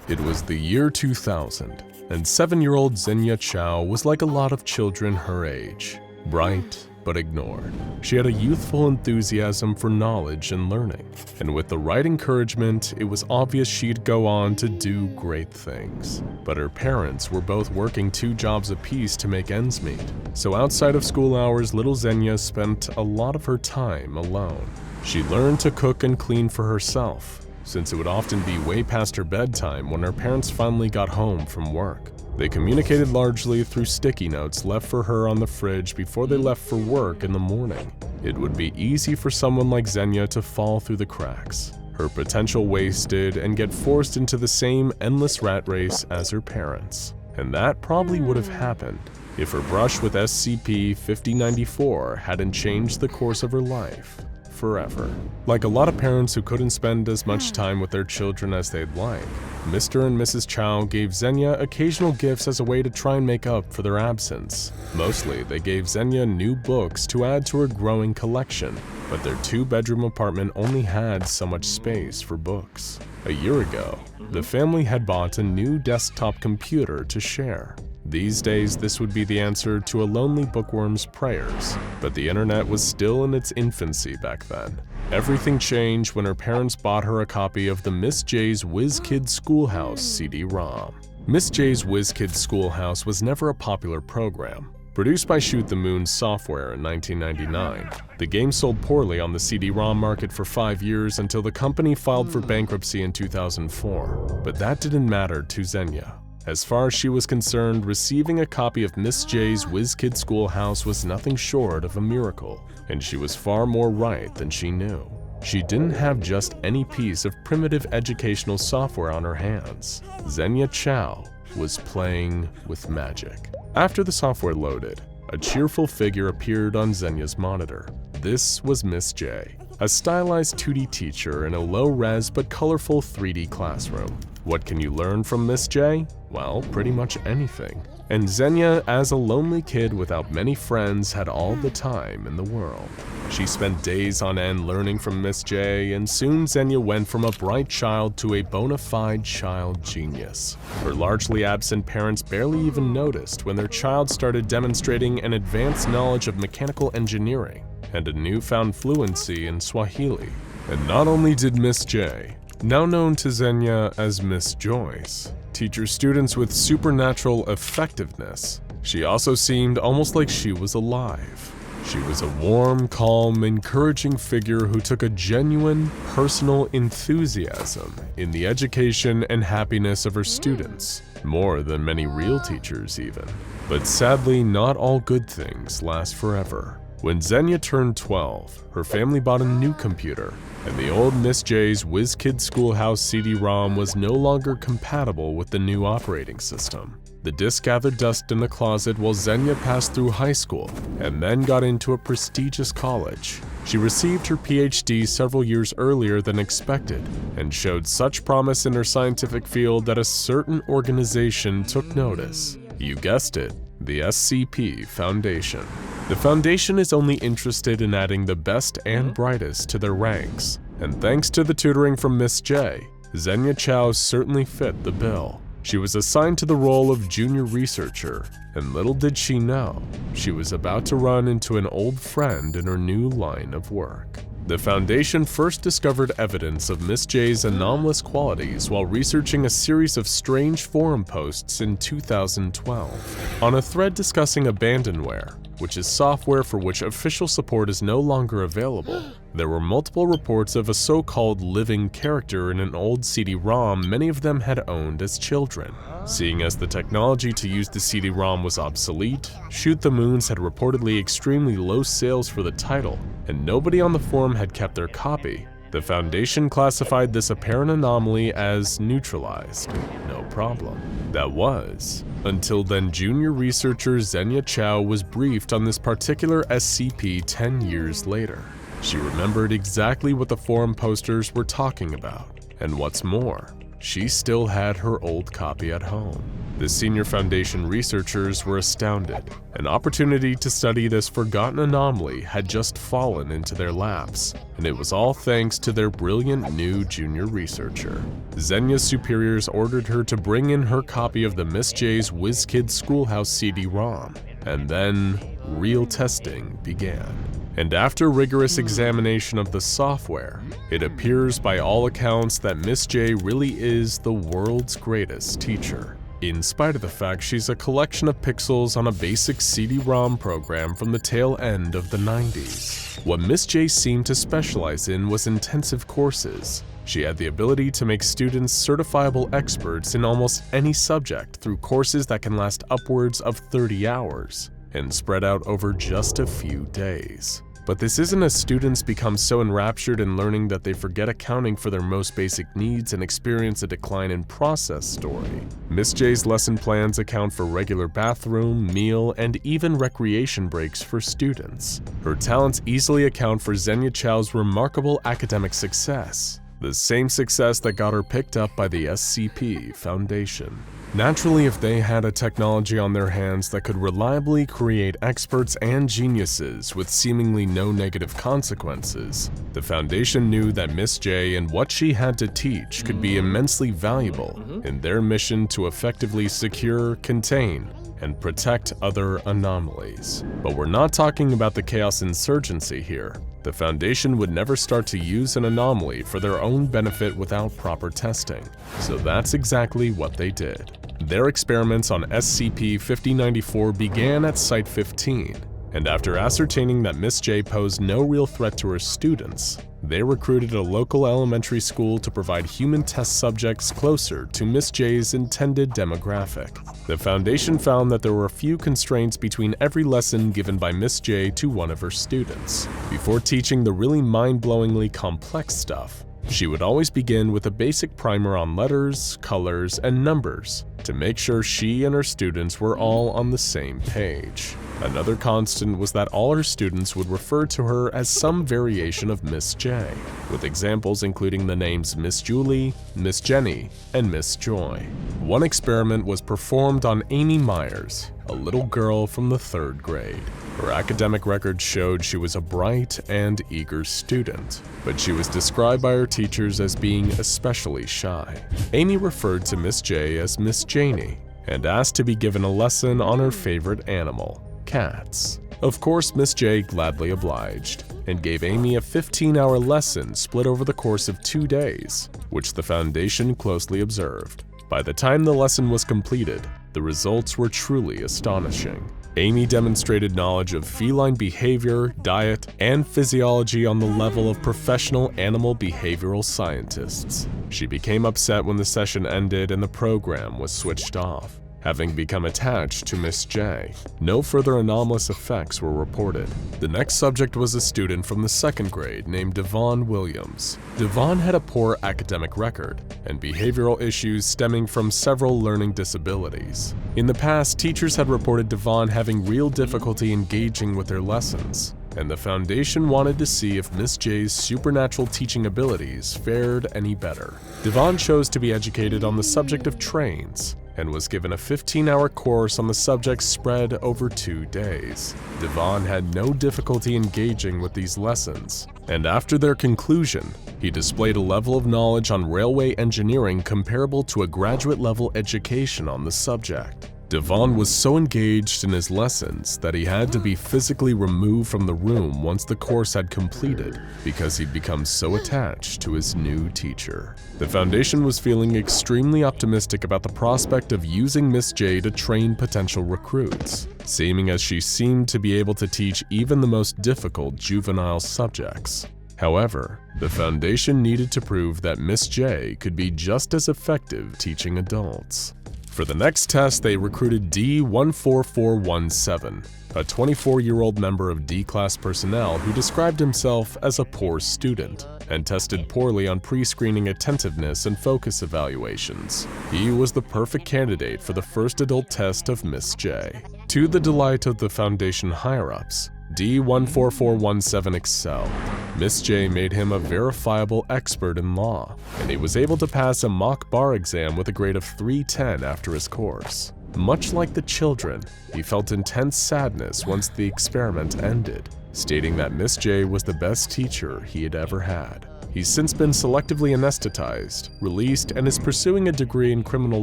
It was the year 2000, and 7-year-old Xenia Chao was like a lot of children her age, bright but ignored. She had a youthful enthusiasm for knowledge and learning, and with the right encouragement, it was obvious she'd go on to do great things. But her parents were both working 2 jobs apiece to make ends meet, so outside of school hours, little Xenia spent a lot of her time alone. She learned to cook and clean for herself, since it would often be way past her bedtime when her parents finally got home from work. They communicated largely through sticky notes left for her on the fridge before they left for work in the morning. It would be easy for someone like Xenia to fall through the cracks, her potential wasted, and get forced into the same endless rat race as her parents. And that probably would have happened if her brush with SCP-5094 hadn't changed the course of her life forever. Like a lot of parents who couldn't spend as much time with their children as they'd like, Mr. and Mrs. Chao gave Xenia occasional gifts as a way to try and make up for their absence. Mostly, they gave Xenia new books to add to her growing collection, but their 2-bedroom apartment only had so much space for books. A year ago, the family had bought a new desktop computer to share. These days, this would be the answer to a lonely bookworm's prayers, but the internet was still in its infancy back then. Everything changed when her parents bought her a copy of the Miss J's Whiz Kidz Schoolhouse CD-ROM. Miss J's Whiz Kidz Schoolhouse was never a popular program. Produced by Shoot the Moon Software in 1999, the game sold poorly on the CD-ROM market for 5 years until the company filed for bankruptcy in 2004. But that didn't matter to Xenia. As far as she was concerned, receiving a copy of Miss J's Whiz Kidz Schoolhouse was nothing short of a miracle, and she was far more right than she knew. She didn't have just any piece of primitive educational software on her hands. Xenia Chao was playing with magic. After the software loaded, a cheerful figure appeared on Xenia's monitor. This was Miss J, a stylized 2D teacher in a low-res but colorful 3D classroom. What can you learn from Miss J? Well, pretty much anything. And Xenia, as a lonely kid without many friends, had all the time in the world. She spent days on end learning from Miss J, and soon Xenia went from a bright child to a bona fide child genius. Her largely absent parents barely even noticed when their child started demonstrating an advanced knowledge of mechanical engineering and a newfound fluency in Swahili. And not only did Miss J, now known to Xenia as Miss Joyce, teach her students with supernatural effectiveness, she also seemed almost like she was alive. She was a warm, calm, encouraging figure who took a genuine, personal enthusiasm in the education and happiness of her students, more than many real teachers even. But sadly, not all good things last forever. When Xenia turned 12, her family bought a new computer, and the old Miss J's Whiz Kidz Schoolhouse CD-ROM was no longer compatible with the new operating system. The disk gathered dust in the closet while Xenia passed through high school and then got into a prestigious college. She received her PhD several years earlier than expected and showed such promise in her scientific field that a certain organization took notice. You guessed it, the SCP Foundation. The Foundation is only interested in adding the best and brightest to their ranks, and thanks to the tutoring from Miss J, Xenia Chao certainly fit the bill. She was assigned to the role of junior researcher, and little did she know, she was about to run into an old friend in her new line of work. The Foundation first discovered evidence of Miss J's anomalous qualities while researching a series of strange forum posts in 2012. On a thread discussing abandonware, which is software for which official support is no longer available, there were multiple reports of a so-called living character in an old CD-ROM many of them had owned as children. Seeing as the technology to use the CD-ROM was obsolete, Shoot the Moons had reportedly extremely low sales for the title, and nobody on the forum had kept their copy. The Foundation classified this apparent anomaly as neutralized. No problem. That was, until then junior researcher Xenia Chao was briefed on this particular SCP 10 years later. She remembered exactly what the forum posters were talking about, and what's more, she still had her old copy at home. The senior Foundation researchers were astounded. An opportunity to study this forgotten anomaly had just fallen into their laps, and it was all thanks to their brilliant new junior researcher. Xenia's superiors ordered her to bring in her copy of the Miss J's Whiz Kidz Schoolhouse CD-ROM, and then real testing began. And after rigorous examination of the software, it appears by all accounts that Miss J really is the world's greatest teacher, in spite of the fact she's a collection of pixels on a basic CD-ROM program from the tail end of the 90s. What Miss J seemed to specialize in was intensive courses. She had the ability to make students certifiable experts in almost any subject through courses that can last upwards of 30 hours and spread out over just a few days. But this isn't as students become so enraptured in learning that they forget accounting for their most basic needs and experience a decline in process story. Miss J's lesson plans account for regular bathroom, meal, and even recreation breaks for students. Her talents easily account for Xenia Chow's remarkable academic success, the same success that got her picked up by the SCP Foundation. Naturally, if they had a technology on their hands that could reliably create experts and geniuses with seemingly no negative consequences, the Foundation knew that Miss J and what she had to teach could be immensely valuable in their mission to effectively secure, contain, and protect other anomalies. But we're not talking about the Chaos Insurgency here. The Foundation would never start to use an anomaly for their own benefit without proper testing, so that's exactly what they did. Their experiments on SCP-5094 began at Site 15, and after ascertaining that Miss J posed no real threat to her students, they recruited a local elementary school to provide human test subjects closer to Miss J's intended demographic. The Foundation found that there were a few constraints between every lesson given by Miss J to one of her students. Before teaching the really mind-blowingly complex stuff, she would always begin with a basic primer on letters, colors, and numbers to make sure she and her students were all on the same page. Another constant was that all her students would refer to her as some variation of Miss J, with examples including the names Miss Julie, Miss Jenny, and Miss Joy. One experiment was performed on Amy Myers, a little girl from the 3rd grade. Her academic record showed she was a bright and eager student, but she was described by her teachers as being especially shy. Amy referred to Miss J as Miss Janie and asked to be given a lesson on her favorite animal, cats. Of course, Miss J gladly obliged and gave Amy a 15-hour lesson split over the course of 2 days, which the Foundation closely observed. By the time the lesson was completed, the results were truly astonishing. Amy demonstrated knowledge of feline behavior, diet, and physiology on the level of professional animal behavioral scientists. She became upset when the session ended and the program was switched off. Having become attached to Miss J, no further anomalous effects were reported. The next subject was a student from the 2nd grade named Devon Williams. Devon had a poor academic record and behavioral issues stemming from several learning disabilities. In the past, teachers had reported Devon having real difficulty engaging with their lessons, and the Foundation wanted to see if Miss J's supernatural teaching abilities fared any better. Devon chose to be educated on the subject of trains, and was given a 15-hour course on the subject spread over 2 days. Devon had no difficulty engaging with these lessons, and after their conclusion, he displayed a level of knowledge on railway engineering comparable to a graduate-level education on the subject. Devon was so engaged in his lessons that he had to be physically removed from the room once the course had completed because he'd become so attached to his new teacher. The Foundation was feeling extremely optimistic about the prospect of using Miss J to train potential recruits, seeming as she seemed to be able to teach even the most difficult juvenile subjects. However, the Foundation needed to prove that Miss J could be just as effective teaching adults. For the next test, they recruited D14417, a 24-year-old member of D-Class personnel who described himself as a poor student and tested poorly on pre-screening attentiveness and focus evaluations. He was the perfect candidate for the first adult test of Miss J. To the delight of the Foundation higher-ups, D14417 excelled. Miss J made him a verifiable expert in law, and he was able to pass a mock bar exam with a grade of 310 after his course. Much like the children, he felt intense sadness once the experiment ended, stating that Miss J was the best teacher he had ever had. He's since been selectively anesthetized, released, and is pursuing a degree in criminal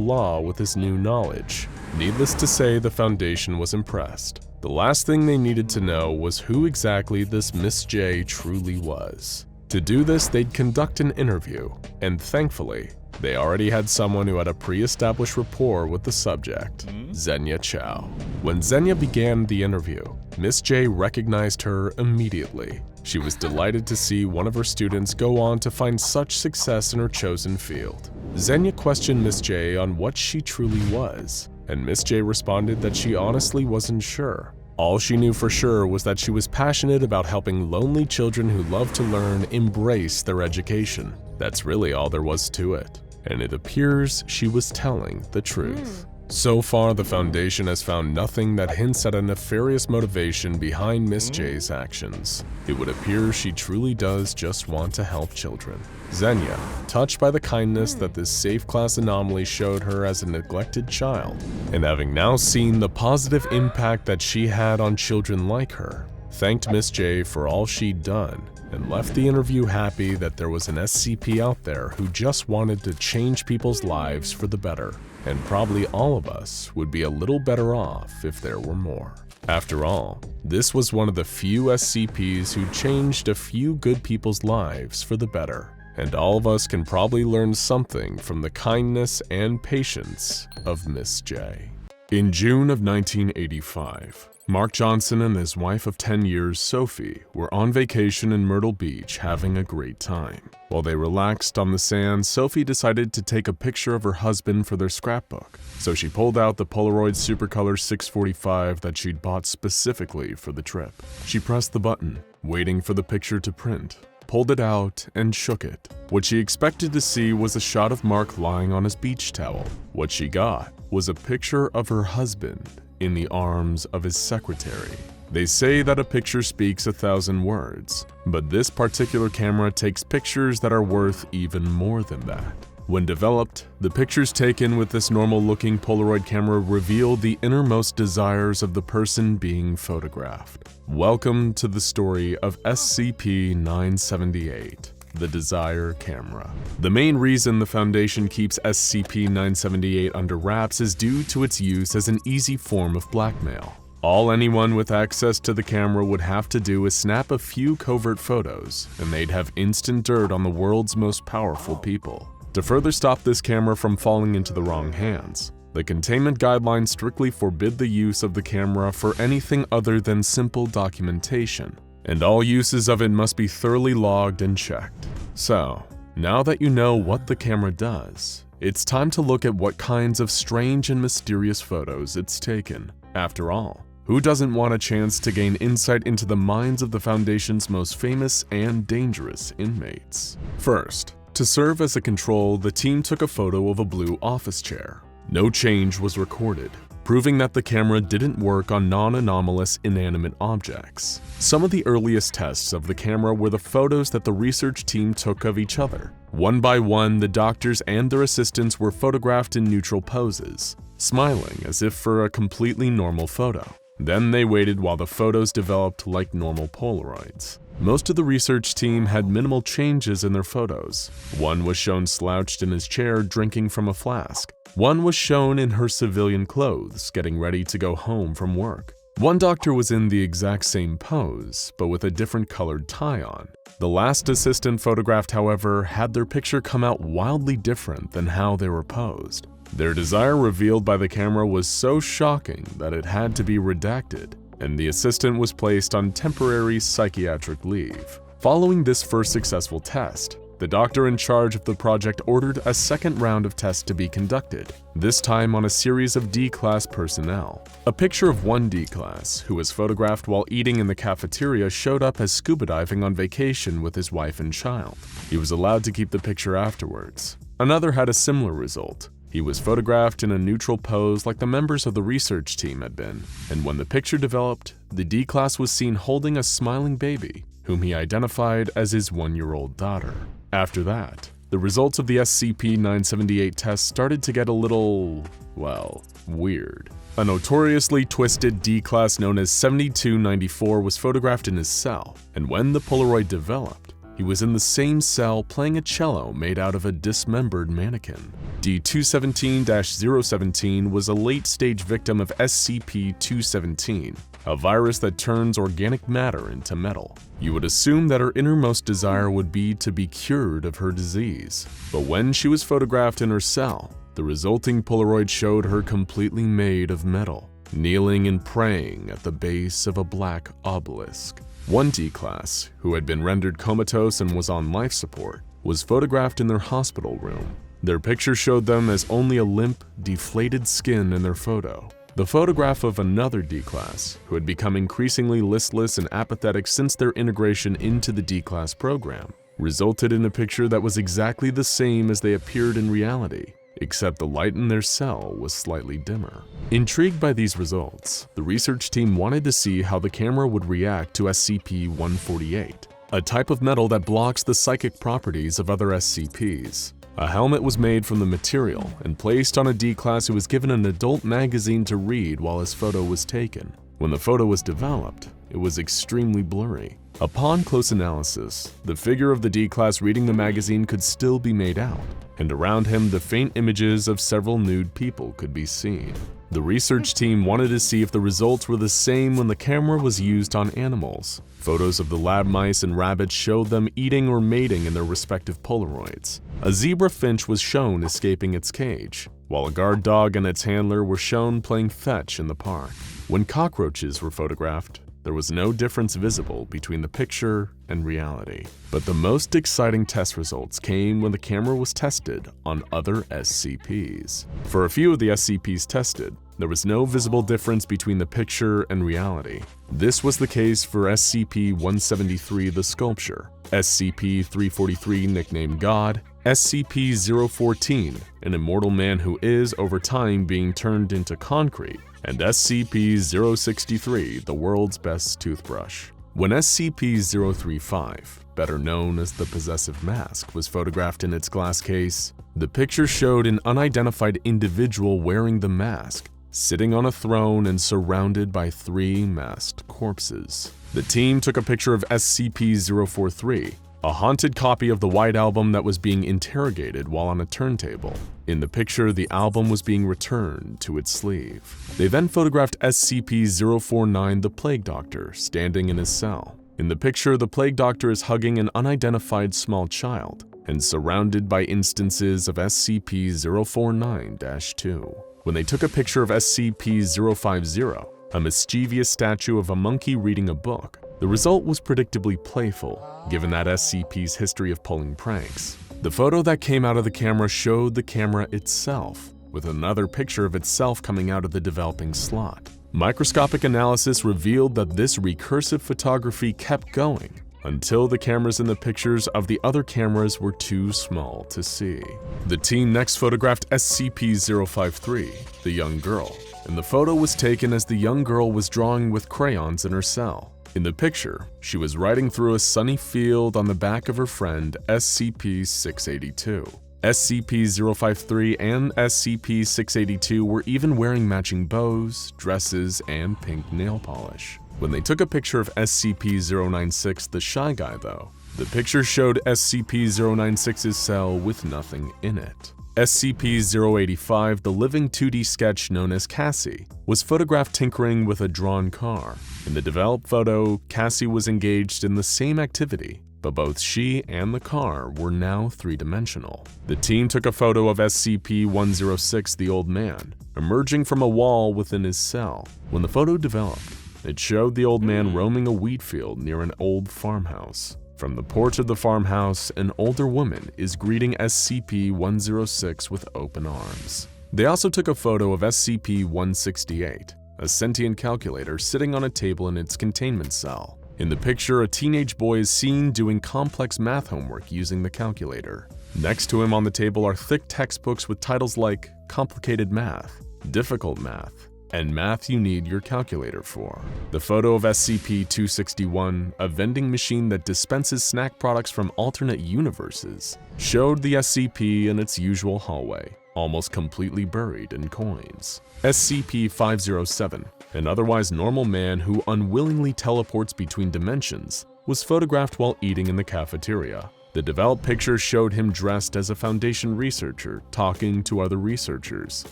law with his new knowledge. Needless to say, the Foundation was impressed. The last thing they needed to know was who exactly this Miss J truly was. To do this, they'd conduct an interview, and thankfully, they already had someone who had a pre-established rapport with the subject, Xenia Chow. When Xenia began the interview, Miss J recognized her immediately. She was delighted to see one of her students go on to find such success in her chosen field. Xenia questioned Miss J on what she truly was, and Miss J responded that she honestly wasn't sure. All she knew for sure was that she was passionate about helping lonely children who love to learn embrace their education. That's really all there was to it, and it appears she was telling the truth. So far, the Foundation has found nothing that hints at a nefarious motivation behind Miss J's actions. It would appear she truly does just want to help children. Xenia, touched by the kindness that this safe class anomaly showed her as a neglected child, and having now seen the positive impact that she had on children like her, thanked Miss J for all she'd done and left the interview happy that there was an SCP out there who just wanted to change people's lives for the better. And probably all of us would be a little better off if there were more. After all, this was one of the few SCPs who changed a few good people's lives for the better. And all of us can probably learn something from the kindness and patience of Miss J. In June of 1985, Mark Johnson and his wife of 10 years, Sophie, were on vacation in Myrtle Beach having a great time. While they relaxed on the sand, Sophie decided to take a picture of her husband for their scrapbook. So she pulled out the Polaroid Supercolor 645 that she'd bought specifically for the trip. She pressed the button, waiting for the picture to print, pulled it out, and shook it. What she expected to see was a shot of Mark lying on his beach towel. What she got was a picture of her husband in the arms of his secretary. They say that a picture speaks 1,000 words, but this particular camera takes pictures that are worth even more than that. When developed, the pictures taken with this normal-looking Polaroid camera reveal the innermost desires of the person being photographed. Welcome to the story of SCP-978. The Desire Camera. The main reason the Foundation keeps SCP-978 under wraps is due to its use as an easy form of blackmail. All anyone with access to the camera would have to do is snap a few covert photos, and they'd have instant dirt on the world's most powerful people. To further stop this camera from falling into the wrong hands, the Containment guidelines strictly forbid the use of the camera for anything other than simple documentation, and all uses of it must be thoroughly logged and checked. So, now that you know what the camera does, it's time to look at what kinds of strange and mysterious photos it's taken. After all, who doesn't want a chance to gain insight into the minds of the Foundation's most famous and dangerous inmates? First, to serve as a control, the team took a photo of a blue office chair. No change was recorded, proving that the camera didn't work on non-anomalous inanimate objects. Some of the earliest tests of the camera were the photos that the research team took of each other. One by one, the doctors and their assistants were photographed in neutral poses, smiling as if for a completely normal photo. Then they waited while the photos developed like normal Polaroids. Most of the research team had minimal changes in their photos. One was shown slouched in his chair drinking from a flask. One was shown in her civilian clothes, getting ready to go home from work. One doctor was in the exact same pose, but with a different colored tie on. The last assistant photographed, however, had their picture come out wildly different than how they were posed. Their desire revealed by the camera was so shocking that it had to be redacted, and the assistant was placed on temporary psychiatric leave. Following this first successful test, the doctor in charge of the project ordered a second round of tests to be conducted, this time on a series of D-Class personnel. A picture of one D-Class, who was photographed while eating in the cafeteria, showed up as scuba diving on vacation with his wife and child. He was allowed to keep the picture afterwards. Another had a similar result. He was photographed in a neutral pose like the members of the research team had been, and when the picture developed, the D-Class was seen holding a smiling baby, whom he identified as his 1-year-old daughter. After that, the results of the SCP-978 test started to get a little, well, weird. A notoriously twisted D-class known as 7294 was photographed in his cell, and when the Polaroid developed, he was in the same cell playing a cello made out of a dismembered mannequin. D217-017 was a late-stage victim of SCP-217, a virus that turns organic matter into metal. You would assume that her innermost desire would be to be cured of her disease, but when she was photographed in her cell, the resulting Polaroid showed her completely made of metal, kneeling and praying at the base of a black obelisk. One D-class, who had been rendered comatose and was on life support, was photographed in their hospital room. Their picture showed them as only a limp, deflated skin in their photo. The photograph of another D-class, who had become increasingly listless and apathetic since their integration into the D-class program, resulted in a picture that was exactly the same as they appeared in reality, except the light in their cell was slightly dimmer. Intrigued by these results, the research team wanted to see how the camera would react to SCP-148, a type of metal that blocks the psychic properties of other SCPs. A helmet was made from the material and placed on a D-class who was given an adult magazine to read while his photo was taken. When the photo was developed, it was extremely blurry. Upon close analysis, the figure of the D-class reading the magazine could still be made out, and around him the faint images of several nude people could be seen. The research team wanted to see if the results were the same when the camera was used on animals. Photos of the lab mice and rabbits showed them eating or mating in their respective Polaroids. A zebra finch was shown escaping its cage, while a guard dog and its handler were shown playing fetch in the park. When cockroaches were photographed, there was no difference visible between the picture and reality. But the most exciting test results came when the camera was tested on other SCPs. For a few of the SCPs tested, there was no visible difference between the picture and reality. This was the case for SCP-173 the Sculpture, SCP-343 nicknamed God, SCP-014, an immortal man who is, over time, being turned into concrete, and SCP-063, the world's best toothbrush. When SCP-035, better known as the Possessive Mask, was photographed in its glass case, the picture showed an unidentified individual wearing the mask, sitting on a throne and surrounded by 3 masked corpses. The team took a picture of SCP-043, a haunted copy of the White Album that was being interrogated while on a turntable. In the picture, the album was being returned to its sleeve. They then photographed SCP-049 the Plague Doctor standing in his cell. In the picture, the Plague Doctor is hugging an unidentified small child and surrounded by instances of SCP-049-2. When they took a picture of SCP-050, a mischievous statue of a monkey reading a book, the result was predictably playful, given that SCP's history of pulling pranks. The photo that came out of the camera showed the camera itself, with another picture of itself coming out of the developing slot. Microscopic analysis revealed that this recursive photography kept going until the cameras in the pictures of the other cameras were too small to see. The team next photographed SCP-053, the young girl, and the photo was taken as the young girl was drawing with crayons in her cell. In the picture, she was riding through a sunny field on the back of her friend SCP-682. SCP-053 and SCP-682 were even wearing matching bows, dresses, and pink nail polish. When they took a picture of SCP-096 the Shy Guy though, the picture showed SCP-096's cell with nothing in it. SCP-085, the living 2D sketch known as Cassie, was photographed tinkering with a drawn car. In the developed photo, Cassie was engaged in the same activity, but both she and the car were now 3-dimensional. The team took a photo of SCP-106, the Old Man, emerging from a wall within his cell. When the photo developed, it showed the old man roaming a wheat field near an old farmhouse. From the porch of the farmhouse, an older woman is greeting SCP-106 with open arms. They also took a photo of SCP-168, a sentient calculator sitting on a table in its containment cell. In the picture, a teenage boy is seen doing complex math homework using the calculator. Next to him on the table are thick textbooks with titles like Complicated Math, Difficult Math, and math you need your calculator for. The photo of SCP-261, a vending machine that dispenses snack products from alternate universes, showed the SCP in its usual hallway, almost completely buried in coins. SCP-507, an otherwise normal man who unwillingly teleports between dimensions, was photographed while eating in the cafeteria. The developed picture showed him dressed as a Foundation researcher talking to other researchers.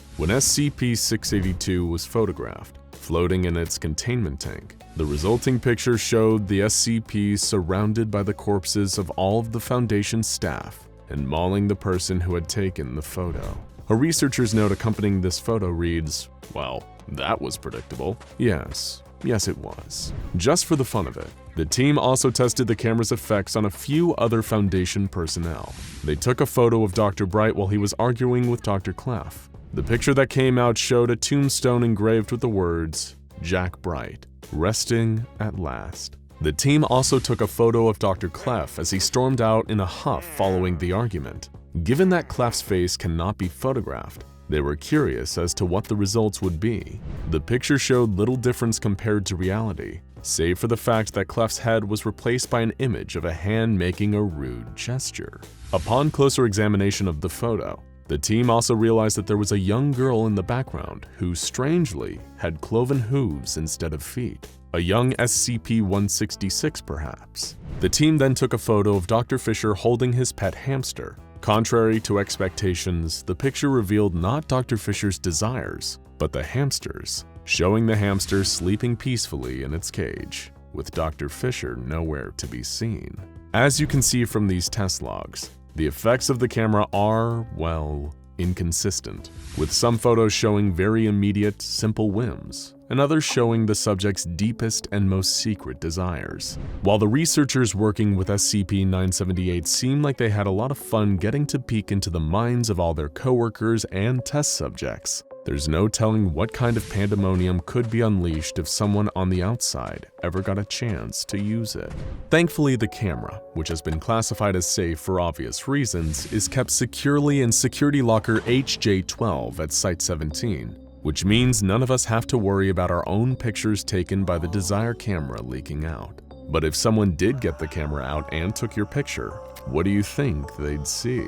When SCP-682 was photographed, floating in its containment tank, the resulting picture showed the SCP surrounded by the corpses of all of the Foundation staff and mauling the person who had taken the photo. A researcher's note accompanying this photo reads, "Well, that was predictable." Yes, it was. Just for the fun of it, the team also tested the camera's effects on a few other Foundation personnel. They took a photo of Dr. Bright while he was arguing with Dr. Clef. The picture that came out showed a tombstone engraved with the words, "Jack Bright, resting at last." The team also took a photo of Dr. Clef as he stormed out in a huff following the argument. Given that Clef's face cannot be photographed, they were curious as to what the results would be. The picture showed little difference compared to reality, save for the fact that Clef's head was replaced by an image of a hand making a rude gesture. Upon closer examination of the photo, the team also realized that there was a young girl in the background who, strangely, had cloven hooves instead of feet. A young SCP-166 perhaps. The team then took a photo of Dr. Fisher holding his pet hamster. Contrary to expectations, the picture revealed not Dr. Fisher's desires, but the hamster's, showing the hamster sleeping peacefully in its cage, with Dr. Fisher nowhere to be seen. As you can see from these test logs, the effects of the camera are, well, inconsistent, with some photos showing very immediate, simple whims, and others showing the subject's deepest and most secret desires. While the researchers working with SCP-978 seemed like they had a lot of fun getting to peek into the minds of all their coworkers and test subjects, there's no telling what kind of pandemonium could be unleashed if someone on the outside ever got a chance to use it. Thankfully, the camera, which has been classified as safe for obvious reasons, is kept securely in Security Locker HJ-12 at Site-17, which means none of us have to worry about our own pictures taken by the Desire camera leaking out. But if someone did get the camera out and took your picture, what do you think they'd see?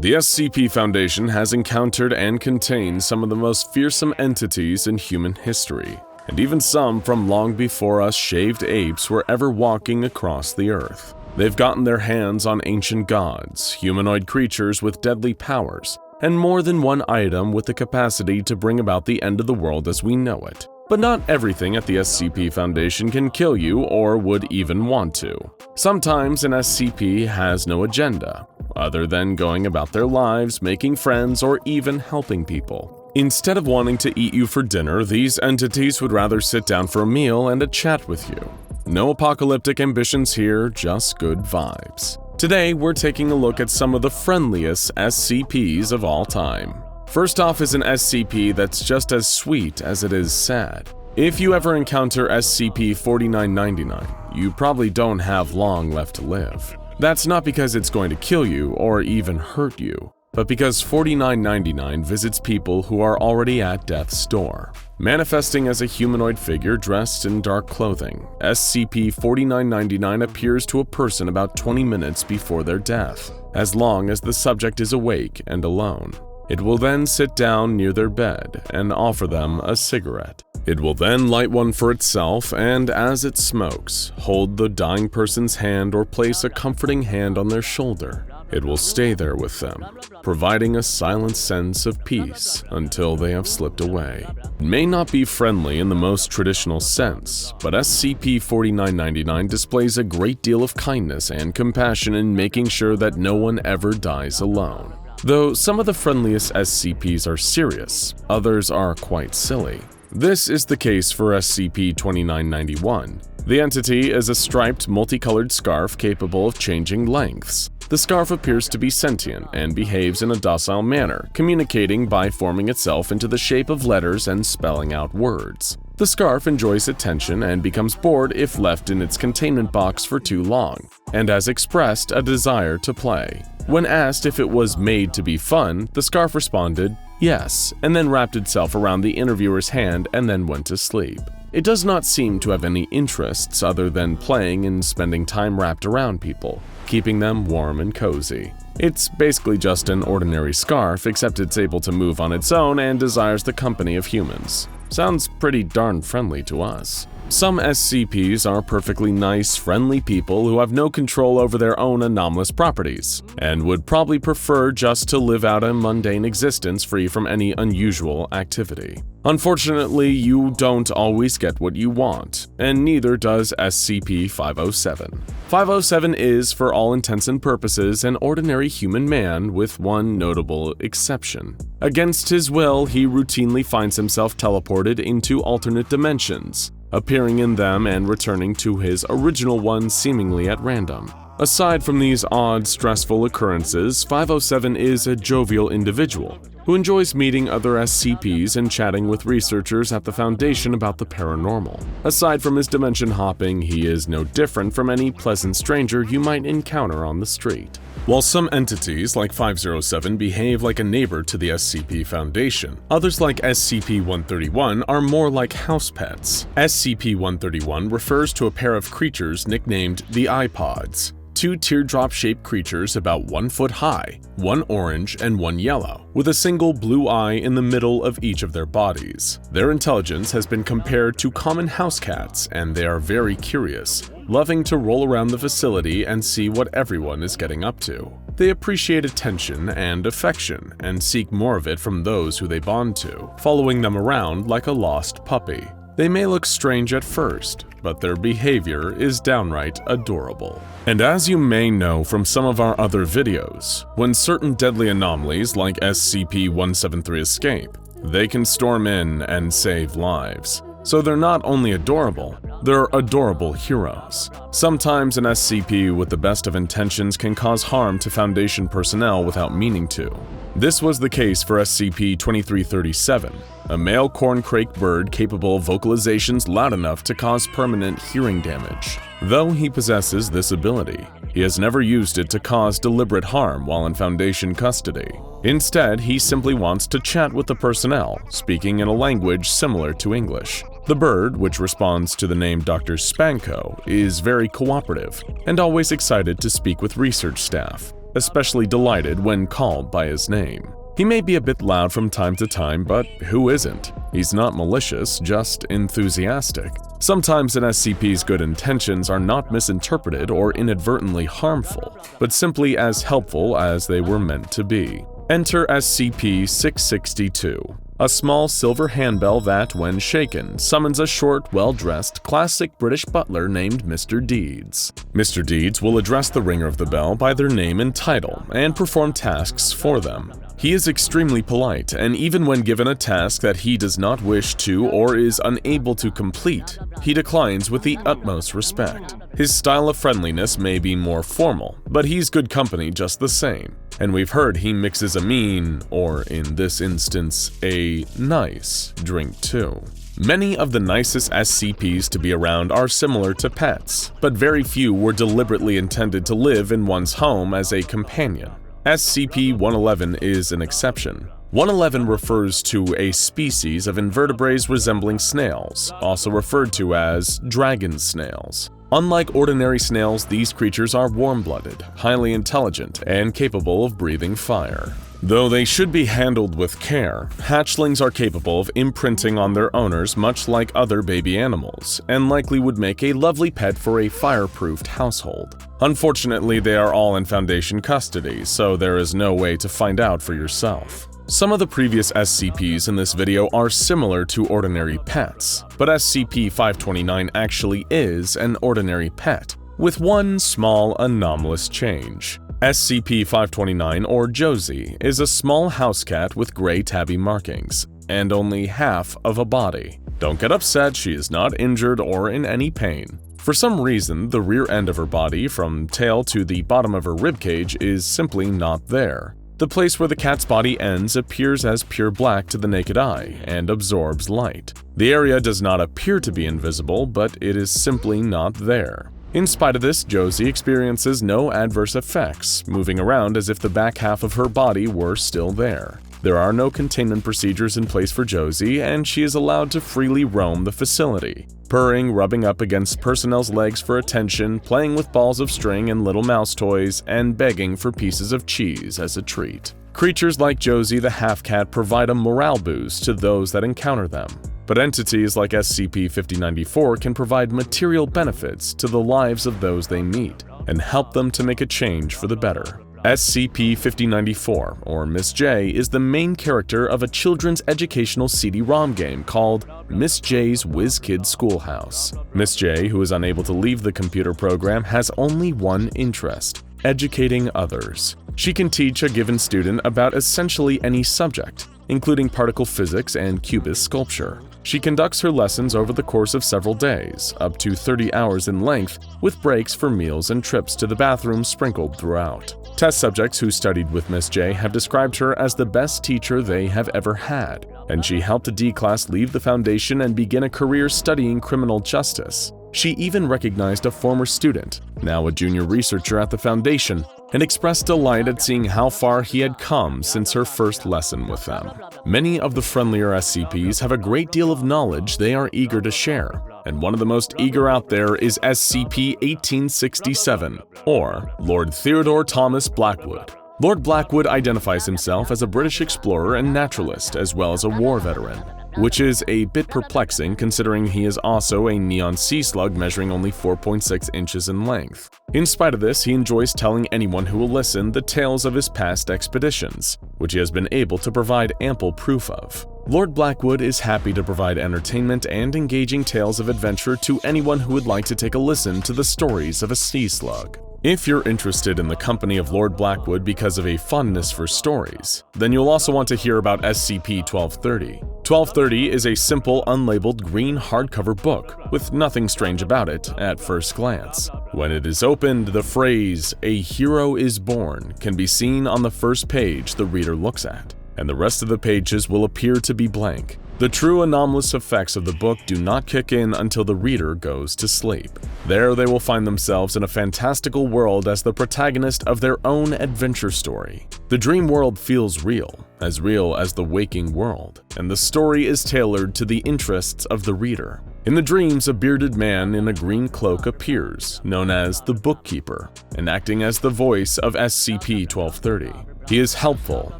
The SCP Foundation has encountered and contained some of the most fearsome entities in human history, and even some from long before us shaved apes were ever walking across the earth. They've gotten their hands on ancient gods, humanoid creatures with deadly powers, and more than one item with the capacity to bring about the end of the world as we know it. But not everything at the SCP Foundation can kill you or would even want to. Sometimes an SCP has no agenda, other than going about their lives, making friends, or even helping people. Instead of wanting to eat you for dinner, these entities would rather sit down for a meal and a chat with you. No apocalyptic ambitions here, just good vibes. Today, we're taking a look at some of the friendliest SCPs of all time. First off is an SCP that's just as sweet as it is sad. If you ever encounter SCP-4999, you probably don't have long left to live. That's not because it's going to kill you or even hurt you, but because 4999 visits people who are already at death's door. Manifesting as a humanoid figure dressed in dark clothing, SCP-4999 appears to a person about 20 minutes before their death, as long as the subject is awake and alone. It will then sit down near their bed and offer them a cigarette. It will then light one for itself and, as it smokes, hold the dying person's hand or place a comforting hand on their shoulder. It will stay there with them, providing a silent sense of peace until they have slipped away. It may not be friendly in the most traditional sense, but SCP-4999 displays a great deal of kindness and compassion in making sure that no one ever dies alone. Though some of the friendliest SCPs are serious, others are quite silly. This is the case for SCP-2991. The entity is a striped, multicolored scarf capable of changing lengths. The scarf appears to be sentient and behaves in a docile manner, communicating by forming itself into the shape of letters and spelling out words. The scarf enjoys attention and becomes bored if left in its containment box for too long, and has expressed a desire to play. When asked if it was made to be fun, the scarf responded, "Yes," and then wrapped itself around the interviewer's hand and then went to sleep. It does not seem to have any interests other than playing and spending time wrapped around people, keeping them warm and cozy. It's basically just an ordinary scarf, except it's able to move on its own and desires the company of humans. Sounds pretty darn friendly to us. Some SCPs are perfectly nice, friendly people who have no control over their own anomalous properties, and would probably prefer just to live out a mundane existence free from any unusual activity. Unfortunately, you don't always get what you want, and neither does SCP-507. 507 is, for all intents and purposes, an ordinary human man with one notable exception. Against his will, he routinely finds himself teleported into alternate dimensions, appearing in them and returning to his original one seemingly at random. Aside from these odd, stressful occurrences, 507 is a jovial individual who enjoys meeting other SCPs and chatting with researchers at the Foundation about the paranormal. Aside from his dimension hopping, he is no different from any pleasant stranger you might encounter on the street. While some entities like 507 behave like a neighbor to the SCP Foundation, others like SCP-131 are more like house pets. SCP-131 refers to a pair of creatures nicknamed the iPods. Two teardrop-shaped creatures about 1 foot high, one orange and one yellow, with a single blue eye in the middle of each of their bodies. Their intelligence has been compared to common house cats, and they are very curious, loving to roll around the facility and see what everyone is getting up to. They appreciate attention and affection, and seek more of it from those who they bond to, following them around like a lost puppy. They may look strange at first, but their behavior is downright adorable. And as you may know from some of our other videos, when certain deadly anomalies like SCP-173 escape, they can storm in and save lives. So they're not only adorable, they're adorable heroes. Sometimes an SCP with the best of intentions can cause harm to Foundation personnel without meaning to. This was the case for SCP-2337, a male corncrake bird capable of vocalizations loud enough to cause permanent hearing damage. Though he possesses this ability, he has never used it to cause deliberate harm while in Foundation custody. Instead, he simply wants to chat with the personnel, speaking in a language similar to English. The bird, which responds to the name Dr. Spanko, is very cooperative and always excited to speak with research staff, especially delighted when called by his name. He may be a bit loud from time to time, but who isn't? He's not malicious, just enthusiastic. Sometimes an SCP's good intentions are not misinterpreted or inadvertently harmful, but simply as helpful as they were meant to be. Enter SCP-662, a small silver handbell that, when shaken, summons a short, well-dressed, classic British butler named Mr. Deeds. Mr. Deeds will address the ringer of the bell by their name and title, and perform tasks for them. He is extremely polite, and even when given a task that he does not wish to or is unable to complete, he declines with the utmost respect. His style of friendliness may be more formal, but he's good company just the same, and we've heard he mixes a mean, or in this instance, a nice drink too. Many of the nicest SCPs to be around are similar to pets, but very few were deliberately intended to live in one's home as a companion. SCP-111 is an exception. 111 refers to a species of invertebrates resembling snails, also referred to as dragon snails. Unlike ordinary snails, these creatures are warm-blooded, highly intelligent, and capable of breathing fire. Though they should be handled with care, hatchlings are capable of imprinting on their owners much like other baby animals, and likely would make a lovely pet for a fireproofed household. Unfortunately, they are all in Foundation custody, so there is no way to find out for yourself. Some of the previous SCPs in this video are similar to ordinary pets, but SCP-529 actually is an ordinary pet, with one small anomalous change. SCP-529, or Josie, is a small house cat with gray tabby markings, and only half of a body. Don't get upset, she is not injured or in any pain. For some reason, the rear end of her body, from tail to the bottom of her ribcage, is simply not there. The place where the cat's body ends appears as pure black to the naked eye and absorbs light. The area does not appear to be invisible, but it is simply not there. In spite of this, Josie experiences no adverse effects, moving around as if the back half of her body were still there. There are no containment procedures in place for Josie, and she is allowed to freely roam the facility, purring, rubbing up against personnel's legs for attention, playing with balls of string and little mouse toys, and begging for pieces of cheese as a treat. Creatures like Josie the half-cat provide a morale boost to those that encounter them, but entities like SCP-5094 can provide material benefits to the lives of those they meet and help them to make a change for the better. SCP-5094, or Miss J, is the main character of a children's educational CD-ROM game called Miss J's Whiz Kidz Schoolhouse. Miss J, who is unable to leave the computer program, has only one interest: educating others. She can teach a given student about essentially any subject, including particle physics and cubist sculpture. She conducts her lessons over the course of several days, up to 30 hours in length, with breaks for meals and trips to the bathroom sprinkled throughout. Test subjects who studied with Miss J have described her as the best teacher they have ever had, and she helped a D-class leave the Foundation and begin a career studying criminal justice. She even recognized a former student, now a junior researcher at the Foundation, and expressed delight at seeing how far he had come since her first lesson with them. Many of the friendlier SCPs have a great deal of knowledge they are eager to share, and one of the most eager out there is SCP-1867, or Lord Theodore Thomas Blackwood. Lord Blackwood identifies himself as a British explorer and naturalist, as well as a war veteran, which is a bit perplexing considering he is also a neon sea slug measuring only 4.6 inches in length. In spite of this, he enjoys telling anyone who will listen the tales of his past expeditions, which he has been able to provide ample proof of. Lord Blackwood is happy to provide entertainment and engaging tales of adventure to anyone who would like to take a listen to the stories of a sea slug. If you're interested in the company of Lord Blackwood because of a fondness for stories, then you'll also want to hear about SCP-1230. 1230 is a simple, unlabeled green hardcover book with nothing strange about it at first glance. When it is opened, the phrase, "A hero is born," can be seen on the first page the reader looks at, and the rest of the pages will appear to be blank. The true anomalous effects of the book do not kick in until the reader goes to sleep. There they will find themselves in a fantastical world as the protagonist of their own adventure story. The dream world feels real as the waking world, and the story is tailored to the interests of the reader. In the dreams, a bearded man in a green cloak appears, known as the Bookkeeper, and acting as the voice of SCP-1230. He is helpful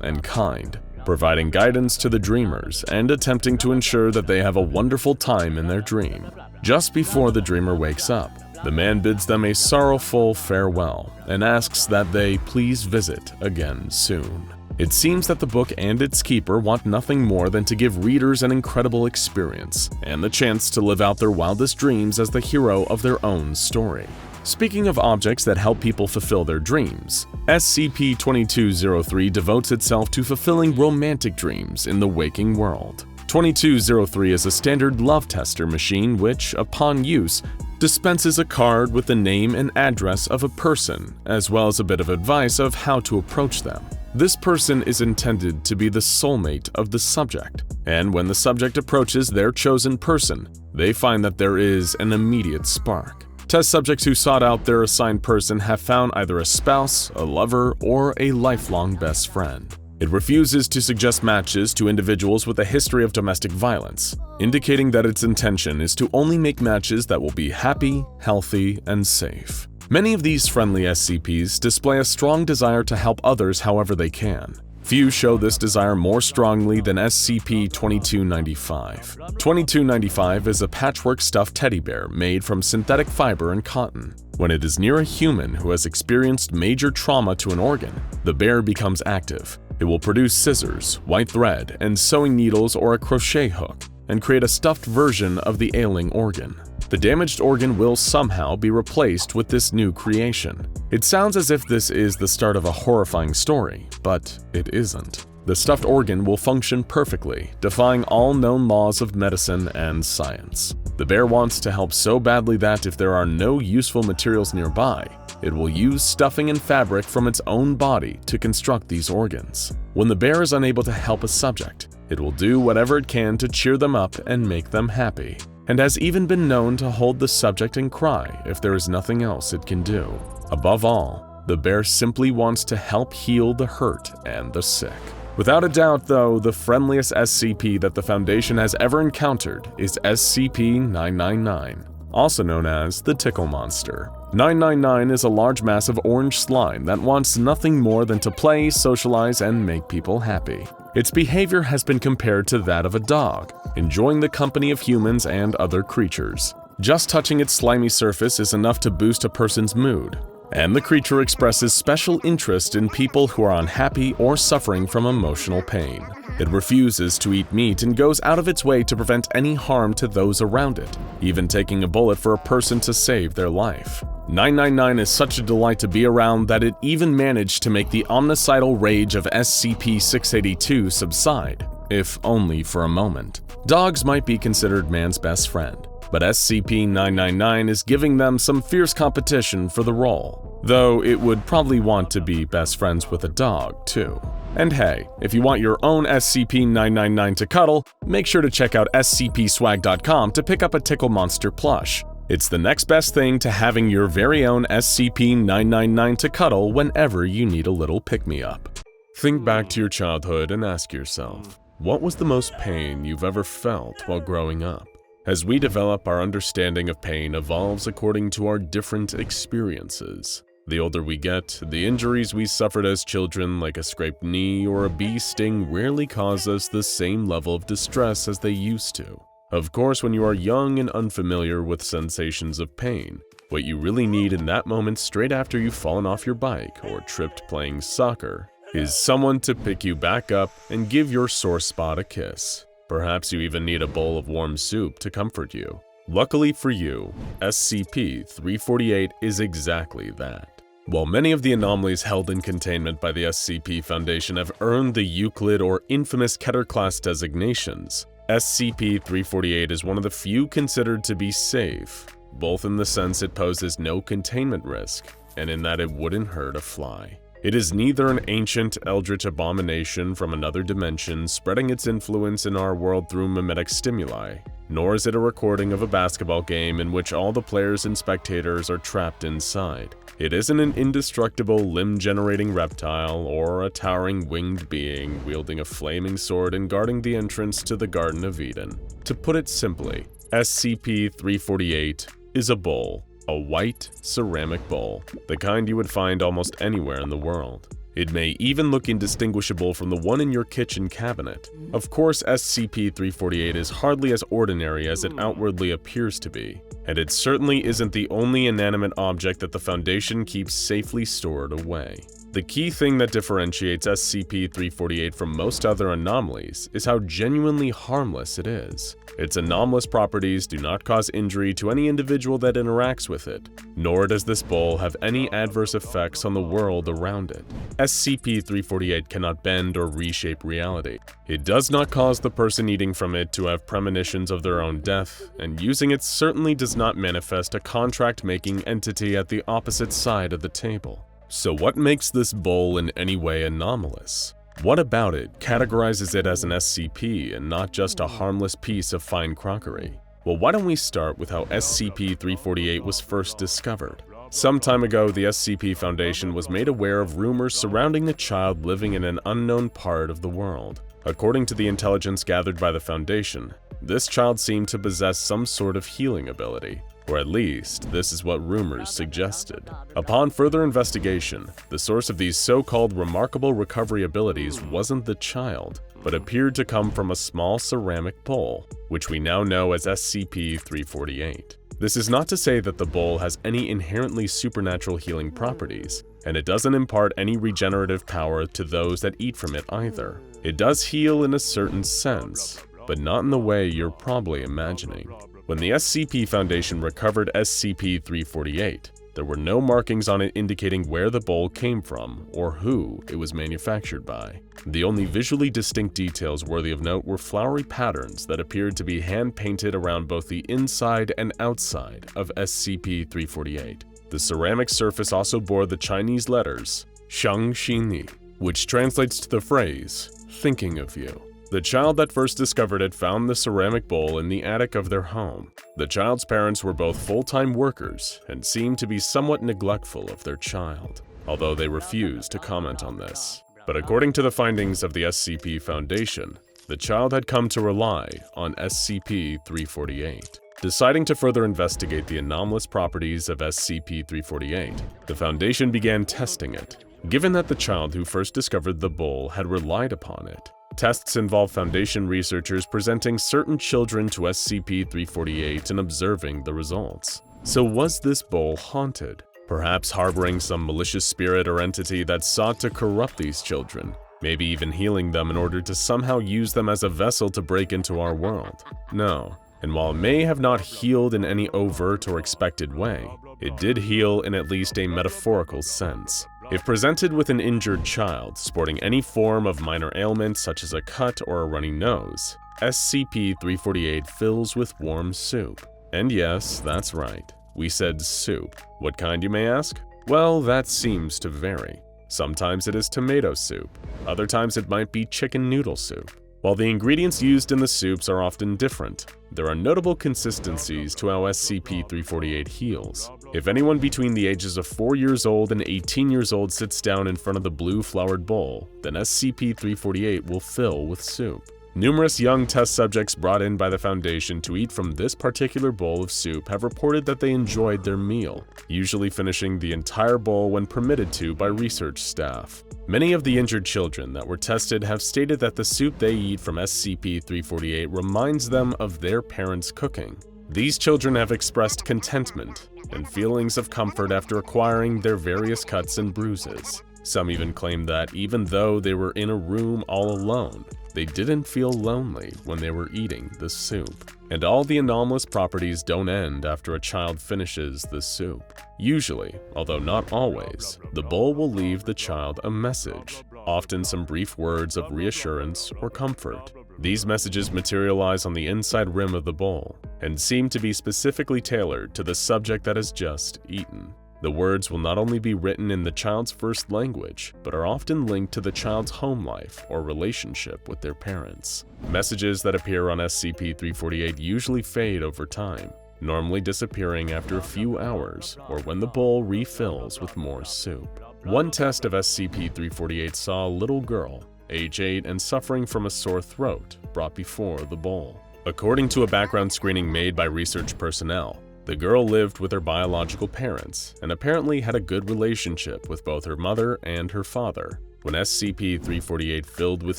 and kind, providing guidance to the dreamers and attempting to ensure that they have a wonderful time in their dream. Just before the dreamer wakes up, the man bids them a sorrowful farewell and asks that they please visit again soon. It seems that the book and its keeper want nothing more than to give readers an incredible experience and the chance to live out their wildest dreams as the hero of their own story. Speaking of objects that help people fulfill their dreams, SCP-2203 devotes itself to fulfilling romantic dreams in the waking world. 2203 is a standard love tester machine which, upon use, dispenses a card with the name and address of a person, as well as a bit of advice of how to approach them. This person is intended to be the soulmate of the subject, and when the subject approaches their chosen person, they find that there is an immediate spark. Test subjects who sought out their assigned person have found either a spouse, a lover, or a lifelong best friend. It refuses to suggest matches to individuals with a history of domestic violence, indicating that its intention is to only make matches that will be happy, healthy, and safe. Many of these friendly SCPs display a strong desire to help others however they can. Few show this desire more strongly than SCP-2295. 2295 is a patchwork stuffed teddy bear made from synthetic fiber and cotton. When it is near a human who has experienced major trauma to an organ, the bear becomes active. It will produce scissors, white thread, and sewing needles or a crochet hook, and create a stuffed version of the ailing organ. The damaged organ will somehow be replaced with this new creation. It sounds as if this is the start of a horrifying story, but it isn't. The stuffed organ will function perfectly, defying all known laws of medicine and science. The bear wants to help so badly that if there are no useful materials nearby, it will use stuffing and fabric from its own body to construct these organs. When the bear is unable to help a subject, it will do whatever it can to cheer them up and make them happy, and has even been known to hold the subject and cry if there is nothing else it can do. Above all, the bear simply wants to help heal the hurt and the sick. Without a doubt, though, the friendliest SCP that the Foundation has ever encountered is SCP-999, also known as the Tickle Monster. 999 is a large mass of orange slime that wants nothing more than to play, socialize, and make people happy. Its behavior has been compared to that of a dog, enjoying the company of humans and other creatures. Just touching its slimy surface is enough to boost a person's mood, and the creature expresses special interest in people who are unhappy or suffering from emotional pain. It refuses to eat meat and goes out of its way to prevent any harm to those around it, even taking a bullet for a person to save their life. 999 is such a delight to be around that it even managed to make the omnicidal rage of SCP-682 subside, if only for a moment. Dogs might be considered man's best friend, but SCP-999 is giving them some fierce competition for the role, though it would probably want to be best friends with a dog, too. And hey, if you want your own SCP-999 to cuddle, make sure to check out scpswag.com to pick up a Tickle Monster plush. It's the next best thing to having your very own SCP-999 to cuddle whenever you need a little pick-me-up. Think back to your childhood and ask yourself, what was the most pain you've ever felt while growing up? As we develop, our understanding of pain evolves according to our different experiences. The older we get, the injuries we suffered as children, like a scraped knee or a bee sting, rarely cause us the same level of distress as they used to. Of course, when you are young and unfamiliar with sensations of pain, what you really need in that moment straight after you've fallen off your bike or tripped playing soccer is someone to pick you back up and give your sore spot a kiss. Perhaps you even need a bowl of warm soup to comfort you. Luckily for you, SCP-348 is exactly that. While many of the anomalies held in containment by the SCP Foundation have earned the Euclid or infamous Keter class designations, SCP-348 is one of the few considered to be safe, both in the sense it poses no containment risk, and in that it wouldn't hurt a fly. It is neither an ancient eldritch abomination from another dimension spreading its influence in our world through mimetic stimuli, nor is it a recording of a basketball game in which all the players and spectators are trapped inside. It isn't an indestructible limb-generating reptile or a towering winged being wielding a flaming sword and guarding the entrance to the Garden of Eden. To put it simply, SCP-348 is a bowl. A white, ceramic bowl, the kind you would find almost anywhere in the world. It may even look indistinguishable from the one in your kitchen cabinet. Of course, SCP-348 is hardly as ordinary as it outwardly appears to be, and it certainly isn't the only inanimate object that the Foundation keeps safely stored away. The key thing that differentiates SCP-348 from most other anomalies is how genuinely harmless it is. Its anomalous properties do not cause injury to any individual that interacts with it, nor does this bowl have any adverse effects on the world around it. SCP-348 cannot bend or reshape reality. It does not cause the person eating from it to have premonitions of their own death, and using it certainly does not manifest a contract-making entity at the opposite side of the table. So what makes this bowl in any way anomalous? What about it categorizes it as an SCP and not just a harmless piece of fine crockery? Well, why don't we start with how SCP-348 was first discovered? Some time ago, the SCP Foundation was made aware of rumors surrounding a child living in an unknown part of the world. According to the intelligence gathered by the Foundation, this child seemed to possess some sort of healing ability. Or at least, this is what rumors suggested. Upon further investigation, the source of these so-called remarkable recovery abilities wasn't the child, but appeared to come from a small ceramic bowl, which we now know as SCP-348. This is not to say that the bowl has any inherently supernatural healing properties, and it doesn't impart any regenerative power to those that eat from it either. It does heal in a certain sense, but not in the way you're probably imagining. When the SCP Foundation recovered SCP-348, there were no markings on it indicating where the bowl came from or who it was manufactured by. The only visually distinct details worthy of note were flowery patterns that appeared to be hand-painted around both the inside and outside of SCP-348. The ceramic surface also bore the Chinese letters Shang Xi Ni, which translates to the phrase, "thinking of you." The child that first discovered it found the ceramic bowl in the attic of their home. The child's parents were both full-time workers and seemed to be somewhat neglectful of their child, although they refused to comment on this. But according to the findings of the SCP Foundation, the child had come to rely on SCP-348. Deciding to further investigate the anomalous properties of SCP-348, the Foundation began testing it, given that the child who first discovered the bowl had relied upon it. Tests involve Foundation researchers presenting certain children to SCP-348 and observing the results. So was this bowl haunted? Perhaps harboring some malicious spirit or entity that sought to corrupt these children, maybe even healing them in order to somehow use them as a vessel to break into our world? No. And while it may have not healed in any overt or expected way, it did heal in at least a metaphorical sense. If presented with an injured child sporting any form of minor ailment such as a cut or a runny nose, SCP-348 fills with warm soup. And yes, that's right, we said soup. What kind, you may ask? Well, that seems to vary. Sometimes it is tomato soup, other times it might be chicken noodle soup. While the ingredients used in the soups are often different, there are notable consistencies to how SCP-348 heals. If anyone between the ages of 4 years old and 18 years old sits down in front of the blue flowered bowl, then SCP-348 will fill with soup. Numerous young test subjects brought in by the Foundation to eat from this particular bowl of soup have reported that they enjoyed their meal, usually finishing the entire bowl when permitted to by research staff. Many of the injured children that were tested have stated that the soup they eat from SCP-348 reminds them of their parents' cooking. These children have expressed contentment and feelings of comfort after acquiring their various cuts and bruises. Some even claim that even though they were in a room all alone, they didn't feel lonely when they were eating the soup. And all the anomalous properties don't end after a child finishes the soup. Usually, although not always, the bowl will leave the child a message, often some brief words of reassurance or comfort. These messages materialize on the inside rim of the bowl and seem to be specifically tailored to the subject that has just eaten. The words will not only be written in the child's first language, but are often linked to the child's home life or relationship with their parents. Messages that appear on SCP-348 usually fade over time, normally disappearing after a few hours or when the bowl refills with more soup. One test of SCP-348 saw a little girl, age 8 and suffering from a sore throat, brought before the bowl. According to a background screening made by research personnel, the girl lived with her biological parents and apparently had a good relationship with both her mother and her father. When SCP-348 filled with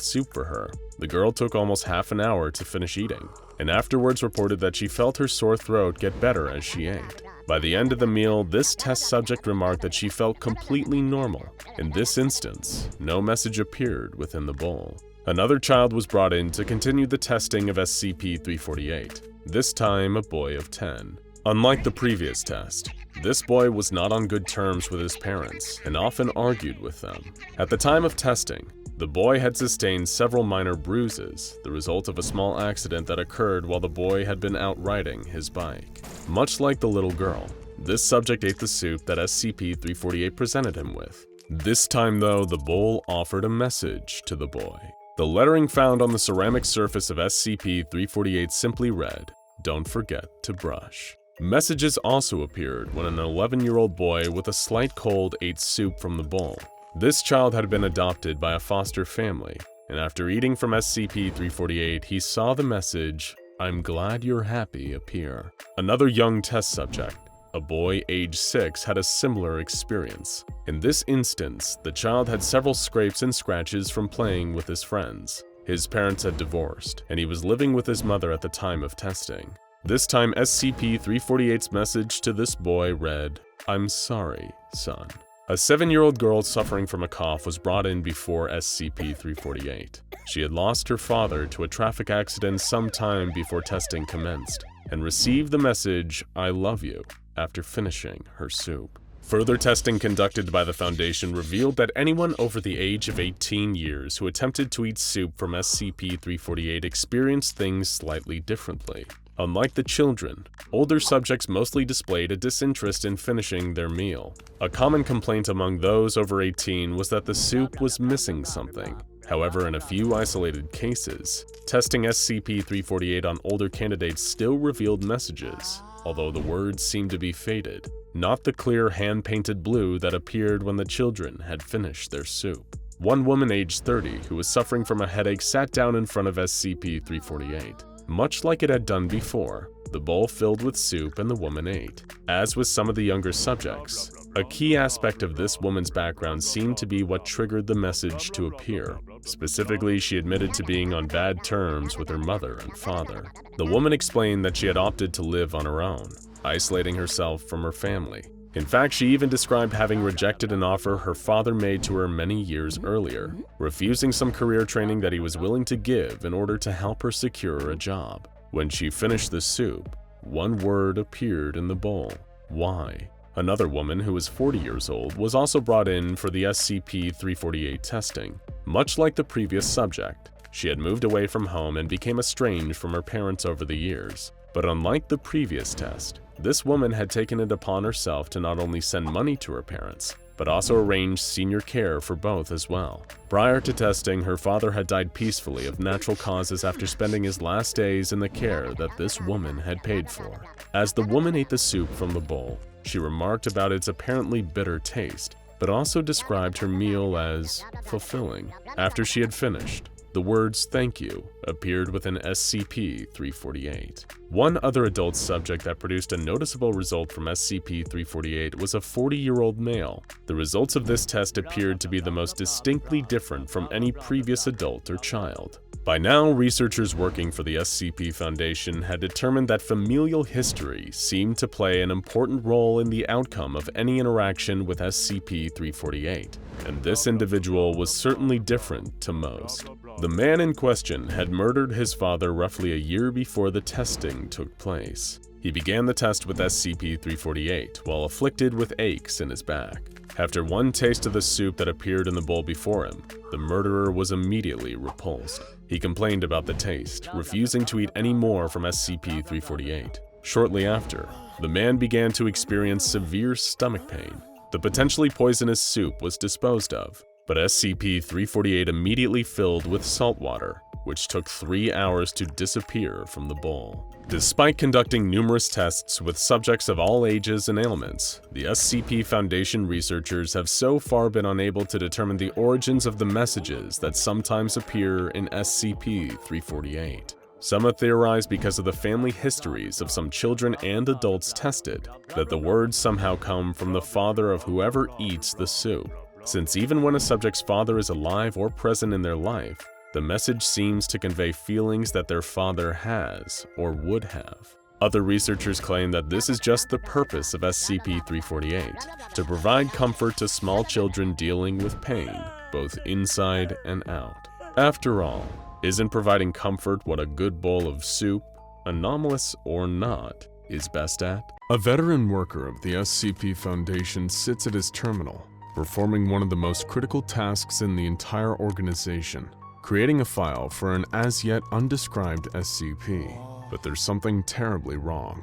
soup for her, the girl took almost half an hour to finish eating, and afterwards reported that she felt her sore throat get better as she ate. By the end of the meal, this test subject remarked that she felt completely normal. In this instance, no message appeared within the bowl. Another child was brought in to continue the testing of SCP-348, this time a boy of 10. Unlike the previous test, this boy was not on good terms with his parents and often argued with them. At the time of testing, the boy had sustained several minor bruises, the result of a small accident that occurred while the boy had been out riding his bike. Much like the little girl, this subject ate the soup that SCP-348 presented him with. This time though, the bowl offered a message to the boy. The lettering found on the ceramic surface of SCP-348 simply read, "Don't forget to brush." Messages also appeared when an 11-year-old boy with a slight cold ate soup from the bowl. This child had been adopted by a foster family, and after eating from SCP-348, he saw the message, "I'm glad you're happy," appear. Another young test subject, a boy age 6, had a similar experience. In this instance, the child had several scrapes and scratches from playing with his friends. His parents had divorced, and he was living with his mother at the time of testing. This time, SCP-348's message to this boy read, "I'm sorry, son." A 7-year-old girl suffering from a cough was brought in before SCP-348. She had lost her father to a traffic accident some time before testing commenced, and received the message, "I love you," after finishing her soup. Further testing conducted by the Foundation revealed that anyone over the age of 18 years who attempted to eat soup from SCP-348 experienced things slightly differently. Unlike the children, older subjects mostly displayed a disinterest in finishing their meal. A common complaint among those over 18 was that the soup was missing something. However, in a few isolated cases, testing SCP-348 on older candidates still revealed messages, although the words seemed to be faded, not the clear hand-painted blue that appeared when the children had finished their soup. One woman aged 30 who was suffering from a headache sat down in front of SCP-348. Much like it had done before, the bowl filled with soup and the woman ate. As with some of the younger subjects, a key aspect of this woman's background seemed to be what triggered the message to appear. Specifically, she admitted to being on bad terms with her mother and father. The woman explained that she had opted to live on her own, isolating herself from her family. In fact, she even described having rejected an offer her father made to her many years earlier, refusing some career training that he was willing to give in order to help her secure a job. When she finished the soup, one word appeared in the bowl: why? Another woman who was 40 years old was also brought in for the SCP-348 testing. Much like the previous subject, she had moved away from home and became estranged from her parents over the years. But unlike the previous test, this woman had taken it upon herself to not only send money to her parents, but also arrange senior care for both as well. Prior to testing, her father had died peacefully of natural causes after spending his last days in the care that this woman had paid for. As the woman ate the soup from the bowl, she remarked about its apparently bitter taste, but also described her meal as fulfilling. After she had finished, the words "thank you" appeared within SCP-348. One other adult subject that produced a noticeable result from SCP-348 was a 40-year-old male. The results of this test appeared to be the most distinctly different from any previous adult or child. By now, researchers working for the SCP Foundation had determined that familial history seemed to play an important role in the outcome of any interaction with SCP-348, and this individual was certainly different to most. The man in question had murdered his father roughly a year before the testing took place. He began the test with SCP-348 while afflicted with aches in his back. After one taste of the soup that appeared in the bowl before him, the murderer was immediately repulsed. He complained about the taste, refusing to eat any more from SCP-348. Shortly after, the man began to experience severe stomach pain. The potentially poisonous soup was disposed of, but SCP-348 immediately filled with salt water, which took 3 hours to disappear from the bowl. Despite conducting numerous tests with subjects of all ages and ailments, the SCP Foundation researchers have so far been unable to determine the origins of the messages that sometimes appear in SCP-348. Some have theorized because of the family histories of some children and adults tested, that the words somehow come from the father of whoever eats the soup, since even when a subject's father is alive or present in their life, the message seems to convey feelings that their father has or would have. Other researchers claim that this is just the purpose of SCP-348, to provide comfort to small children dealing with pain, both inside and out. After all, isn't providing comfort what a good bowl of soup, anomalous or not, is best at? A veteran worker of the SCP Foundation sits at his terminal, performing one of the most critical tasks in the entire organization: creating a file for an as-yet undescribed SCP. But there's something terribly wrong.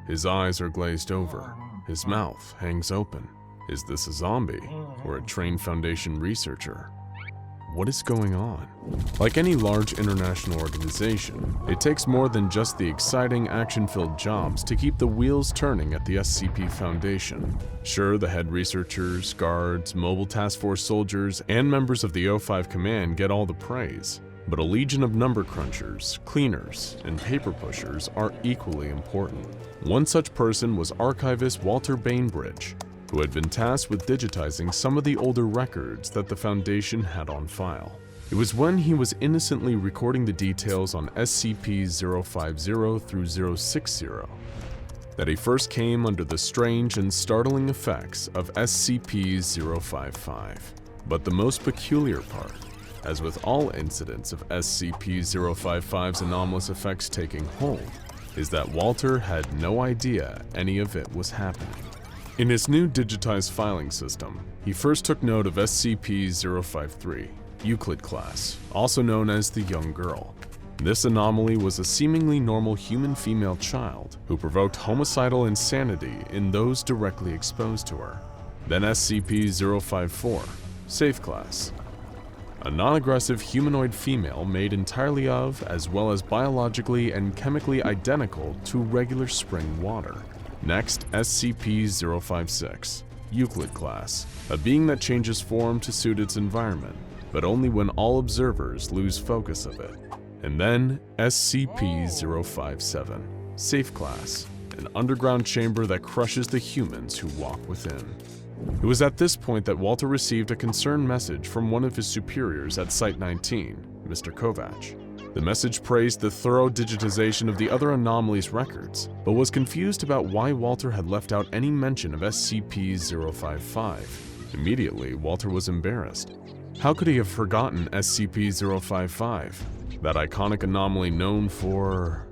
His eyes are glazed over. His mouth hangs open. Is this a zombie or a trained Foundation researcher? What is going on? Like any large international organization, it takes more than just the exciting, action-filled jobs to keep the wheels turning at the SCP Foundation. Sure, the head researchers, guards, mobile task force soldiers, and members of the O5 Command get all the praise, but a legion of number crunchers, cleaners, and paper pushers are equally important. One such person was archivist Walter Bainbridge, who had been tasked with digitizing some of the older records that the Foundation had on file. It was when he was innocently recording the details on SCP-050 through 060 that he first came under the strange and startling effects of SCP-055. But the most peculiar part, as with all incidents of SCP-055's anomalous effects taking hold, is that Walter had no idea any of it was happening. In his new digitized filing system, he first took note of SCP-053, Euclid class, also known as the Young Girl. This anomaly was a seemingly normal human female child who provoked homicidal insanity in those directly exposed to her. Then SCP-054, Safe class, a non-aggressive humanoid female made entirely of, as well as biologically and chemically identical to regular spring water. Next, SCP-056, Euclid class, a being that changes form to suit its environment. but only when all observers lose focus of it. And then SCP-057, Safe Class, an underground chamber that crushes the humans who walk within. It was at this point that Walter received a concerned message from one of his superiors at Site-19, Mr. Kovac. The message praised the thorough digitization of the other anomalies records, but was confused about why Walter had left out any mention of SCP-055. Immediately, Walter was embarrassed. How could he have forgotten SCP-055? That iconic anomaly known for...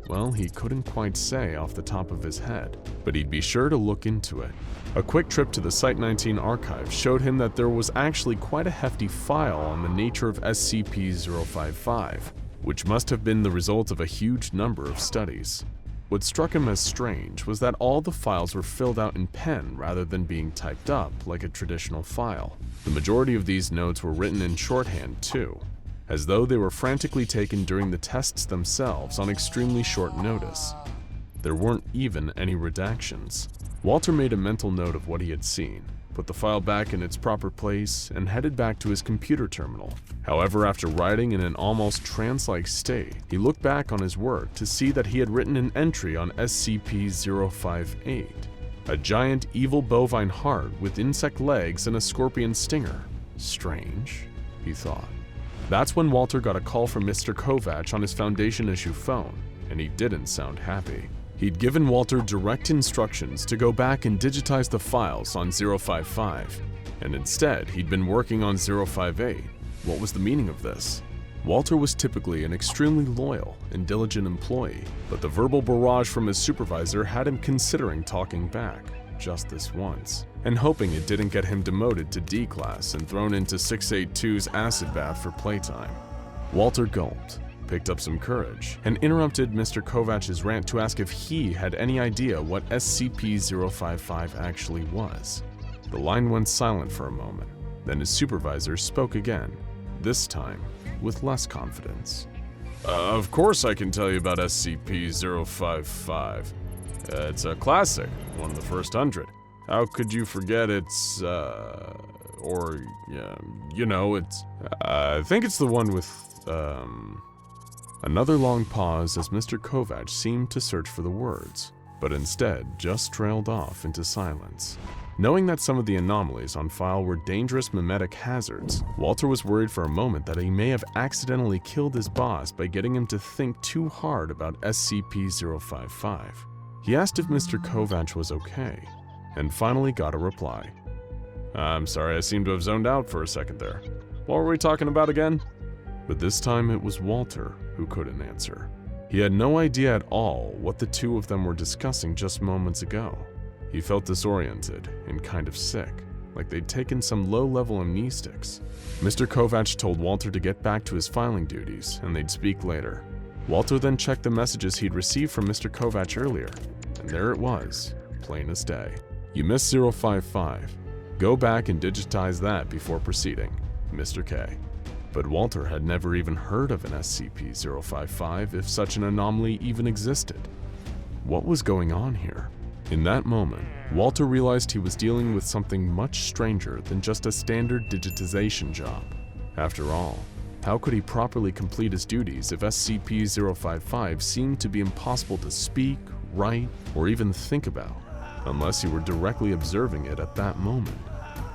well, he couldn't quite say off the top of his head, but he'd be sure to look into it. A quick trip to the Site-19 archive showed him that there was actually quite a hefty file on the nature of SCP-055, which must have been the result of a huge number of studies. What struck him as strange was that all the files were filled out in pen rather than being typed up like a traditional file. The majority of these notes were written in shorthand too, as though they were frantically taken during the tests themselves on extremely short notice. There weren't even any redactions. Walter made a mental note of what he had seen, put the file back in its proper place, and headed back to his computer terminal. However, after writing in an almost trance-like state, he looked back on his work to see that he had written an entry on SCP-058, a giant evil bovine heart with insect legs and a scorpion stinger. Strange, he thought. That's when Walter got a call from Mr. Kovac on his Foundation issue phone, and he didn't sound happy. He'd given Walter direct instructions to go back and digitize the files on 055, and instead he'd been working on 058. What was the meaning of this? Walter was typically an extremely loyal and diligent employee, but the verbal barrage from his supervisor had him considering talking back, just this once, and hoping it didn't get him demoted to D class and thrown into 682's acid bath for playtime. Walter gulped, picked up some courage, and interrupted Mr. Kovac's rant to ask if he had any idea what SCP-055 actually was. The line went silent for a moment, then his supervisor spoke again, this time with less confidence. Of course I can tell you about SCP-055. It's a classic, one of the first 100. How could you forget it's, I think it's the one with, Another long pause as Mr. Kovac seemed to search for the words, but instead just trailed off into silence. Knowing that some of the anomalies on file were dangerous memetic hazards, Walter was worried for a moment that he may have accidentally killed his boss by getting him to think too hard about SCP-055. He asked if Mr. Kovac was okay, and finally got a reply. I'm sorry, I seem to have zoned out for a second there. What were we talking about again? But this time it was Walter who couldn't answer. He had no idea at all what the two of them were discussing just moments ago. He felt disoriented and kind of sick, like they'd taken some low-level amnestics. Mr. Kovac told Walter to get back to his filing duties and they'd speak later. Walter then checked the messages he'd received from Mr. Kovac earlier, and there it was, plain as day. You missed 055. Go back and digitize that before proceeding, Mr. K. But Walter had never even heard of an SCP-055 if such an anomaly even existed. What was going on here? In that moment, Walter realized he was dealing with something much stranger than just a standard digitization job. After all, how could he properly complete his duties if SCP-055 seemed to be impossible to speak, write, or even think about, unless he were directly observing it at that moment?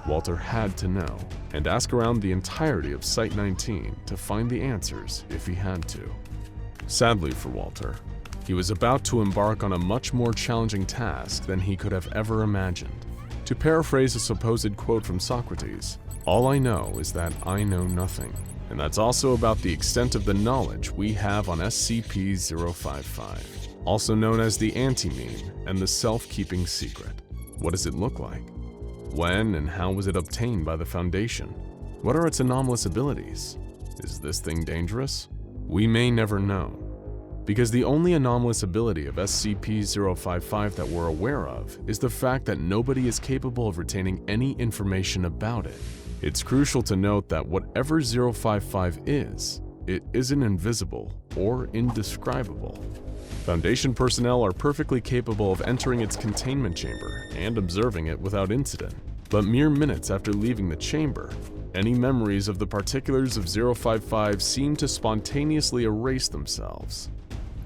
Walter had to know, and ask around the entirety of Site-19 to find the answers if he had to. Sadly for Walter, he was about to embark on a much more challenging task than he could have ever imagined. To paraphrase a supposed quote from Socrates, all I know is that I know nothing, and that's also about the extent of the knowledge we have on SCP-055, also known as the anti-meme and the self-keeping secret. What does it look like? When and how was it obtained by the Foundation? What are its anomalous abilities? Is this thing dangerous? We may never know, because the only anomalous ability of SCP-055 that we're aware of is the fact that nobody is capable of retaining any information about it. It's crucial to note that whatever 055 is, it isn't invisible or indescribable. Foundation personnel are perfectly capable of entering its containment chamber and observing it without incident, but mere minutes after leaving the chamber, Any memories of the particulars of 055 seem to spontaneously erase themselves.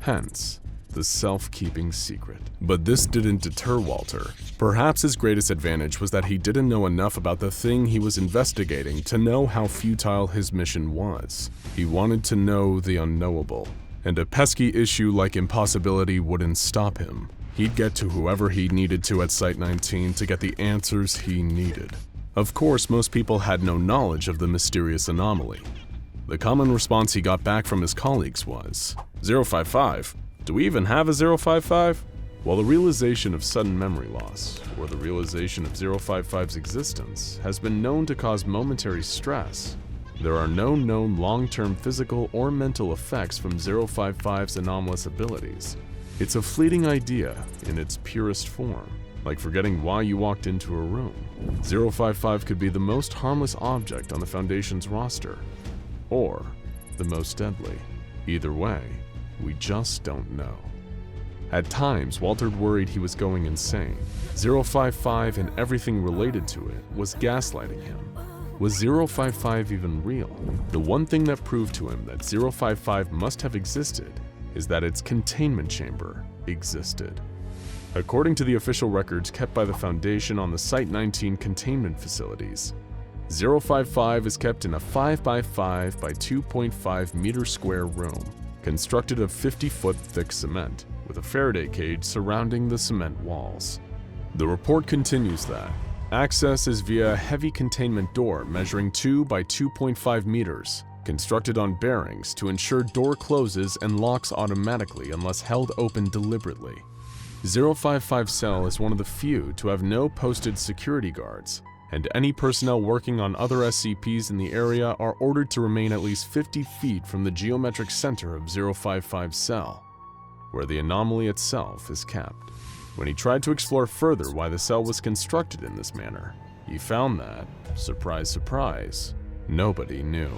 Hence, the self-keeping secret. But this didn't deter Walter. Perhaps his greatest advantage was that he didn't know enough about the thing he was investigating to know how futile his mission was. He wanted to know the unknowable, and a pesky issue like impossibility wouldn't stop him. He'd get to whoever he needed to at Site-19 to get the answers he needed. Of course, most people had no knowledge of the mysterious anomaly. The common response he got back from his colleagues was, 055? Do we even have a 055? While the realization of sudden memory loss, or the realization of 055's existence, has been known to cause momentary stress, there are no known long-term physical or mental effects from 055's anomalous abilities. It's a fleeting idea in its purest form, like forgetting why you walked into a room. 055 could be the most harmless object on the Foundation's roster, or the most deadly. Either way, we just don't know. At times, Walter worried he was going insane. 055 and everything related to it was gaslighting him. Was 055 even real? The one thing that proved to him that 055 must have existed is that its containment chamber existed. According to the official records kept by the Foundation on the Site-19 containment facilities, 055 is kept in a 5x5 by 2.5 meter square room, constructed of 50-foot thick cement, with a Faraday cage surrounding the cement walls. The report continues that access is via a heavy containment door measuring 2 by 2.5 meters, constructed on bearings to ensure door closes and locks automatically unless held open deliberately. 055 cell is one of the few to have no posted security guards, and any personnel working on other SCPs in the area are ordered to remain at least 50 feet from the geometric center of 055 cell, where the anomaly itself is kept. When he tried to explore further why the cell was constructed in this manner, he found that, surprise, surprise, nobody knew.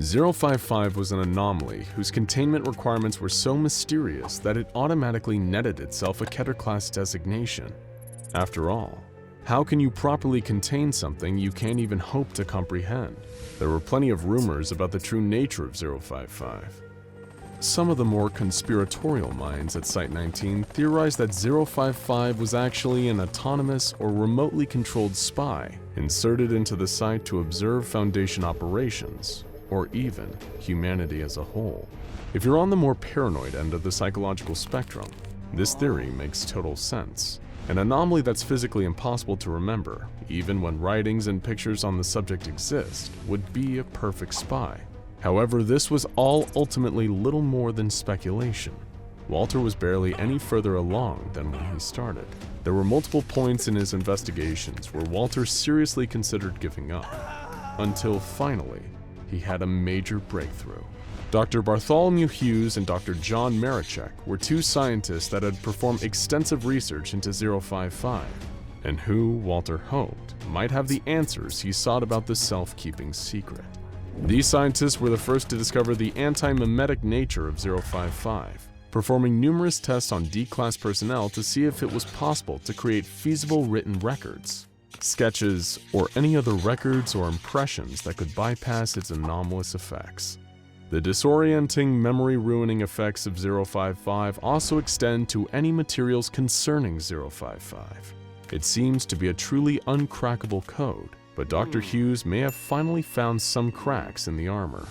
055 was an anomaly whose containment requirements were so mysterious that it automatically netted itself a Keter-class designation. After all, how can you properly contain something you can't even hope to comprehend? There were plenty of rumors about the true nature of 055. Some of the more conspiratorial minds at Site-19 theorized that 055 was actually an autonomous or remotely controlled spy inserted into the site to observe Foundation operations, or even humanity as a whole. If you're on the more paranoid end of the psychological spectrum, this theory makes total sense. An anomaly that's physically impossible to remember, even when writings and pictures on the subject exist, would be a perfect spy. However, this was all ultimately little more than speculation. Walter was barely any further along than when he started. There were multiple points in his investigations where Walter seriously considered giving up, until finally, he had a major breakthrough. Dr. Bartholomew Hughes and Dr. John Marichek were two scientists that had performed extensive research into 055, and who, Walter hoped, might have the answers he sought about the self-keeping secret. These scientists were the first to discover the anti-memetic nature of 055, performing numerous tests on D-Class personnel to see if it was possible to create feasible written records, sketches, or any other records or impressions that could bypass its anomalous effects. The disorienting, memory-ruining effects of 055 also extend to any materials concerning 055. It seems to be a truly uncrackable code, but Dr. Hughes may have finally found some cracks in the armor.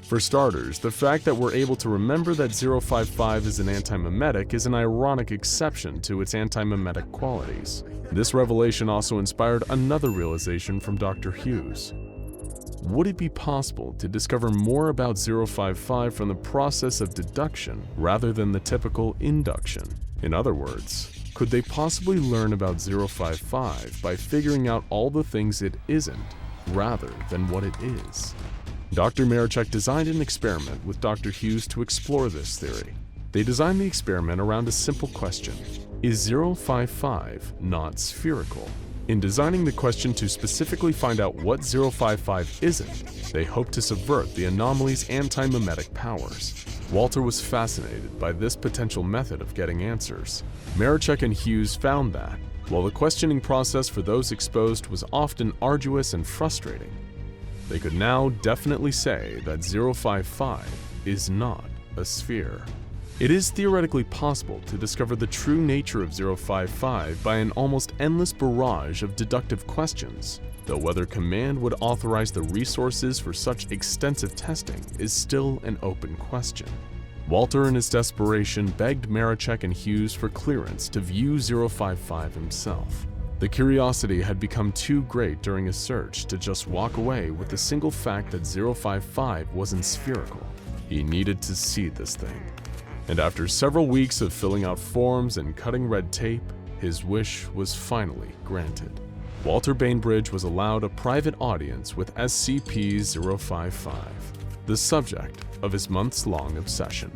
For starters, the fact that we're able to remember that 055 is an anti-memetic is an ironic exception to its anti-memetic qualities. This revelation also inspired another realization from Dr. Hughes. Would it be possible to discover more about 055 from the process of deduction rather than the typical induction? In other words, could they possibly learn about 055 by figuring out all the things it isn't rather than what it is? Dr. Marichek designed an experiment with Dr. Hughes to explore this theory. They designed the experiment around a simple question: is 055 not spherical? In designing the question to specifically find out what 055 isn't, they hoped to subvert the anomaly's anti-memetic powers. Walter was fascinated by this potential method of getting answers. Marichek and Hughes found that, While the questioning process for those exposed was often arduous and frustrating, they could now definitely say that 055 is not a sphere. It is theoretically possible to discover the true nature of 055 by an almost endless barrage of deductive questions, though whether Command would authorize the resources for such extensive testing is still an open question. Walter in his desperation begged Marichek and Hughes for clearance to view 055 himself. The curiosity had become too great during his search to just walk away with the single fact that 055 wasn't spherical. He needed to see this thing. And after several weeks of filling out forms and cutting red tape, his wish was finally granted. Walter Bainbridge was allowed a private audience with SCP-055, the subject of his months-long obsession.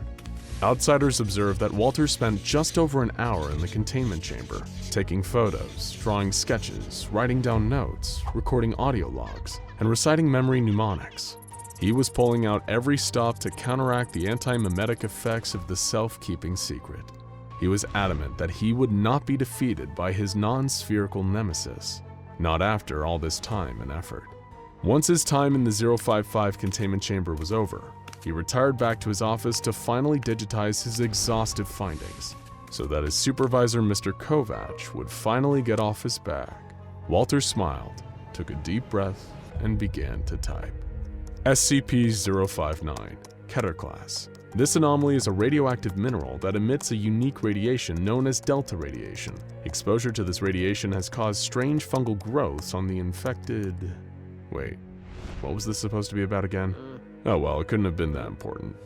Outsiders observed that Walter spent just over an hour in the containment chamber, taking photos, drawing sketches, writing down notes, recording audio logs, and reciting memory mnemonics. He was pulling out every stop to counteract the anti-memetic effects of the self-keeping secret. He was adamant that he would not be defeated by his non-spherical nemesis, not after all this time and effort. Once his time in the 055 containment chamber was over, he retired back to his office to finally digitize his exhaustive findings, so that his supervisor, Mr. Kovac, would finally get off his back. Walter smiled, took a deep breath, and began to type. SCP-059, Keter Class. This anomaly is a radioactive mineral that emits a unique radiation known as delta radiation. Exposure to this radiation has caused strange fungal growths on the infected... Wait, what was this supposed to be about again? Oh well, it couldn't have been that important.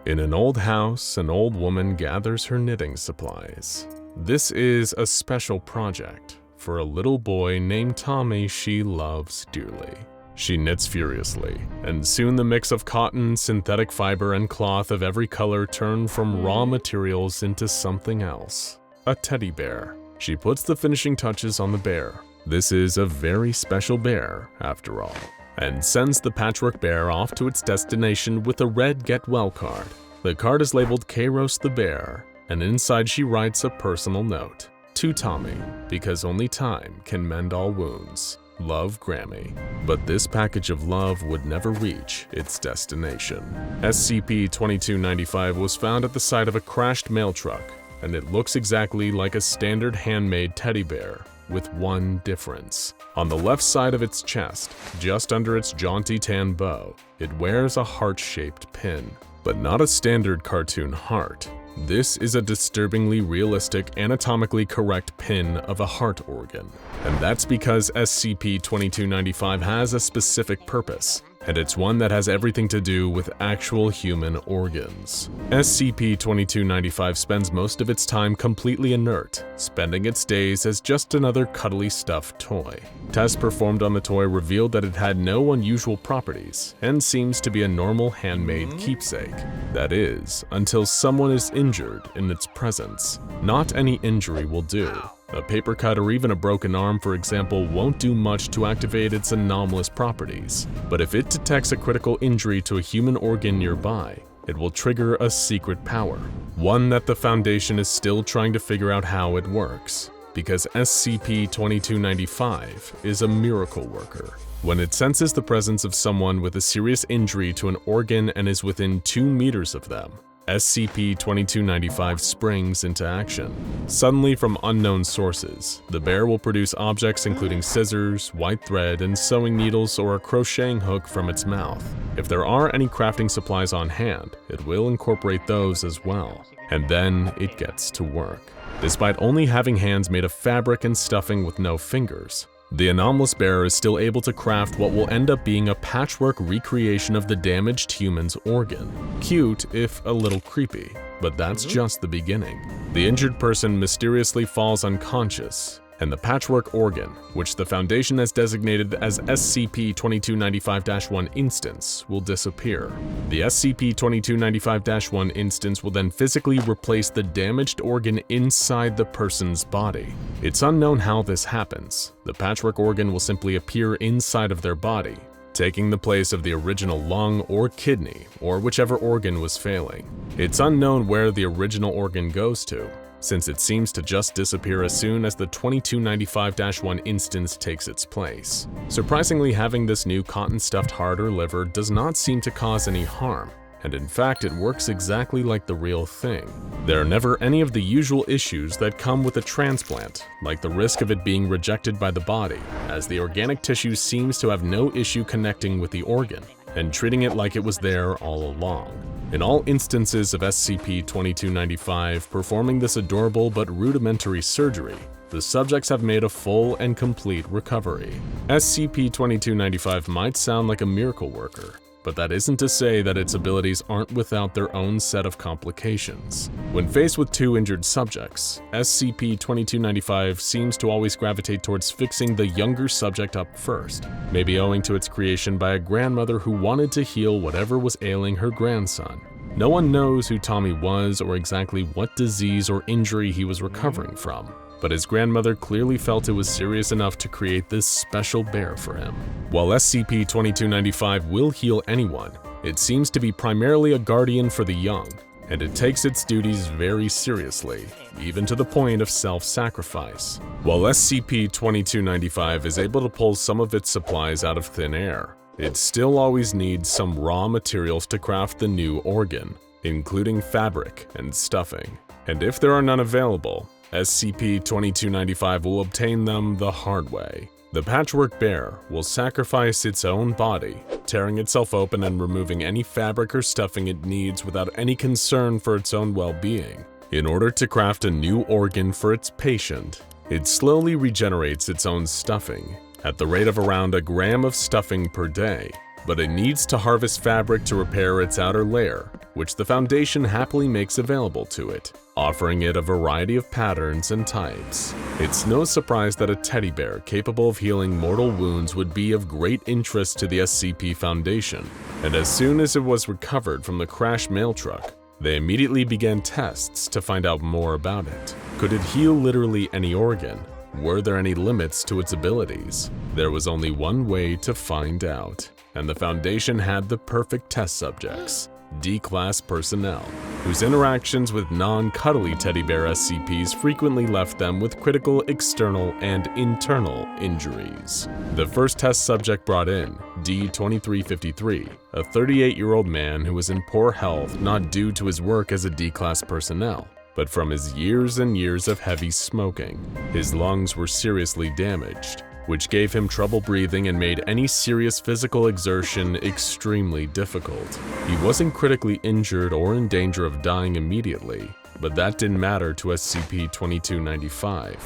In an old house, an old woman gathers her knitting supplies. This is a special project for a little boy named Tommy she loves dearly. She knits furiously, and soon the mix of cotton, synthetic fiber, and cloth of every color turn from raw materials into something else. A teddy bear. She puts the finishing touches on the bear. This is a very special bear, after all, and sends the patchwork bear off to its destination with a red Get Well card. The card is labeled Kairos the Bear, and inside she writes a personal note. To Tommy, because only time can mend all wounds. Love, Grammy. But this package of love would never reach its destination. SCP-2295 was found at the site of a crashed mail truck, and it looks exactly like a standard handmade teddy bear, with one difference. On the left side of its chest, just under its jaunty tan bow, it wears a heart-shaped pin, but not a standard cartoon heart. This is a disturbingly realistic, anatomically correct pin of a heart organ. And that's because SCP-2295 has a specific purpose, and it's one that has everything to do with actual human organs. SCP-2295 spends most of its time completely inert, spending its days as just another cuddly stuffed toy. Tests performed on the toy revealed that it had no unusual properties, and seems to be a normal handmade keepsake. That is, until someone is injured in its presence. Not any injury will do. A paper cut or even a broken arm, for example, won't do much to activate its anomalous properties. But if it detects a critical injury to a human organ nearby, it will trigger a secret power, one that the Foundation is still trying to figure out how it works. Because SCP-2295 is a miracle worker. When it senses the presence of someone with a serious injury to an organ and is within 2 meters of them, SCP-2295 springs into action. Suddenly, from unknown sources, the bear will produce objects including scissors, white thread, and sewing needles or a crocheting hook from its mouth. If there are any crafting supplies on hand, it will incorporate those as well. And then it gets to work. Despite only having hands made of fabric and stuffing with no fingers, the anomalous bear is still able to craft what will end up being a patchwork recreation of the damaged human's organ. Cute, if a little creepy, but that's just the beginning. The injured person mysteriously falls unconscious, and the patchwork organ, which the Foundation has designated as SCP-2295-1 instance, will disappear. The SCP-2295-1 instance will then physically replace the damaged organ inside the person's body. It's unknown how this happens. The patchwork organ will simply appear inside of their body, taking the place of the original lung or kidney, or whichever organ was failing. It's unknown where the original organ goes to, since it seems to just disappear as soon as the 2295-1 instance takes its place. Surprisingly, having this new cotton-stuffed heart or liver does not seem to cause any harm, and in fact it works exactly like the real thing. There are never any of the usual issues that come with a transplant, like the risk of it being rejected by the body, as the organic tissue seems to have no issue connecting with the organ, and treating it like it was there all along. In all instances of SCP-2295 performing this adorable but rudimentary surgery, the subjects have made a full and complete recovery. SCP-2295 might sound like a miracle worker, but that isn't to say that its abilities aren't without their own set of complications. When faced with two injured subjects, SCP-2295 seems to always gravitate towards fixing the younger subject up first, maybe owing to its creation by a grandmother who wanted to heal whatever was ailing her grandson. No one knows who Tommy was or exactly what disease or injury he was recovering from, but his grandmother clearly felt it was serious enough to create this special bear for him. While SCP-2295 will heal anyone, it seems to be primarily a guardian for the young, and it takes its duties very seriously, even to the point of self-sacrifice. While SCP-2295 is able to pull some of its supplies out of thin air, it still always needs some raw materials to craft the new organ, including fabric and stuffing. And if there are none available, SCP-2295 will obtain them the hard way. The patchwork bear will sacrifice its own body, tearing itself open and removing any fabric or stuffing it needs without any concern for its own well-being. In order to craft a new organ for its patient, it slowly regenerates its own stuffing, at the rate of around a gram of stuffing per day, but it needs to harvest fabric to repair its outer layer, which the Foundation happily makes available to it, offering it a variety of patterns and types. It's no surprise that a teddy bear capable of healing mortal wounds would be of great interest to the SCP Foundation, and as soon as it was recovered from the crashed mail truck, they immediately began tests to find out more about it. Could it heal literally any organ? Were there any limits to its abilities? There was only one way to find out, and the Foundation had the perfect test subjects. D-Class personnel, whose interactions with non-cuddly teddy bear SCPs frequently left them with critical external and internal injuries. The first test subject brought in, D-2353, a 38-year-old man who was in poor health not due to his work as a D-Class personnel, but from his years and years of heavy smoking. His lungs were seriously damaged, which gave him trouble breathing and made any serious physical exertion extremely difficult. He wasn't critically injured or in danger of dying immediately, but that didn't matter to SCP-2295.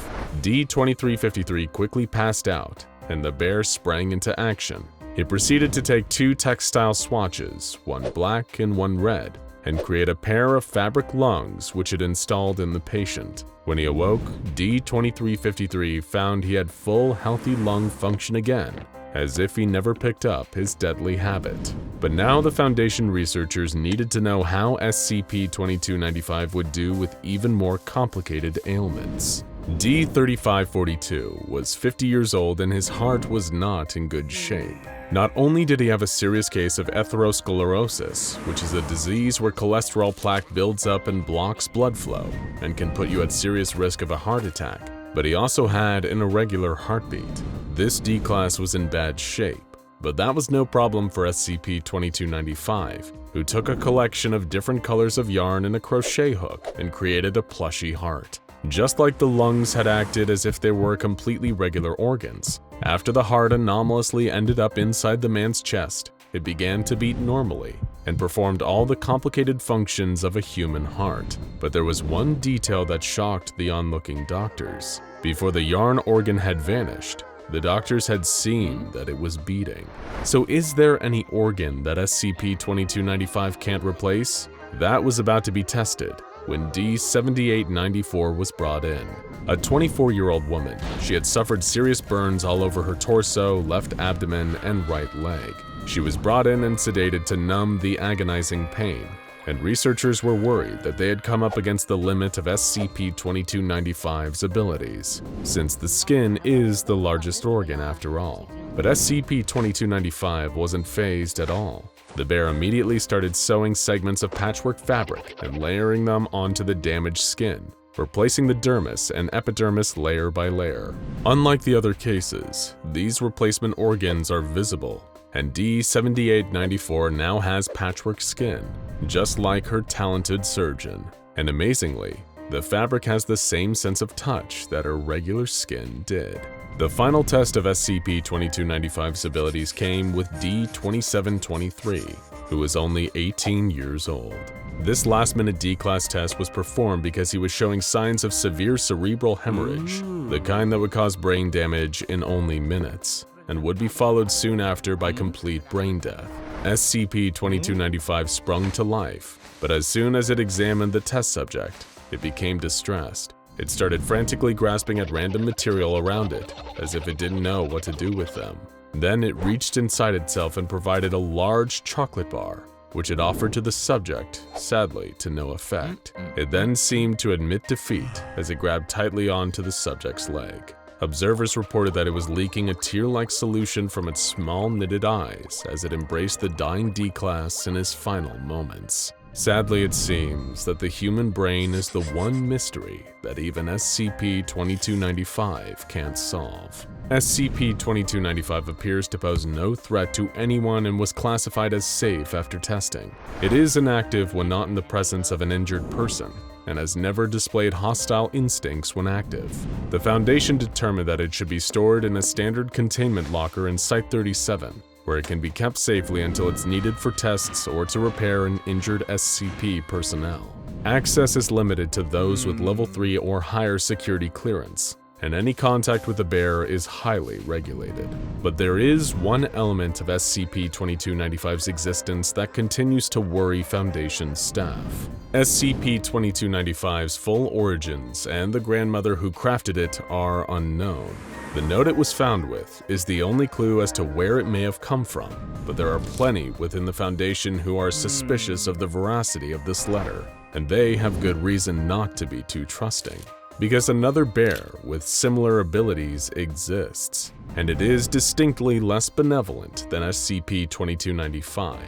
D-2353 quickly passed out, and the bear sprang into action. It proceeded to take two textile swatches, one black and one red, and create a pair of fabric lungs which it installed in the patient. When he awoke, D-2353 found he had full healthy lung function again, as if he never picked up his deadly habit. But now the Foundation researchers needed to know how SCP-2295 would do with even more complicated ailments. D-3542 was 50 years old and his heart was not in good shape. Not only did he have a serious case of atherosclerosis, which is a disease where cholesterol plaque builds up and blocks blood flow and can put you at serious risk of a heart attack, but he also had an irregular heartbeat. This D-Class was in bad shape, but that was no problem for SCP-2295, who took a collection of different colors of yarn and a crochet hook and created a plushy heart. Just like the lungs had acted as if they were completely regular organs, after the heart anomalously ended up inside the man's chest, it began to beat normally and performed all the complicated functions of a human heart. But there was one detail that shocked the onlooking doctors. Before the yarn organ had vanished, the doctors had seen that it was beating. So is there any organ that SCP-2295 can't replace? That was about to be tested when D-7894 was brought in. A 24-year-old woman, she had suffered serious burns all over her torso, left abdomen, and right leg. She was brought in and sedated to numb the agonizing pain, and researchers were worried that they had come up against the limit of SCP-2295's abilities, since the skin is the largest organ after all. But SCP-2295 wasn't fazed at all. The bear immediately started sewing segments of patchwork fabric and layering them onto the damaged skin, replacing the dermis and epidermis layer by layer. Unlike the other cases, these replacement organs are visible, and D-7894 now has patchwork skin, just like her talented surgeon. And amazingly, the fabric has the same sense of touch that her regular skin did. The final test of SCP-2295's abilities came with D-2723, who was only 18 years old. This last-minute D-Class test was performed because he was showing signs of severe cerebral hemorrhage, the kind that would cause brain damage in only minutes, and would be followed soon after by complete brain death. SCP-2295 sprung to life, but as soon as it examined the test subject, it became distressed. It started frantically grasping at random material around it, as if it didn't know what to do with them. Then it reached inside itself and provided a large chocolate bar, which it offered to the subject, sadly to no effect. It then seemed to admit defeat as it grabbed tightly onto the subject's leg. Observers reported that it was leaking a tear-like solution from its small knitted eyes as it embraced the dying D-Class in his final moments. Sadly, it seems that the human brain is the one mystery that even SCP-2295 can't solve. SCP-2295 appears to pose no threat to anyone and was classified as safe after testing. It is inactive when not in the presence of an injured person, and has never displayed hostile instincts when active. The Foundation determined that it should be stored in a standard containment locker in Site-37, where it can be kept safely until it's needed for tests or to repair an injured SCP personnel. Access is limited to those with Level 3 or higher security clearance, and any contact with the bear is highly regulated. But there is one element of SCP-2295's existence that continues to worry Foundation staff. SCP-2295's full origins and the grandmother who crafted it are unknown. The note it was found with is the only clue as to where it may have come from, but there are plenty within the Foundation who are suspicious of the veracity of this letter, and they have good reason not to be too trusting. Because another bear with similar abilities exists, and it is distinctly less benevolent than SCP-2295.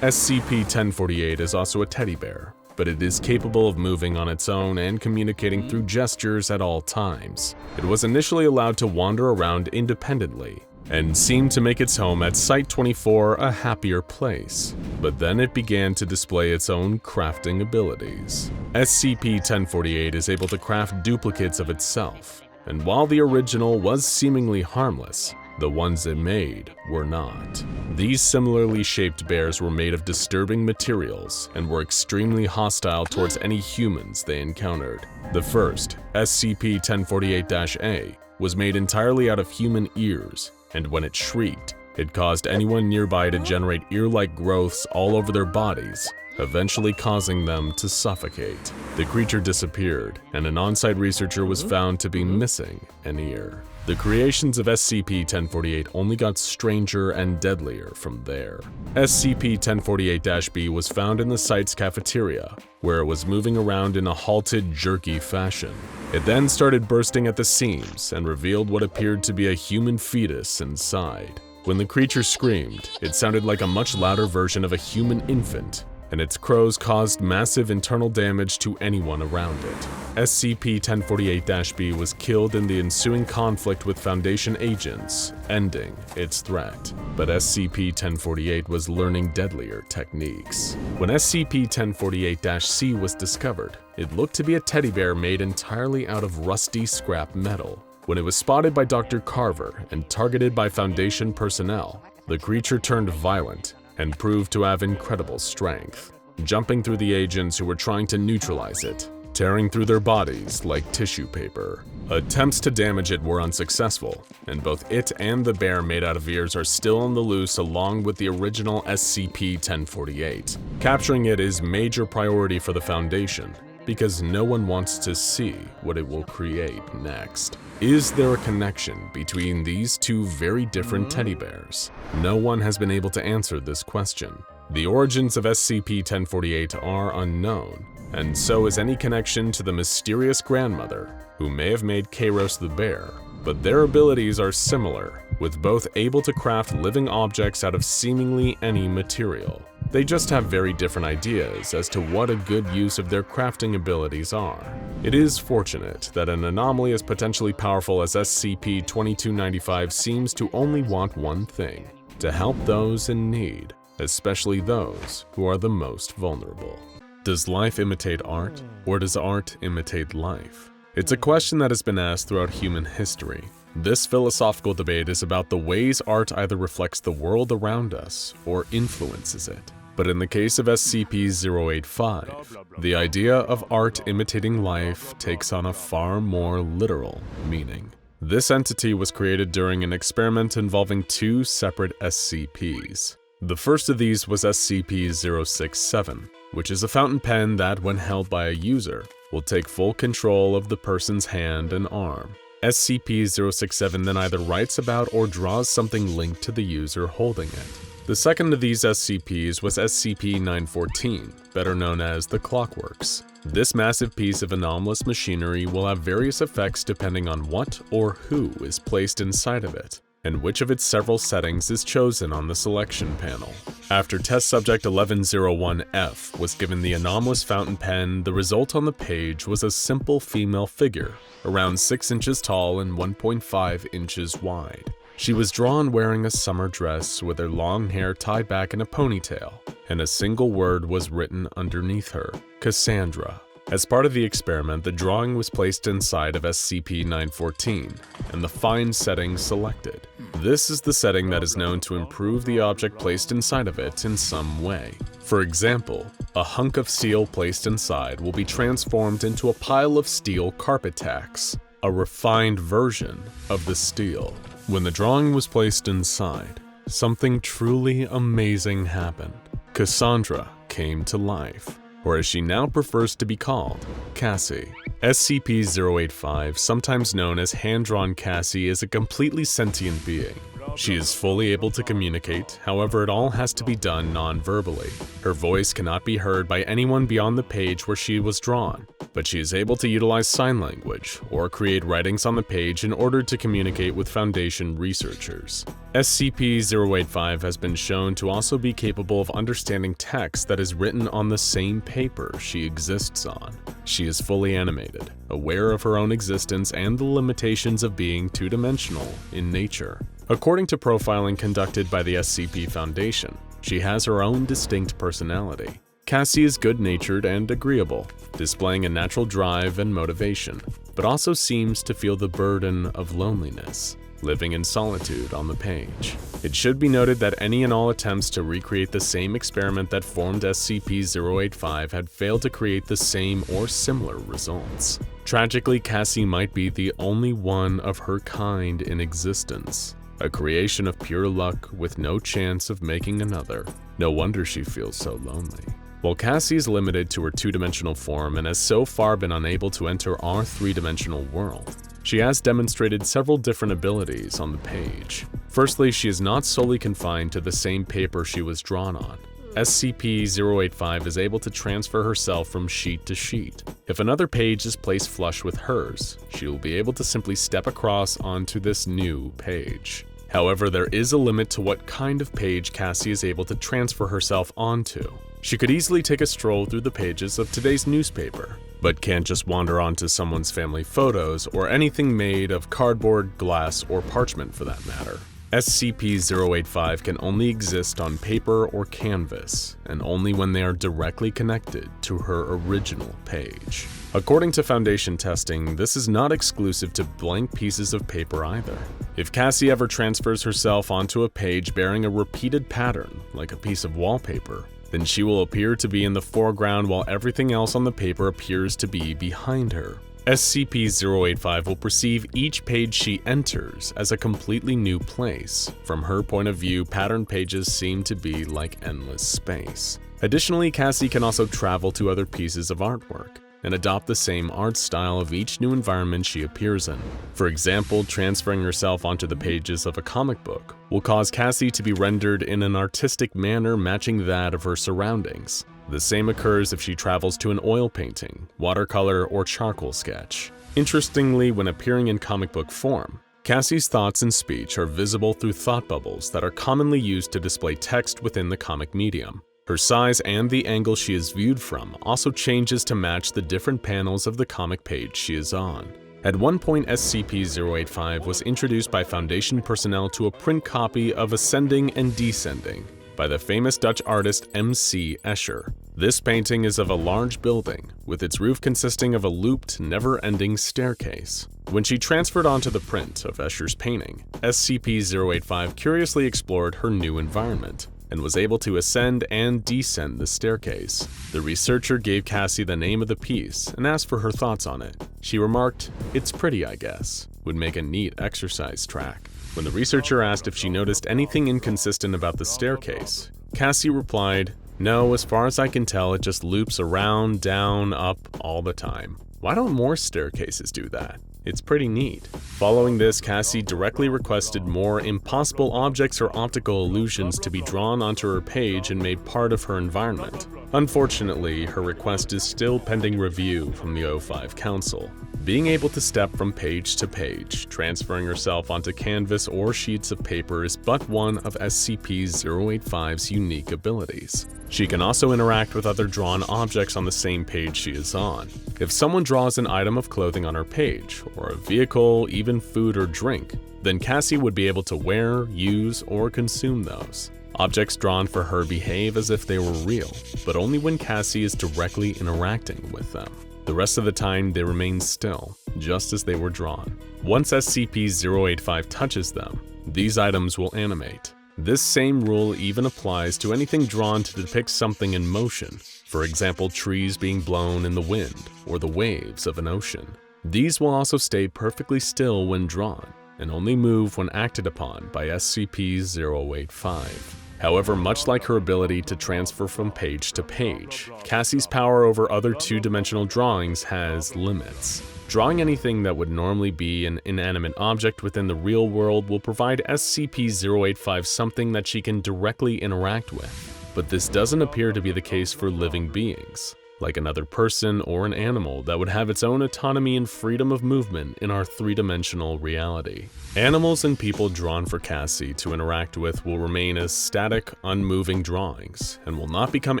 SCP-1048 is also a teddy bear, but it is capable of moving on its own and communicating through gestures at all times. It was initially allowed to wander around independently, and seemed to make its home at Site-24 a happier place, but then it began to display its own crafting abilities. SCP-1048 is able to craft duplicates of itself, and while the original was seemingly harmless, the ones it made were not. These similarly shaped bears were made of disturbing materials and were extremely hostile towards any humans they encountered. The first, SCP-1048-A, was made entirely out of human ears, and when it shrieked, it caused anyone nearby to generate ear-like growths all over their bodies, eventually causing them to suffocate. The creature disappeared, and an on-site researcher was found to be missing an ear. The creations of SCP-1048 only got stranger and deadlier from there. SCP-1048-B was found in the site's cafeteria, where it was moving around in a halted, jerky fashion. It then started bursting at the seams and revealed what appeared to be a human fetus inside. When the creature screamed, it sounded like a much louder version of a human infant, and its crows caused massive internal damage to anyone around it. SCP-1048-B was killed in the ensuing conflict with Foundation agents, ending its threat. But SCP-1048 was learning deadlier techniques. When SCP-1048-C was discovered, it looked to be a teddy bear made entirely out of rusty scrap metal. When it was spotted by Dr. Carver and targeted by Foundation personnel, the creature turned violent and proved to have incredible strength, jumping through the agents who were trying to neutralize it, tearing through their bodies like tissue paper. Attempts to damage it were unsuccessful, and both it and the bear made out of ears are still on the loose along with the original SCP-1048. Capturing it is major priority for the Foundation, because no one wants to see what it will create next. Is there a connection between these two very different teddy bears? No one has been able to answer this question. The origins of SCP-1048 are unknown, and so is any connection to the mysterious grandmother who may have made Kairos the bear, but their abilities are similar, with both able to craft living objects out of seemingly any material. They just have very different ideas as to what a good use of their crafting abilities are. It is fortunate that an anomaly as potentially powerful as SCP-5295 seems to only want one thing: to help those in need, especially those who are the most vulnerable. Does life imitate art, or does art imitate life? It's a question that has been asked throughout human history. This philosophical debate is about the ways art either reflects the world around us or influences it. But in the case of SCP-085, the idea of art imitating life takes on a far more literal meaning. This entity was created during an experiment involving two separate SCPs. The first of these was SCP-067, which is a fountain pen that, when held by a user, will take full control of the person's hand and arm. SCP-067 then either writes about or draws something linked to the user holding it. The second of these SCPs was SCP-914, better known as the Clockworks. This massive piece of anomalous machinery will have various effects depending on what or who is placed inside of it, and which of its several settings is chosen on the selection panel. After test subject 1101F was given the anomalous fountain pen, the result on the page was a simple female figure, around 6 inches tall and 1.5 inches wide. She was drawn wearing a summer dress with her long hair tied back in a ponytail, and a single word was written underneath her: Cassandra. As part of the experiment, the drawing was placed inside of SCP-914, and the Find setting selected. This is the setting that is known to improve the object placed inside of it in some way. For example, a hunk of steel placed inside will be transformed into a pile of steel carpet tacks, a refined version of the steel. When the drawing was placed inside, something truly amazing happened. Cassandra came to life, or as she now prefers to be called, Cassie. SCP-085, sometimes known as Hand-Drawn Cassie, is a completely sentient being. She is fully able to communicate, however it all has to be done non-verbally. Her voice cannot be heard by anyone beyond the page where she was drawn, but she is able to utilize sign language or create writings on the page in order to communicate with Foundation researchers. SCP-085 has been shown to also be capable of understanding text that is written on the same paper she exists on. She is fully animated, aware of her own existence and the limitations of being two-dimensional in nature. According to profiling conducted by the SCP Foundation, she has her own distinct personality. Cassie is good-natured and agreeable, displaying a natural drive and motivation, but also seems to feel the burden of loneliness, living in solitude on the page. It should be noted that any and all attempts to recreate the same experiment that formed SCP-085 had failed to create the same or similar results. Tragically, Cassie might be the only one of her kind in existence, a creation of pure luck with no chance of making another. No wonder she feels so lonely. While Cassie is limited to her two-dimensional form and has so far been unable to enter our three-dimensional world, she has demonstrated several different abilities on the page. Firstly, she is not solely confined to the same paper she was drawn on. SCP-085 is able to transfer herself from sheet to sheet. If another page is placed flush with hers, she will be able to simply step across onto this new page. However, there is a limit to what kind of page Cassie is able to transfer herself onto. She could easily take a stroll through the pages of today's newspaper, but can't just wander onto someone's family photos or anything made of cardboard, glass, or parchment for that matter. SCP-085 can only exist on paper or canvas, and only when they are directly connected to her original page. According to Foundation testing, this is not exclusive to blank pieces of paper either. If Cassie ever transfers herself onto a page bearing a repeated pattern, like a piece of wallpaper, then she will appear to be in the foreground while everything else on the paper appears to be behind her. SCP-085 will perceive each page she enters as a completely new place. From her point of view, patterned pages seem to be like endless space. Additionally, Cassie can also travel to other pieces of artwork and adopt the same art style of each new environment she appears in. For example, transferring herself onto the pages of a comic book will cause Cassie to be rendered in an artistic manner matching that of her surroundings. The same occurs if she travels to an oil painting, watercolor, or charcoal sketch. Interestingly, when appearing in comic book form, Cassie's thoughts and speech are visible through thought bubbles that are commonly used to display text within the comic medium. Her size and the angle she is viewed from also changes to match the different panels of the comic page she is on. At one point, SCP-085 was introduced by Foundation personnel to a print copy of Ascending and Descending by the famous Dutch artist M.C. Escher. This painting is of a large building, with its roof consisting of a looped, never-ending staircase. When she transferred onto the print of Escher's painting, SCP-085 curiously explored her new environment and was able to ascend and descend the staircase. The researcher gave Cassie the name of the piece and asked for her thoughts on it. She remarked, "It's pretty, I guess. Would make a neat exercise track." When the researcher asked if she noticed anything inconsistent about the staircase, Cassie replied, "No, as far as I can tell, it just loops around, down, up all the time. Why don't more staircases do that? It's pretty neat." Following this, Cassie directly requested more impossible objects or optical illusions to be drawn onto her page and made part of her environment. Unfortunately, her request is still pending review from the O5 Council. Being able to step from page to page, transferring herself onto canvas or sheets of paper is but one of SCP-085's unique abilities. She can also interact with other drawn objects on the same page she is on. If someone draws an item of clothing on her page, or a vehicle, even food or drink, then Cassie would be able to wear, use, or consume those. Objects drawn for her behave as if they were real, but only when Cassie is directly interacting with them. The rest of the time, they remain still, just as they were drawn. Once SCP-085 touches them, these items will animate. This same rule even applies to anything drawn to depict something in motion, for example, trees being blown in the wind or the waves of an ocean. These will also stay perfectly still when drawn, and only move when acted upon by SCP-085. However, much like her ability to transfer from page to page, Cassie's power over other two-dimensional drawings has limits. Drawing anything that would normally be an inanimate object within the real world will provide SCP-085 something that she can directly interact with, but this doesn't appear to be the case for living beings, like another person or an animal that would have its own autonomy and freedom of movement in our three-dimensional reality. Animals and people drawn for Cassie to interact with will remain as static, unmoving drawings, and will not become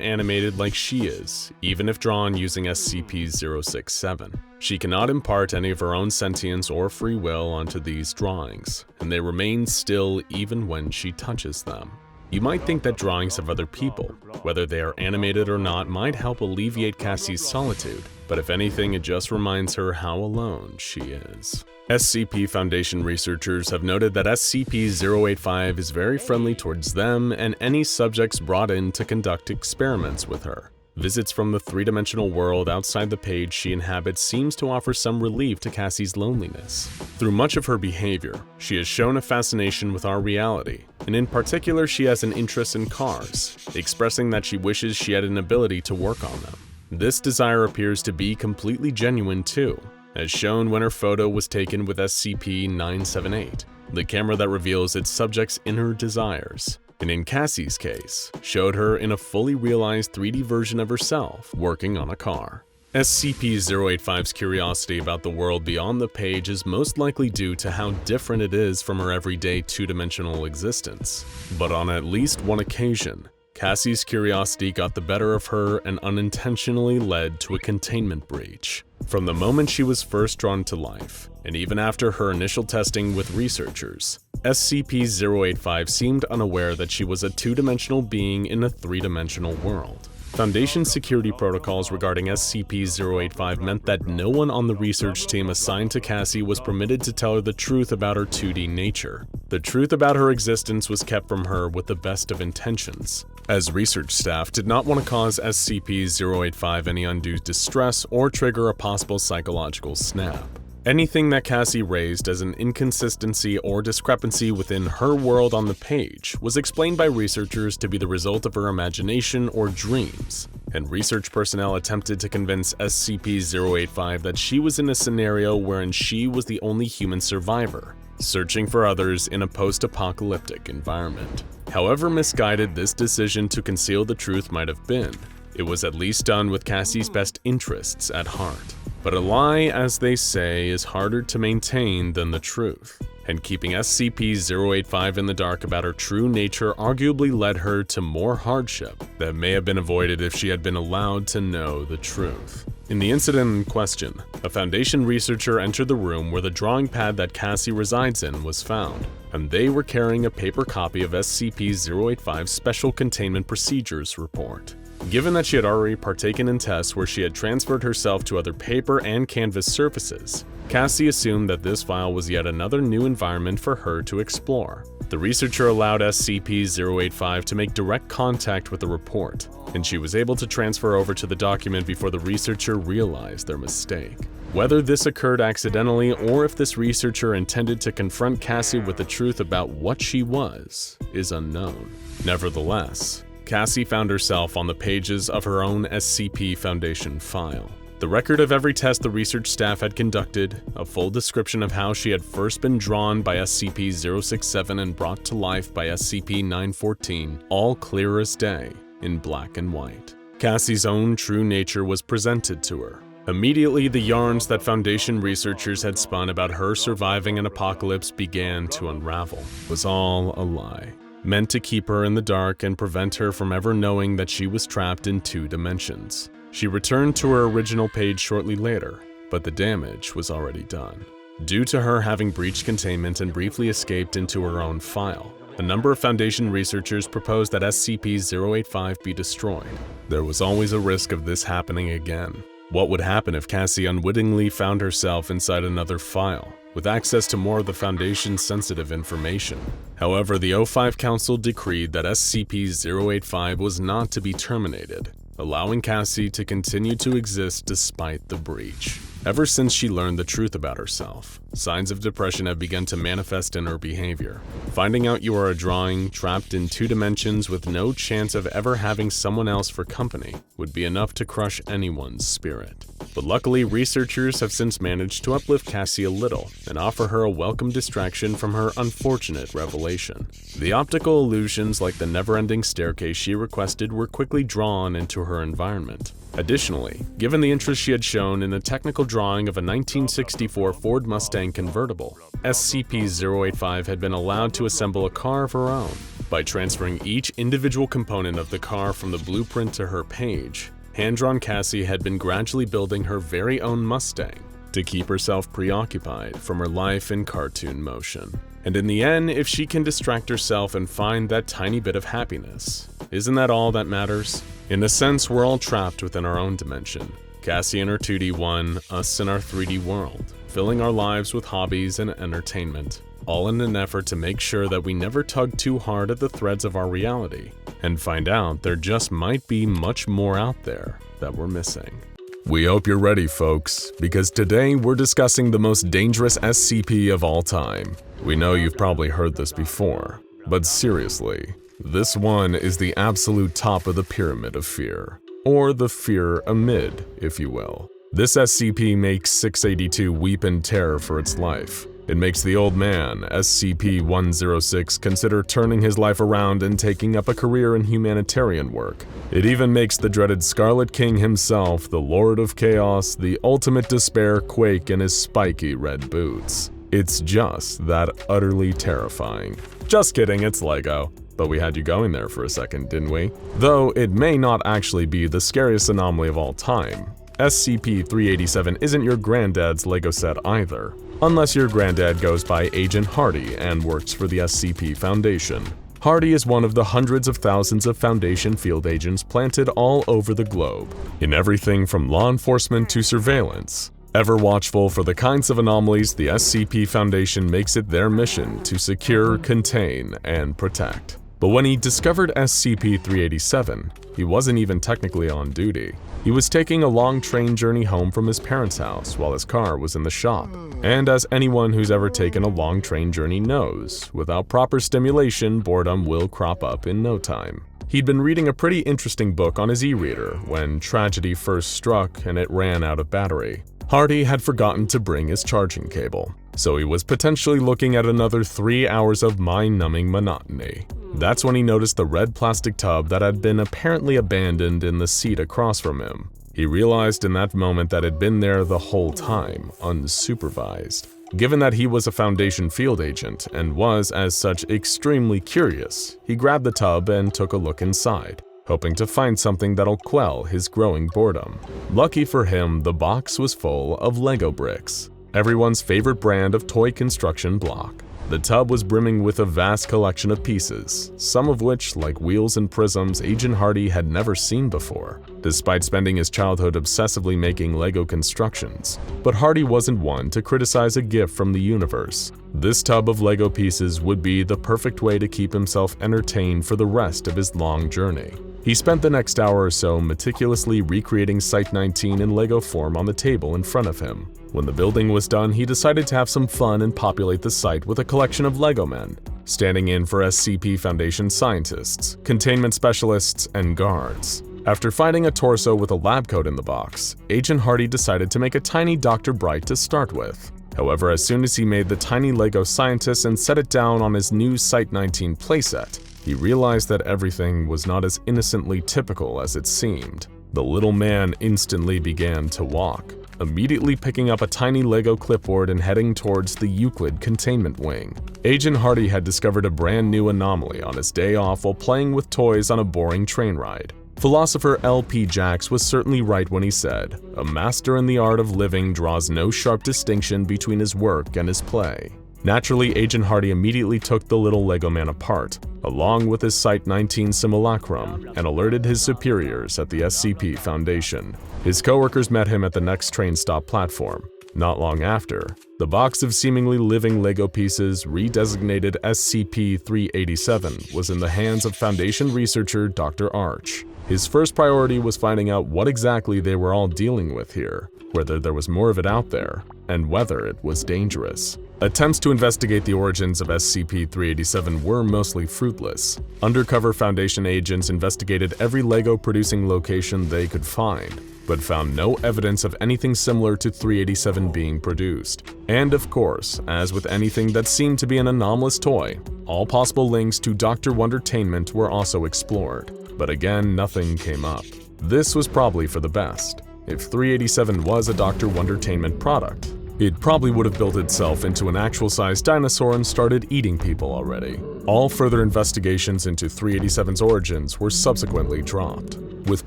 animated like she is, even if drawn using SCP-067. She cannot impart any of her own sentience or free will onto these drawings, and they remain still even when she touches them. You might think that drawings of other people, whether they are animated or not, might help alleviate Cassie's solitude, but if anything, it just reminds her how alone she is. SCP Foundation researchers have noted that SCP-085 is very friendly towards them and any subjects brought in to conduct experiments with her. Visits from the three-dimensional world outside the page she inhabits seems to offer some relief to Cassie's loneliness. Through much of her behavior, she has shown a fascination with our reality, and in particular she has an interest in cars, expressing that she wishes she had an ability to work on them. This desire appears to be completely genuine too, as shown when her photo was taken with SCP-978, the camera that reveals its subject's inner desires, and in Cassie's case, showed her in a fully realized 3D version of herself working on a car. SCP-085's curiosity about the world beyond the page is most likely due to how different it is from her everyday two-dimensional existence. But on at least one occasion, Cassie's curiosity got the better of her and unintentionally led to a containment breach. From the moment she was first drawn to life, and even after her initial testing with researchers, SCP-085 seemed unaware that she was a two-dimensional being in a three-dimensional world. Foundation security protocols regarding SCP-085 meant that no one on the research team assigned to Cassie was permitted to tell her the truth about her 2D nature. The truth about her existence was kept from her with the best of intentions, as research staff did not want to cause SCP-085 any undue distress or trigger a possible psychological snap. Anything that Cassie raised as an inconsistency or discrepancy within her world on the page was explained by researchers to be the result of her imagination or dreams, and research personnel attempted to convince SCP-085 that she was in a scenario wherein she was the only human survivor, searching for others in a post-apocalyptic environment. However misguided this decision to conceal the truth might have been, it was at least done with Cassie's best interests at heart. But a lie, as they say, is harder to maintain than the truth. And keeping SCP-085 in the dark about her true nature arguably led her to more hardship that may have been avoided if she had been allowed to know the truth. In the incident in question, a Foundation researcher entered the room where the drawing pad that Cassie resides in was found, and they were carrying a paper copy of SCP-085's Special Containment Procedures report. Given that she had already partaken in tests where she had transferred herself to other paper and canvas surfaces, Cassie assumed that this file was yet another new environment for her to explore. The researcher allowed SCP-085 to make direct contact with the report, and she was able to transfer over to the document before the researcher realized their mistake. Whether this occurred accidentally or if this researcher intended to confront Cassie with the truth about what she was, is unknown. Nevertheless, Cassie found herself on the pages of her own SCP Foundation file. The record of every test the research staff had conducted, a full description of how she had first been drawn by SCP-067 and brought to life by SCP-914, all clear as day, in black and white. Cassie's own true nature was presented to her. Immediately, the yarns that Foundation researchers had spun about her surviving an apocalypse began to unravel. It was all a lie, meant to keep her in the dark and prevent her from ever knowing that she was trapped in 2 dimensions. She returned to her original page shortly later, but the damage was already done. Due to her having breached containment and briefly escaped into her own file, a number of Foundation researchers proposed that SCP-085 be destroyed. There was always a risk of this happening again. What would happen if Cassie unwittingly found herself inside another file, with access to more of the Foundation's sensitive information? However, the O5 Council decreed that SCP-085 was not to be terminated, allowing Cassie to continue to exist despite the breach. Ever since she learned the truth about herself, signs of depression have begun to manifest in her behavior. Finding out you are a drawing trapped in 2 dimensions with no chance of ever having someone else for company would be enough to crush anyone's spirit. But luckily, researchers have since managed to uplift Cassie a little and offer her a welcome distraction from her unfortunate revelation. The optical illusions like the never-ending staircase she requested were quickly drawn into her environment. Additionally, given the interest she had shown in a technical drawing of a 1964 Ford Mustang convertible, SCP-085 had been allowed to assemble a car of her own. By transferring each individual component of the car from the blueprint to her page, hand-drawn Cassie had been gradually building her very own Mustang to keep herself preoccupied from her life in cartoon motion. And in the end, if she can distract herself and find that tiny bit of happiness, isn't that all that matters? In a sense, we're all trapped within our own dimension. Cassie in her 2D one, us in our 3D world, filling our lives with hobbies and entertainment, all in an effort to make sure that we never tug too hard at the threads of our reality, and find out there just might be much more out there that we're missing. We hope you're ready, folks, because today we're discussing the most dangerous SCP of all time. We know you've probably heard this before, but seriously, this one is the absolute top of the pyramid of fear, or the fear amid, if you will. This SCP makes 682 weep in terror for its life. It makes the old man, SCP-106, consider turning his life around and taking up a career in humanitarian work. It even makes the dreaded Scarlet King himself, the Lord of Chaos, the ultimate despair, quake in his spiky red boots. It's just that utterly terrifying. Just kidding, it's Lego. But we had you going there for a second, didn't we? Though it may not actually be the scariest anomaly of all time. SCP-387 isn't your granddad's Lego set either. Unless your granddad goes by Agent Hardy and works for the SCP Foundation. Hardy is one of the hundreds of thousands of Foundation field agents planted all over the globe, in everything from law enforcement to surveillance. Ever watchful for the kinds of anomalies the SCP Foundation makes it their mission to secure, contain, and protect. But when he discovered SCP-387, he wasn't even technically on duty. He was taking a long train journey home from his parents' house while his car was in the shop. And as anyone who's ever taken a long train journey knows, without proper stimulation, boredom will crop up in no time. He'd been reading a pretty interesting book on his e-reader when tragedy first struck and it ran out of battery. Hardy had forgotten to bring his charging cable, so he was potentially looking at another 3 hours of mind-numbing monotony. That's when he noticed the red plastic tub that had been apparently abandoned in the seat across from him. He realized in that moment that it'd been there the whole time, unsupervised. Given that he was a Foundation field agent and was, as such, extremely curious, he grabbed the tub and took a look inside, hoping to find something that'll quell his growing boredom. Lucky for him, the box was full of Lego bricks, everyone's favorite brand of toy construction block. The tub was brimming with a vast collection of pieces, some of which, like wheels and prisms, Agent Hardy had never seen before, despite spending his childhood obsessively making Lego constructions. But Hardy wasn't one to criticize a gift from the universe. This tub of Lego pieces would be the perfect way to keep himself entertained for the rest of his long journey. He spent the next hour or so meticulously recreating Site-19 in Lego form on the table in front of him. When the building was done, he decided to have some fun and populate the site with a collection of Lego men, standing in for SCP Foundation scientists, containment specialists, and guards. After finding a torso with a lab coat in the box, Agent Hardy decided to make a tiny Dr. Bright to start with. However, as soon as he made the tiny Lego scientist and set it down on his new Site-19 playset, he realized that everything was not as innocently typical as it seemed. The little man instantly began to walk, immediately picking up a tiny Lego clipboard and heading towards the Euclid containment wing. Agent Hardy had discovered a brand new anomaly on his day off while playing with toys on a boring train ride. Philosopher L.P. Jacks was certainly right when he said, "A master in the art of living draws no sharp distinction between his work and his play." Naturally, Agent Hardy immediately took the little Lego man apart, along with his Site-19 simulacrum, and alerted his superiors at the SCP Foundation. His coworkers met him at the next train stop platform. Not long after, the box of seemingly living Lego pieces, redesignated SCP-387, was in the hands of Foundation researcher Dr. Arch. His first priority was finding out what exactly they were all dealing with here, whether there was more of it out there, and whether it was dangerous. Attempts to investigate the origins of SCP-387 were mostly fruitless. Undercover Foundation agents investigated every Lego-producing location they could find, but found no evidence of anything similar to 387 being produced. And of course, as with anything that seemed to be an anomalous toy, all possible links to Dr. Wondertainment were also explored. But again, nothing came up. This was probably for the best. If 387 was a Dr. Wondertainment product, it probably would have built itself into an actual-sized dinosaur and started eating people already. All further investigations into 387's origins were subsequently dropped, with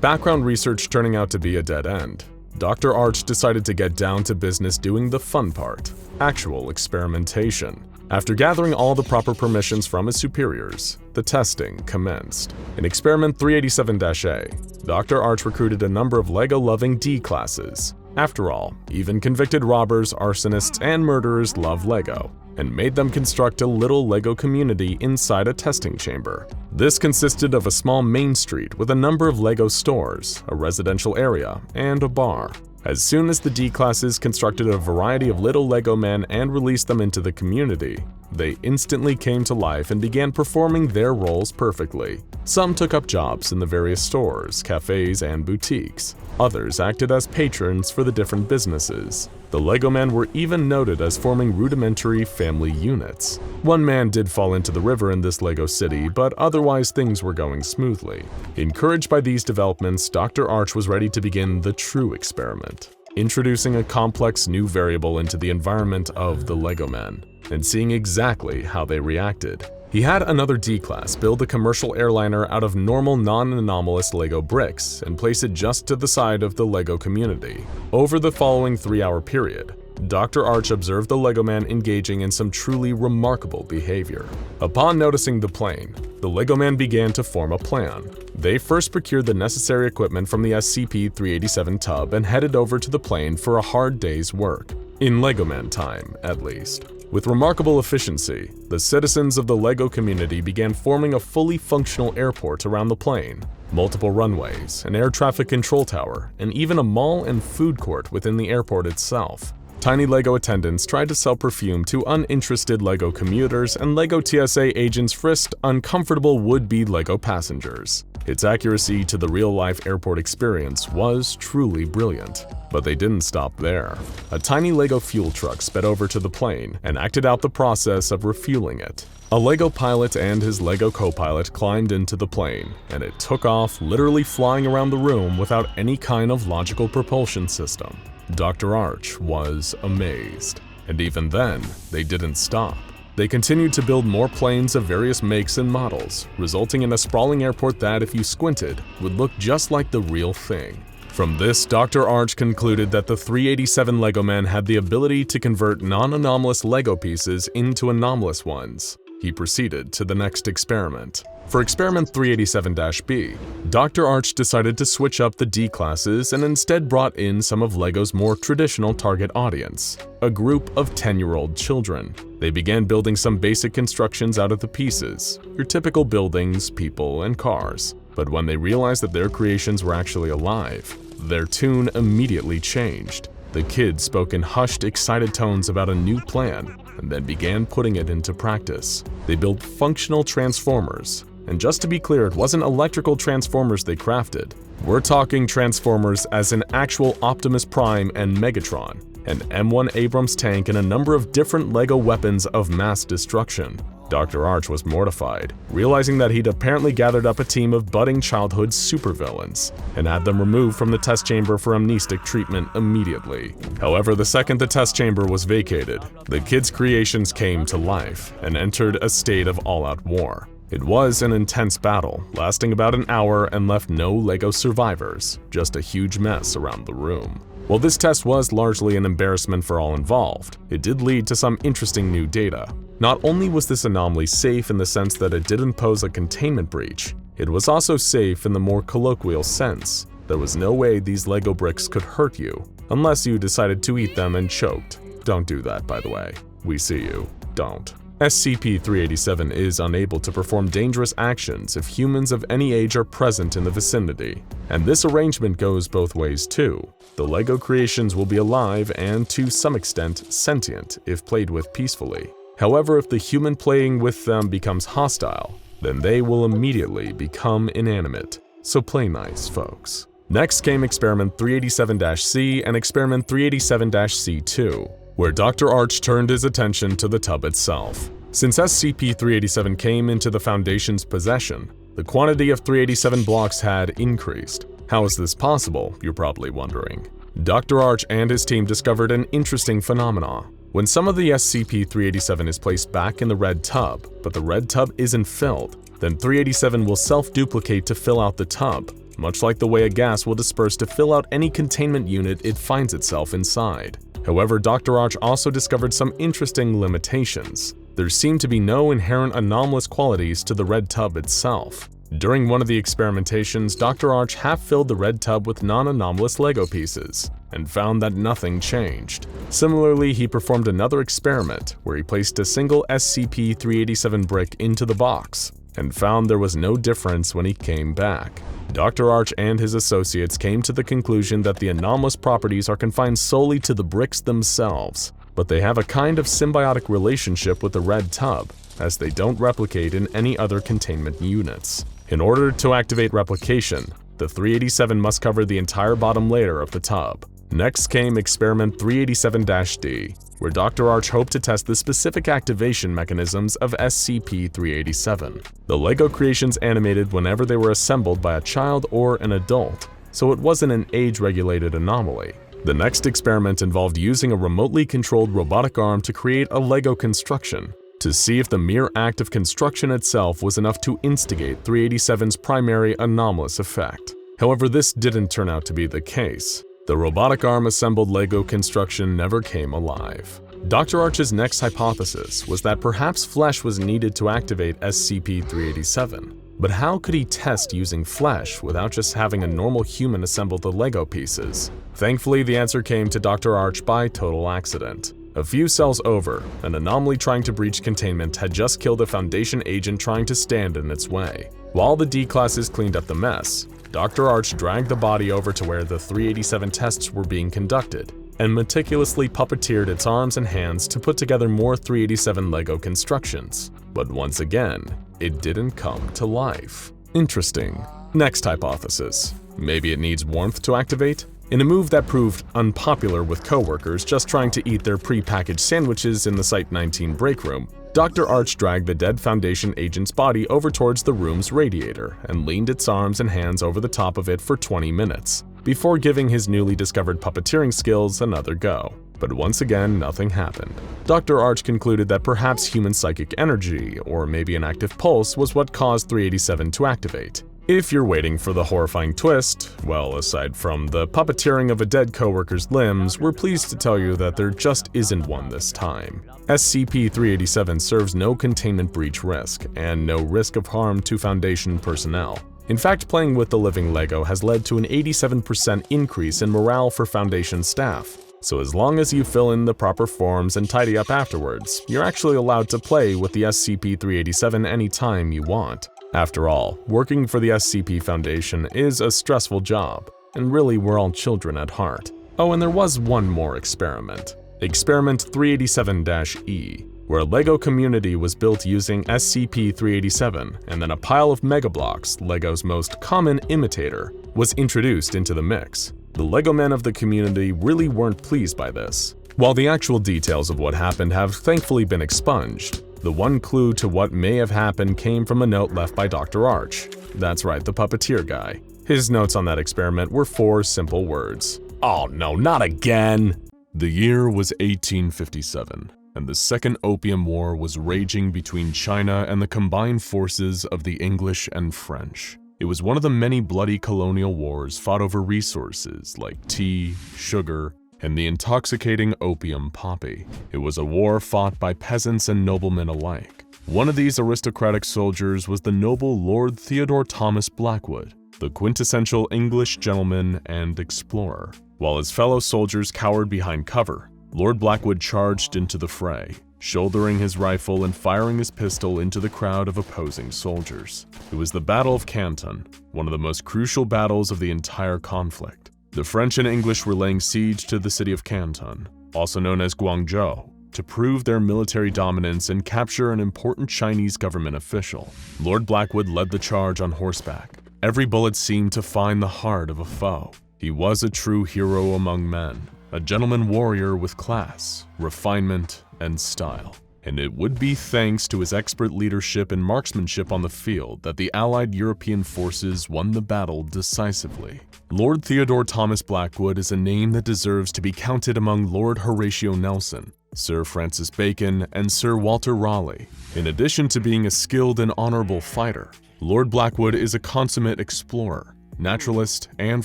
background research turning out to be a dead end. Dr. Arch decided to get down to business doing the fun part, actual experimentation. After gathering all the proper permissions from his superiors, the testing commenced. In Experiment 387-A, Dr. Arch recruited a number of Lego-loving D-classes. After all, even convicted robbers, arsonists, and murderers love Lego, and made them construct a little Lego community inside a testing chamber. This consisted of a small main street with a number of Lego stores, a residential area, and a bar. As soon as the D-classes constructed a variety of little Lego men and released them into the community, they instantly came to life and began performing their roles perfectly. Some took up jobs in the various stores, cafes, and boutiques. Others acted as patrons for the different businesses. The Lego men were even noted as forming rudimentary family units. One man did fall into the river in this Lego city, but otherwise things were going smoothly. Encouraged by these developments, Dr. Arch was ready to begin the true experiment, introducing a complex new variable into the environment of the Lego men, and seeing exactly how they reacted. He had another D-class build a commercial airliner out of normal non-anomalous Lego bricks and place it just to the side of the Lego community. Over the following 3-hour period, Dr. Arch observed the Lego man engaging in some truly remarkable behavior. Upon noticing the plane, the Lego man began to form a plan. They first procured the necessary equipment from the SCP-387 tub and headed over to the plane for a hard day's work. In Lego man time, at least. With remarkable efficiency, the citizens of the Lego community began forming a fully functional airport around the plane, multiple runways, an air traffic control tower, and even a mall and food court within the airport itself. Tiny LEGO attendants tried to sell perfume to uninterested LEGO commuters, and LEGO TSA agents frisked uncomfortable would-be LEGO passengers. Its accuracy to the real-life airport experience was truly brilliant. But they didn't stop there. A tiny LEGO fuel truck sped over to the plane and acted out the process of refueling it. A LEGO pilot and his LEGO co-pilot climbed into the plane, and it took off, literally flying around the room without any kind of logical propulsion system. Dr. Arch was amazed. And even then, they didn't stop. They continued to build more planes of various makes and models, resulting in a sprawling airport that, if you squinted, would look just like the real thing. From this, Dr. Arch concluded that the 387 LEGO Man had the ability to convert non-anomalous LEGO pieces into anomalous ones. He proceeded to the next experiment. For experiment 387-B, Dr. Arch decided to switch up the D classes and instead brought in some of LEGO's more traditional target audience, a group of 10-year-old children. They began building some basic constructions out of the pieces, your typical buildings, people, and cars. But when they realized that their creations were actually alive, their tune immediately changed. The kids spoke in hushed, excited tones about a new plan, and then began putting it into practice. They built functional transformers. And just to be clear, it wasn't electrical transformers they crafted. We're talking transformers as in actual Optimus Prime and Megatron, an M1 Abrams tank, and a number of different LEGO weapons of mass destruction. Dr. Arch was mortified, realizing that he'd apparently gathered up a team of budding childhood supervillains and had them removed from the test chamber for amnestic treatment immediately. However, the second the test chamber was vacated, the kids' creations came to life and entered a state of all-out war. It was an intense battle, lasting about an hour and left no LEGO survivors, just a huge mess around the room. While this test was largely an embarrassment for all involved, it did lead to some interesting new data. Not only was this anomaly safe in the sense that it didn't pose a containment breach, it was also safe in the more colloquial sense. There was no way these LEGO bricks could hurt you, unless you decided to eat them and choked. Don't do that, by the way. We see you. Don't. SCP-387 is unable to perform dangerous actions if humans of any age are present in the vicinity. And this arrangement goes both ways too. The LEGO creations will be alive and, to some extent, sentient if played with peacefully. However, if the human playing with them becomes hostile, then they will immediately become inanimate. So play nice, folks. Next came Experiment 387-C and Experiment 387-C2, where Dr. Arch turned his attention to the tub itself. Since SCP-387 came into the Foundation's possession, the quantity of 387 blocks had increased. How is this possible, you're probably wondering? Dr. Arch and his team discovered an interesting phenomenon. When some of the SCP-387 is placed back in the red tub, but the red tub isn't filled, then 387 will self-duplicate to fill out the tub, much like the way a gas will disperse to fill out any containment unit it finds itself inside. However, Dr. Arch also discovered some interesting limitations. There seemed to be no inherent anomalous qualities to the red tub itself. During one of the experimentations, Dr. Arch half-filled the red tub with non-anomalous LEGO pieces, and found that nothing changed. Similarly, he performed another experiment where he placed a single SCP-387 brick into the box, and found there was no difference when he came back. Dr. Arch and his associates came to the conclusion that the anomalous properties are confined solely to the bricks themselves, but they have a kind of symbiotic relationship with the red tub, as they don't replicate in any other containment units. In order to activate replication, the 387 must cover the entire bottom layer of the tub. Next came Experiment 387-D, where Dr. Arch hoped to test the specific activation mechanisms of SCP-387. The LEGO creations animated whenever they were assembled by a child or an adult, so it wasn't an age-regulated anomaly. The next experiment involved using a remotely controlled robotic arm to create a LEGO construction, to see if the mere act of construction itself was enough to instigate 387's primary anomalous effect. However, this didn't turn out to be the case. The robotic arm-assembled LEGO construction never came alive. Dr. Arch's next hypothesis was that perhaps flesh was needed to activate SCP-387. But how could he test using flesh without just having a normal human assemble the LEGO pieces? Thankfully, the answer came to Dr. Arch by total accident. A few cells over, an anomaly trying to breach containment had just killed a Foundation agent trying to stand in its way. While the D-classes cleaned up the mess, Dr. Arch dragged the body over to where the 387 tests were being conducted, and meticulously puppeteered its arms and hands to put together more 387 LEGO constructions. But once again, it didn't come to life. Interesting. Next hypothesis. Maybe it needs warmth to activate? In a move that proved unpopular with coworkers just trying to eat their pre-packaged sandwiches in the Site-19 break room, Dr. Arch dragged the dead Foundation agent's body over towards the room's radiator and leaned its arms and hands over the top of it for 20 minutes, before giving his newly discovered puppeteering skills another go. But once again, nothing happened. Dr. Arch concluded that perhaps human psychic energy, or maybe an active pulse, was what caused 387 to activate. If you're waiting for the horrifying twist, well, aside from the puppeteering of a dead coworker's limbs, we're pleased to tell you that there just isn't one this time. SCP-387 serves no containment breach risk, and no risk of harm to Foundation personnel. In fact, playing with the living LEGO has led to an 87% increase in morale for Foundation staff. So as long as you fill in the proper forms and tidy up afterwards, you're actually allowed to play with the SCP-387 anytime you want. After all, working for the SCP Foundation is a stressful job, and really we're all children at heart. Oh, and there was one more experiment. Experiment 387-E, where a LEGO community was built using SCP-387, and then a pile of Mega Blocks, LEGO's most common imitator, was introduced into the mix. The LEGO men of the community really weren't pleased by this. While the actual details of what happened have thankfully been expunged, the one clue to what may have happened came from a note left by Dr. Arch. That's right, the puppeteer guy. His notes on that experiment were 4 simple words. Oh no, not again! The year was 1857, and the Second Opium War was raging between China and the combined forces of the English and French. It was one of the many bloody colonial wars fought over resources like tea, sugar, and the intoxicating opium poppy. It was a war fought by peasants and noblemen alike. One of these aristocratic soldiers was the noble Lord Theodore Thomas Blackwood, the quintessential English gentleman and explorer. While his fellow soldiers cowered behind cover, Lord Blackwood charged into the fray, shouldering his rifle and firing his pistol into the crowd of opposing soldiers. It was the Battle of Canton, one of the most crucial battles of the entire conflict. The French and English were laying siege to the city of Canton, also known as Guangzhou, to prove their military dominance and capture an important Chinese government official. Lord Blackwood led the charge on horseback. Every bullet seemed to find the heart of a foe. He was a true hero among men, a gentleman warrior with class, refinement, and style. And it would be thanks to his expert leadership and marksmanship on the field that the Allied European forces won the battle decisively. Lord Theodore Thomas Blackwood is a name that deserves to be counted among Lord Horatio Nelson, Sir Francis Bacon, and Sir Walter Raleigh. In addition to being a skilled and honorable fighter, Lord Blackwood is a consummate explorer, naturalist, and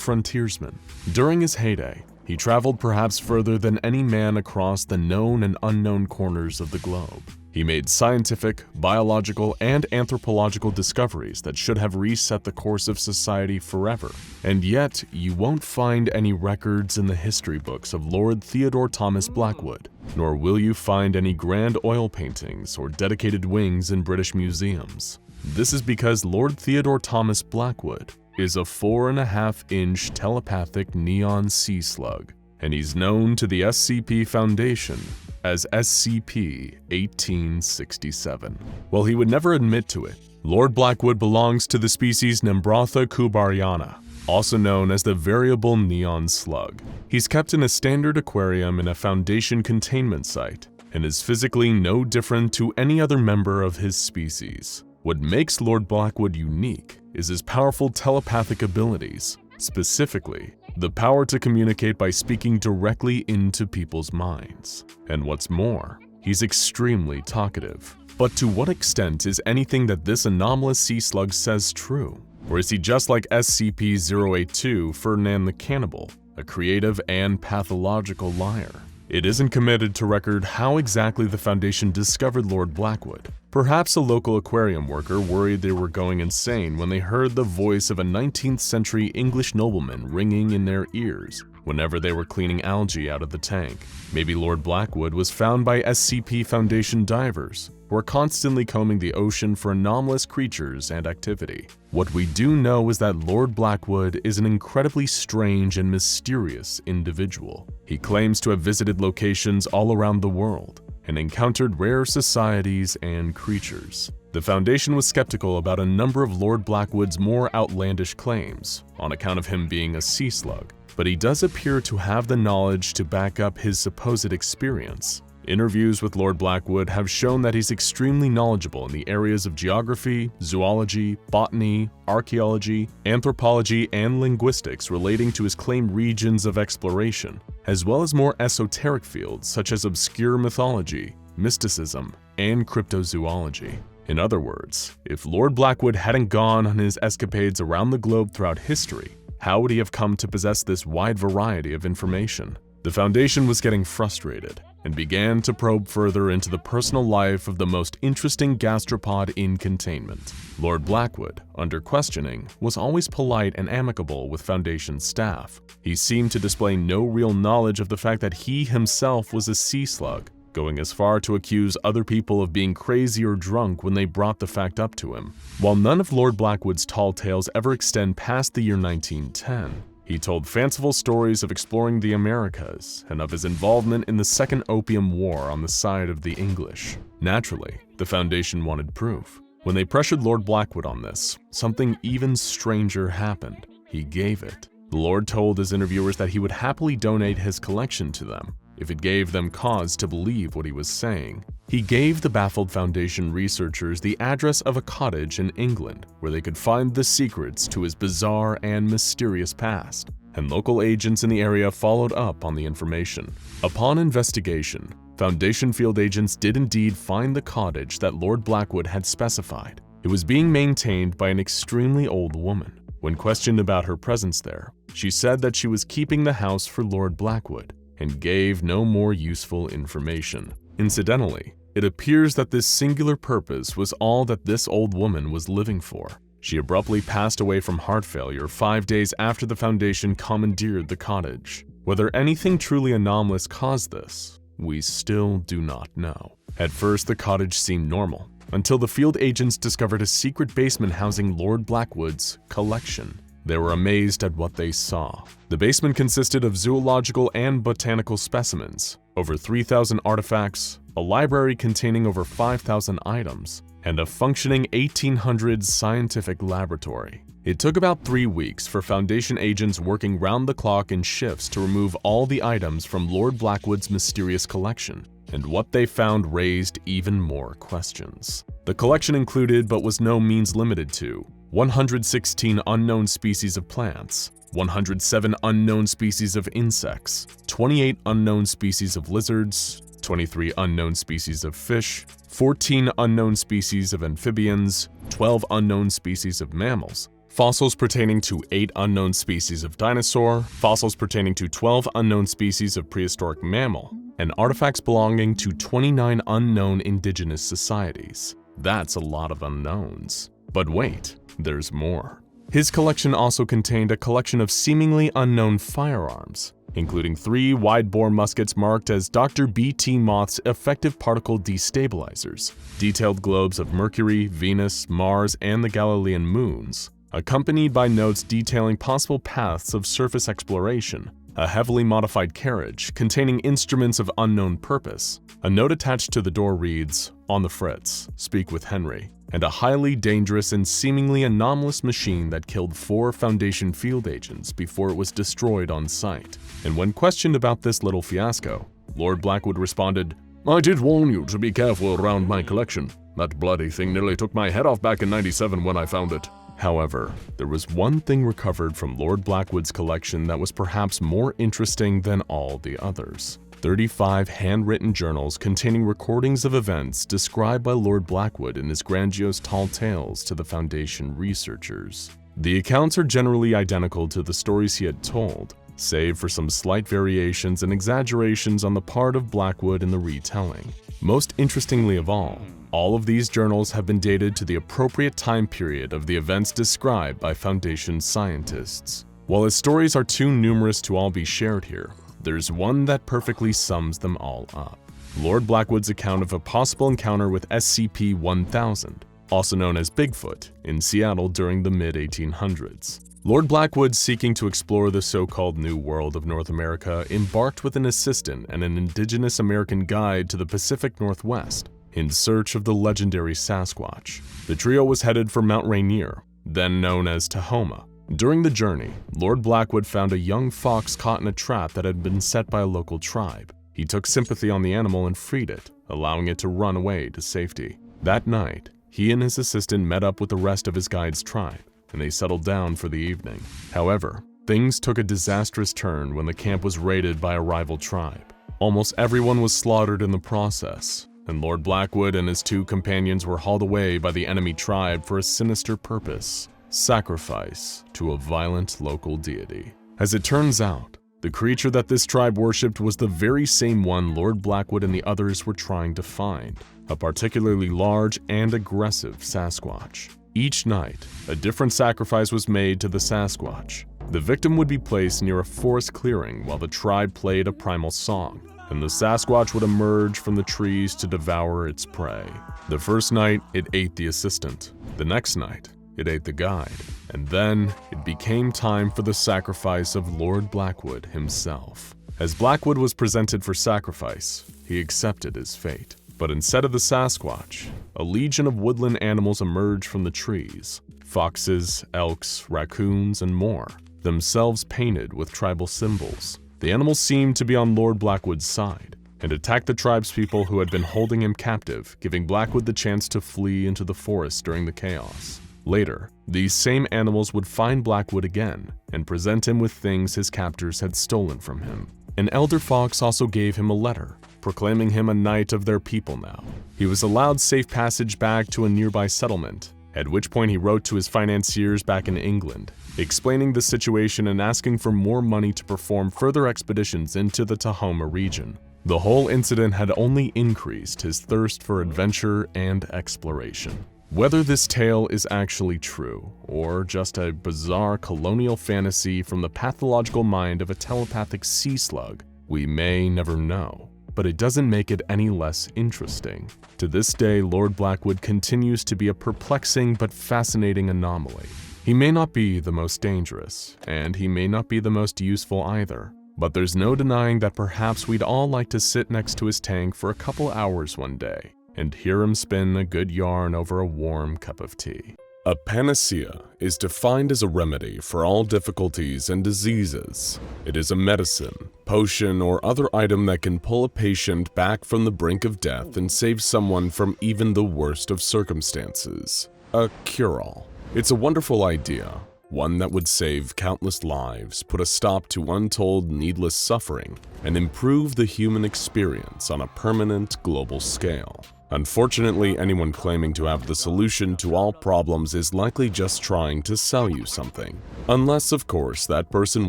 frontiersman. During his heyday, he traveled perhaps further than any man across the known and unknown corners of the globe. He made scientific, biological, and anthropological discoveries that should have reset the course of society forever. And yet, you won't find any records in the history books of Lord Theodore Thomas Blackwood, nor will you find any grand oil paintings or dedicated wings in British museums. This is because Lord Theodore Thomas Blackwood is a 4.5-inch telepathic neon sea slug, and he's known to the SCP Foundation as SCP-1867. While he would never admit to it, Lord Blackwood belongs to the species Nembrotha kubariana, also known as the variable neon slug. He's kept in a standard aquarium in a Foundation containment site, and is physically no different to any other member of his species. What makes Lord Blackwood unique is his powerful telepathic abilities, specifically, the power to communicate by speaking directly into people's minds. And what's more, he's extremely talkative. But to what extent is anything that this anomalous sea slug says true? Or is he just like SCP-082 Ferdinand the Cannibal, a creative and pathological liar? It isn't committed to record how exactly the Foundation discovered Lord Blackwood. Perhaps a local aquarium worker worried they were going insane when they heard the voice of a 19th century English nobleman ringing in their ears, whenever they were cleaning algae out of the tank. Maybe Lord Blackwood was found by SCP Foundation divers, who are constantly combing the ocean for anomalous creatures and activity. What we do know is that Lord Blackwood is an incredibly strange and mysterious individual. He claims to have visited locations all around the world and encountered rare societies and creatures. The Foundation was skeptical about a number of Lord Blackwood's more outlandish claims, on account of him being a sea slug, but he does appear to have the knowledge to back up his supposed experience. Interviews with Lord Blackwood have shown that he's extremely knowledgeable in the areas of geography, zoology, botany, archaeology, anthropology, and linguistics relating to his claimed regions of exploration, as well as more esoteric fields such as obscure mythology, mysticism, and cryptozoology. In other words, if Lord Blackwood hadn't gone on his escapades around the globe throughout history, how would he have come to possess this wide variety of information? The Foundation was getting frustrated and began to probe further into the personal life of the most interesting gastropod in containment. Lord Blackwood, under questioning, was always polite and amicable with Foundation staff. He seemed to display no real knowledge of the fact that he himself was a sea slug, going as far to accuse other people of being crazy or drunk when they brought the fact up to him. While none of Lord Blackwood's tall tales ever extend past the year 1910, he told fanciful stories of exploring the Americas and of his involvement in the Second Opium War on the side of the English. Naturally, the Foundation wanted proof. When they pressured Lord Blackwood on this, something even stranger happened. He gave it. The Lord told his interviewers that he would happily donate his collection to them if it gave them cause to believe what he was saying. He gave the baffled Foundation researchers the address of a cottage in England where they could find the secrets to his bizarre and mysterious past, and local agents in the area followed up on the information. Upon investigation, Foundation field agents did indeed find the cottage that Lord Blackwood had specified. It was being maintained by an extremely old woman. When questioned about her presence there, she said that she was keeping the house for Lord Blackwood and gave no more useful information. Incidentally, it appears that this singular purpose was all that this old woman was living for. She abruptly passed away from heart failure 5 days after the Foundation commandeered the cottage. Whether anything truly anomalous caused this, we still do not know. At first, the cottage seemed normal, until the field agents discovered a secret basement housing Lord Blackwood's collection. They were amazed at what they saw. The basement consisted of zoological and botanical specimens, over 3,000 artifacts, a library containing over 5,000 items, and a functioning 1800s scientific laboratory. It took about 3 weeks for Foundation agents working round the clock in shifts to remove all the items from Lord Blackwood's mysterious collection, and what they found raised even more questions. The collection included, but was no means limited to, 116 unknown species of plants, 107 unknown species of insects, 28 unknown species of lizards, 23 unknown species of fish, 14 unknown species of amphibians, 12 unknown species of mammals, fossils pertaining to 8 unknown species of dinosaur, fossils pertaining to 12 unknown species of prehistoric mammal, and artifacts belonging to 29 unknown indigenous societies. That's a lot of unknowns. But wait, there's more. His collection also contained a collection of seemingly unknown firearms, including 3 wide-bore muskets marked as Dr. B.T. Moth's effective particle destabilizers, detailed globes of Mercury, Venus, Mars, and the Galilean moons, accompanied by notes detailing possible paths of surface exploration, a heavily modified carriage containing instruments of unknown purpose. A note attached to the door reads, "On the Fritz, speak with Henry," and a highly dangerous and seemingly anomalous machine that killed 4 Foundation field agents before it was destroyed on site. And when questioned about this little fiasco, Lord Blackwood responded, "I did warn you to be careful around my collection. That bloody thing nearly took my head off back in '97 when I found it." However, there was one thing recovered from Lord Blackwood's collection that was perhaps more interesting than all the others. 35 handwritten journals containing recordings of events described by Lord Blackwood in his grandiose tall tales to the Foundation researchers. The accounts are generally identical to the stories he had told, save for some slight variations and exaggerations on the part of Blackwood in the retelling. Most interestingly of all of these journals have been dated to the appropriate time period of the events described by Foundation scientists. While his stories are too numerous to all be shared here, there's one that perfectly sums them all up. Lord Blackwood's account of a possible encounter with SCP-1000, also known as Bigfoot, in Seattle during the mid-1800s. Lord Blackwood, seeking to explore the so-called New World of North America, embarked with an assistant and an indigenous American guide to the Pacific Northwest in search of the legendary Sasquatch. The trio was headed for Mount Rainier, then known as Tahoma. During the journey, Lord Blackwood found a young fox caught in a trap that had been set by a local tribe. He took sympathy on the animal and freed it, allowing it to run away to safety. That night, he and his assistant met up with the rest of his guide's tribe, and they settled down for the evening. However, things took a disastrous turn when the camp was raided by a rival tribe. Almost everyone was slaughtered in the process, and Lord Blackwood and his two companions were hauled away by the enemy tribe for a sinister purpose: sacrifice to a violent local deity. As it turns out, the creature that this tribe worshipped was the very same one Lord Blackwood and the others were trying to find, a particularly large and aggressive Sasquatch. Each night, a different sacrifice was made to the Sasquatch. The victim would be placed near a forest clearing while the tribe played a primal song, and the Sasquatch would emerge from the trees to devour its prey. The first night, it ate the assistant. The next night, it ate the guide. And then, it became time for the sacrifice of Lord Blackwood himself. As Blackwood was presented for sacrifice, he accepted his fate. But instead of the Sasquatch, a legion of woodland animals emerged from the trees: foxes, elks, raccoons, and more, themselves painted with tribal symbols. The animals seemed to be on Lord Blackwood's side, and attacked the tribespeople who had been holding him captive, giving Blackwood the chance to flee into the forest during the chaos. Later, these same animals would find Blackwood again and present him with things his captors had stolen from him. An elder fox also gave him a letter, proclaiming him a knight of their people now. He was allowed safe passage back to a nearby settlement, at which point he wrote to his financiers back in England, explaining the situation and asking for more money to perform further expeditions into the Tahoma region. The whole incident had only increased his thirst for adventure and exploration. Whether this tale is actually true, or just a bizarre colonial fantasy from the pathological mind of a telepathic sea slug, we may never know. But it doesn't make it any less interesting. To this day, Lord Blackwood continues to be a perplexing but fascinating anomaly. He may not be the most dangerous, and he may not be the most useful either, but there's no denying that perhaps we'd all like to sit next to his tank for a couple hours one day and hear him spin a good yarn over a warm cup of tea. A panacea is defined as a remedy for all difficulties and diseases. It is a medicine, potion, or other item that can pull a patient back from the brink of death and save someone from even the worst of circumstances. A cure-all. It's a wonderful idea, one that would save countless lives, put a stop to untold needless suffering, and improve the human experience on a permanent global scale. Unfortunately, anyone claiming to have the solution to all problems is likely just trying to sell you something. Unless, of course, that person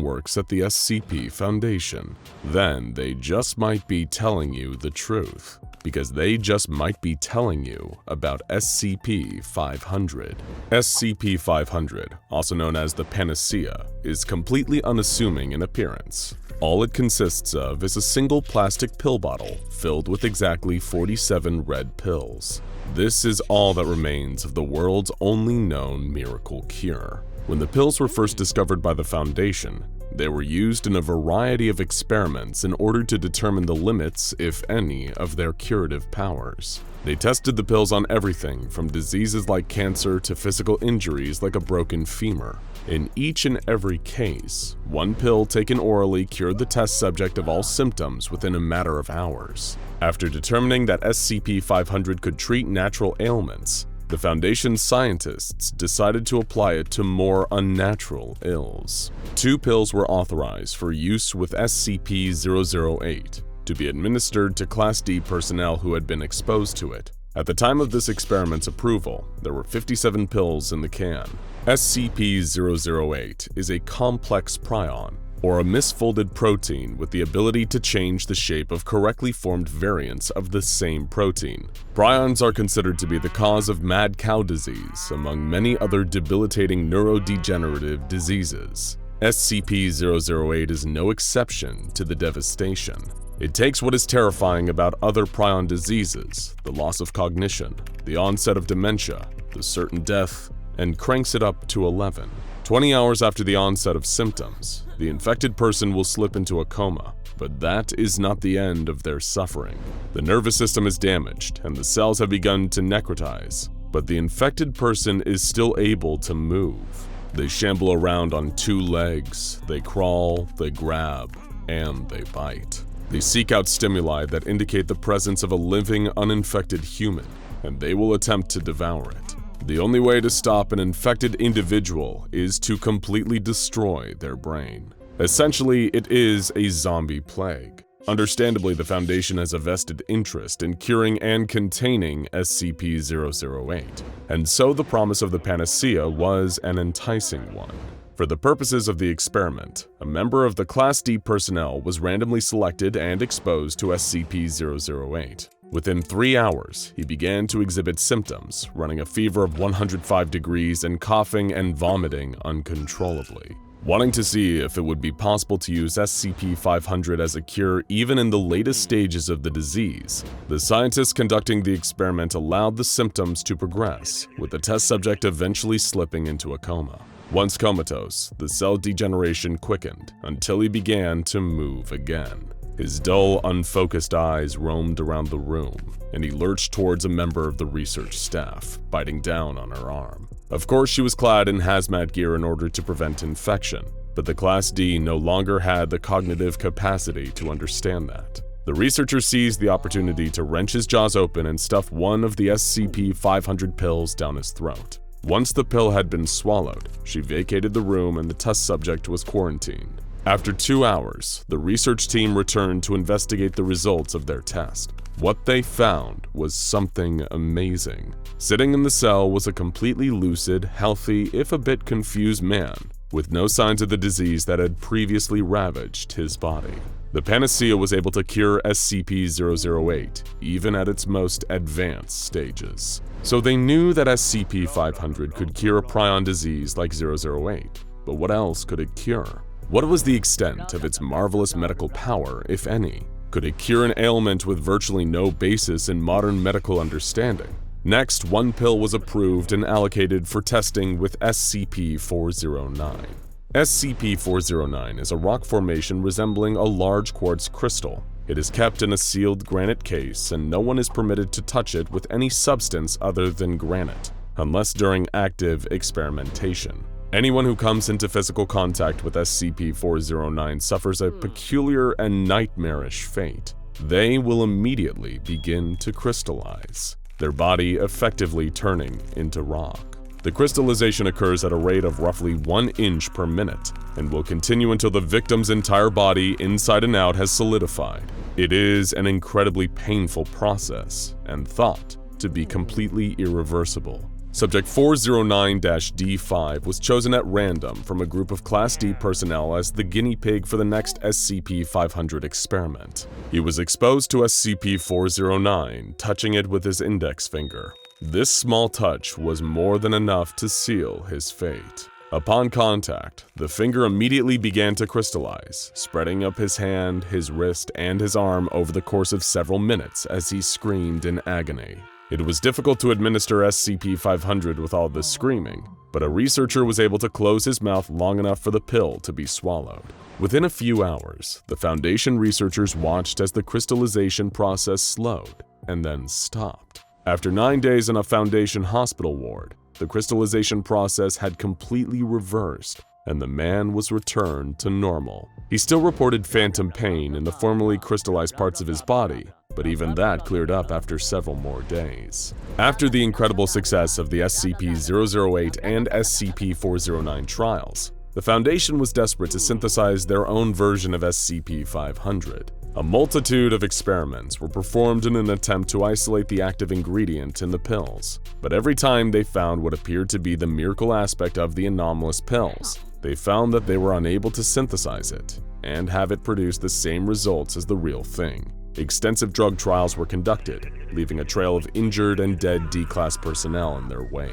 works at the SCP Foundation. Then they just might be telling you the truth, because they just might be telling you about SCP-500. SCP-500, also known as the Panacea, is completely unassuming in appearance. All it consists of is a single plastic pill bottle filled with exactly 47 red pills. This is all that remains of the world's only known miracle cure. When the pills were first discovered by the Foundation, they were used in a variety of experiments in order to determine the limits, if any, of their curative powers. They tested the pills on everything from diseases like cancer to physical injuries like a broken femur. In each and every case, one pill taken orally cured the test subject of all symptoms within a matter of hours. After determining that SCP-500 could treat natural ailments, the Foundation's scientists decided to apply it to more unnatural ills. 2 pills were authorized for use with SCP-008 to be administered to Class D personnel who had been exposed to it. At the time of this experiment's approval, there were 57 pills in the can. SCP-008 is a complex prion, or a misfolded protein with the ability to change the shape of correctly formed variants of the same protein. Prions are considered to be the cause of mad cow disease, among many other debilitating neurodegenerative diseases. SCP-008 is no exception to the devastation. It takes what is terrifying about other prion diseases, the loss of cognition, the onset of dementia, the certain death, and cranks it up to 11. 20 hours after the onset of symptoms, the infected person will slip into a coma, but that is not the end of their suffering. The nervous system is damaged, and the cells have begun to necrotize, but the infected person is still able to move. They shamble around on 2 legs, they crawl, they grab, and they bite. They seek out stimuli that indicate the presence of a living, uninfected human, and they will attempt to devour it. The only way to stop an infected individual is to completely destroy their brain. Essentially, it is a zombie plague. Understandably, the Foundation has a vested interest in curing and containing SCP-008, and so the promise of the panacea was an enticing one. For the purposes of the experiment, a member of the Class D personnel was randomly selected and exposed to SCP-008. Within 3 hours, he began to exhibit symptoms, running a fever of 105 degrees and coughing and vomiting uncontrollably. Wanting to see if it would be possible to use SCP-500 as a cure even in the latest stages of the disease, the scientists conducting the experiment allowed the symptoms to progress, with the test subject eventually slipping into a coma. Once comatose, the cell degeneration quickened until he began to move again. His dull, unfocused eyes roamed around the room, and he lurched towards a member of the research staff, biting down on her arm. Of course, she was clad in hazmat gear in order to prevent infection, but the Class D no longer had the cognitive capacity to understand that. The researcher seized the opportunity to wrench his jaws open and stuff one of the SCP-500 pills down his throat. Once the pill had been swallowed, she vacated the room and the test subject was quarantined. After 2 hours, the research team returned to investigate the results of their test. What they found was something amazing. Sitting in the cell was a completely lucid, healthy, if a bit confused man, with no signs of the disease that had previously ravaged his body. The panacea was able to cure SCP-008, even at its most advanced stages. So they knew that SCP-500 could cure a prion disease like 008, but what else could it cure? What was the extent of its marvelous medical power, if any? Could it cure an ailment with virtually no basis in modern medical understanding? Next, one pill was approved and allocated for testing with SCP-409. SCP-409 is a rock formation resembling a large quartz crystal. It is kept in a sealed granite case, and no one is permitted to touch it with any substance other than granite, unless during active experimentation. Anyone who comes into physical contact with SCP-409 suffers a peculiar and nightmarish fate. They will immediately begin to crystallize, their body effectively turning into rock. The crystallization occurs at a rate of roughly 1 inch per minute and will continue until the victim's entire body, inside and out, has solidified. It is an incredibly painful process and thought to be completely irreversible. Subject 409-D5 was chosen at random from a group of Class D personnel as the guinea pig for the next SCP-500 experiment. He was exposed to SCP-409, touching it with his index finger. This small touch was more than enough to seal his fate. Upon contact, the finger immediately began to crystallize, spreading up his hand, his wrist, and his arm over the course of several minutes as he screamed in agony. It was difficult to administer SCP-500 with all this screaming, but a researcher was able to close his mouth long enough for the pill to be swallowed. Within a few hours, the Foundation researchers watched as the crystallization process slowed and then stopped. After 9 days in a Foundation hospital ward, the crystallization process had completely reversed, and the man was returned to normal. He still reported phantom pain in the formerly crystallized parts of his body, but even that cleared up after several more days. After the incredible success of the SCP-008 and SCP-409 trials, the Foundation was desperate to synthesize their own version of SCP-500. A multitude of experiments were performed in an attempt to isolate the active ingredient in the pills, but every time they found what appeared to be the miracle aspect of the anomalous pills, they found that they were unable to synthesize it and have it produce the same results as the real thing. Extensive drug trials were conducted, leaving a trail of injured and dead D-Class personnel in their wake.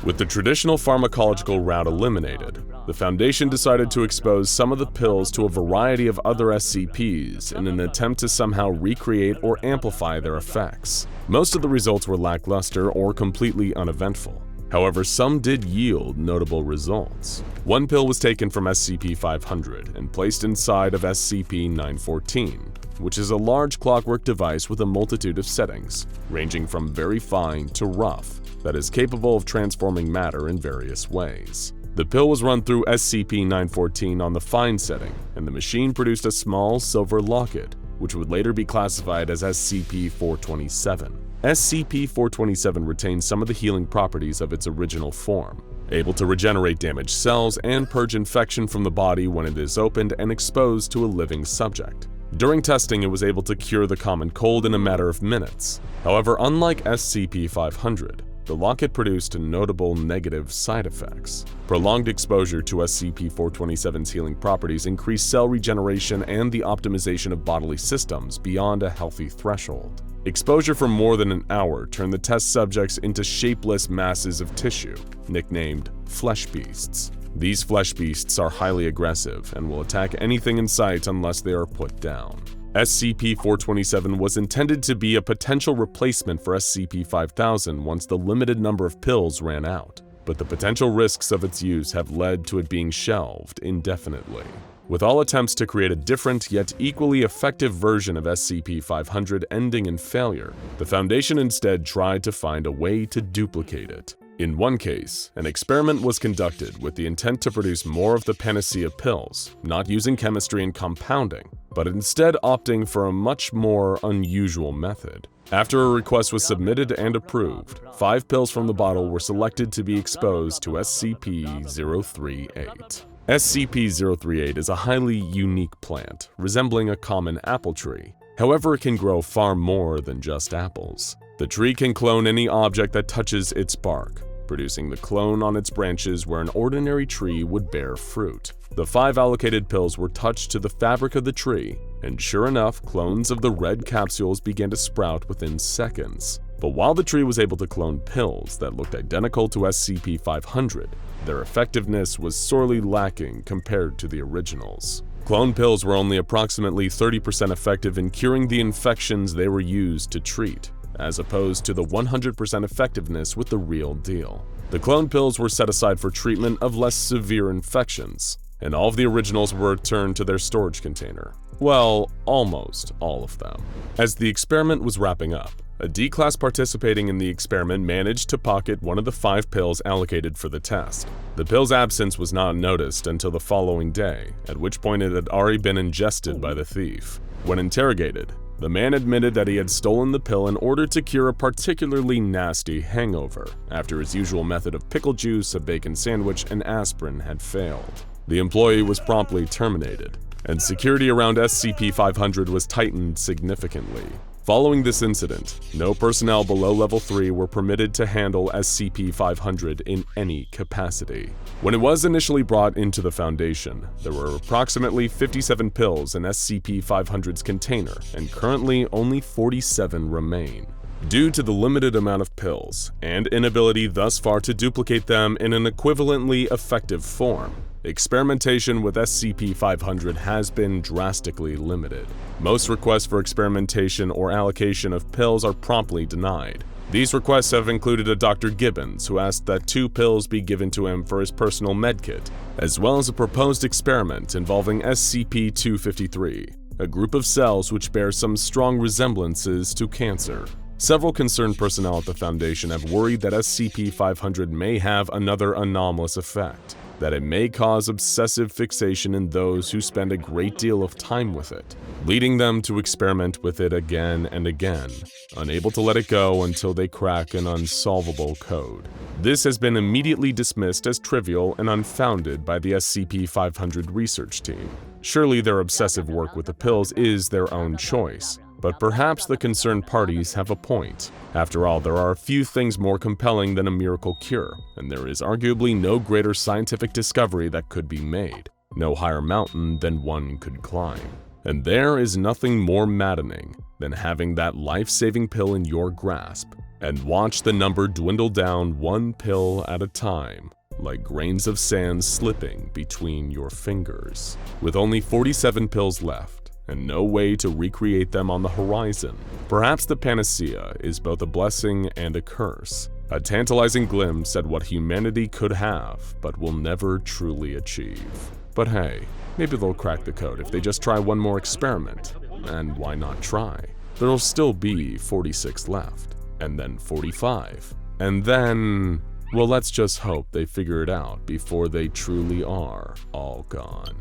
With the traditional pharmacological route eliminated, the the Foundation decided to expose some of the pills to a variety of other SCPs in an attempt to somehow recreate or amplify their effects. Most of the results were lackluster or completely uneventful. However, some did yield notable results. One pill was taken from SCP-500 and placed inside of SCP-914, which is a large clockwork device with a multitude of settings, ranging from very fine to rough, that is capable of transforming matter in various ways. The pill was run through SCP-914 on the fine setting, and the machine produced a small silver locket, which would later be classified as SCP-427. SCP-427 retains some of the healing properties of its original form, able to regenerate damaged cells and purge infection from the body when it is opened and exposed to a living subject. During testing, it was able to cure the common cold in a matter of minutes. However, unlike SCP-500, the locket produced notable negative side effects. Prolonged exposure to SCP-427's healing properties increased cell regeneration and the optimization of bodily systems beyond a healthy threshold. Exposure for more than an hour turned the test subjects into shapeless masses of tissue, nicknamed flesh beasts. These flesh beasts are highly aggressive and will attack anything in sight unless they are put down. SCP-427 was intended to be a potential replacement for SCP-5000 once the limited number of pills ran out, but the potential risks of its use have led to it being shelved indefinitely. With all attempts to create a different yet equally effective version of SCP-500 ending in failure, the Foundation instead tried to find a way to duplicate it. In one case, an experiment was conducted with the intent to produce more of the panacea pills, not using chemistry and compounding, but instead opting for a much more unusual method. After a request was submitted and approved, 5 pills from the bottle were selected to be exposed to SCP-038. SCP-038 is a highly unique plant, resembling a common apple tree. However, it can grow far more than just apples. The tree can clone any object that touches its bark, producing the clone on its branches where an ordinary tree would bear fruit. The 5 allocated pills were touched to the fabric of the tree, and sure enough, clones of the red capsules began to sprout within seconds. But while the tree was able to clone pills that looked identical to SCP-500, their effectiveness was sorely lacking compared to the originals. Clone pills were only approximately 30% effective in curing the infections they were used to treat, as opposed to the 100% effectiveness with the real deal. The clone pills were set aside for treatment of less severe infections, and all of the originals were returned to their storage container. Well, almost all of them. As the experiment was wrapping up, a D-class participating in the experiment managed to pocket one of the 5 pills allocated for the test. The pill's absence was not noticed until the following day, at which point it had already been ingested by the thief. When interrogated, the man admitted that he had stolen the pill in order to cure a particularly nasty hangover, after his usual method of pickle juice, a bacon sandwich, and aspirin had failed. The employee was promptly terminated, and security around SCP-500 was tightened significantly. Following this incident, no personnel below Level 3 were permitted to handle SCP-500 in any capacity. When it was initially brought into the Foundation, there were approximately 57 pills in SCP-500's container, and currently only 47 remain. Due to the limited amount of pills, and inability thus far to duplicate them in an equivalently effective form, experimentation with SCP-500 has been drastically limited. Most requests for experimentation or allocation of pills are promptly denied. These requests have included a Dr. Gibbons, who asked that 2 pills be given to him for his personal medkit, as well as a proposed experiment involving SCP-253, a group of cells which bear some strong resemblances to cancer. Several concerned personnel at the Foundation have worried that SCP-500 may have another anomalous effect, that it may cause obsessive fixation in those who spend a great deal of time with it, leading them to experiment with it again and again, unable to let it go until they crack an unsolvable code. This has been immediately dismissed as trivial and unfounded by the SCP-500 research team. Surely their obsessive work with the pills is their own choice, but perhaps the concerned parties have a point. After all, there are a few things more compelling than a miracle cure, and there is arguably no greater scientific discovery that could be made, no higher mountain than one could climb. And there is nothing more maddening than having that life-saving pill in your grasp and watch the number dwindle down 1 pill at a time like grains of sand slipping between your fingers. With only 47 pills left, and no way to recreate them on the horizon, perhaps the panacea is both a blessing and a curse. A tantalizing glimpse at what humanity could have, but will never truly achieve. But hey, maybe they'll crack the code if they just try one more experiment. And why not try? There'll still be 46 left, and then 45, and then... well, let's just hope they figure it out before they truly are all gone.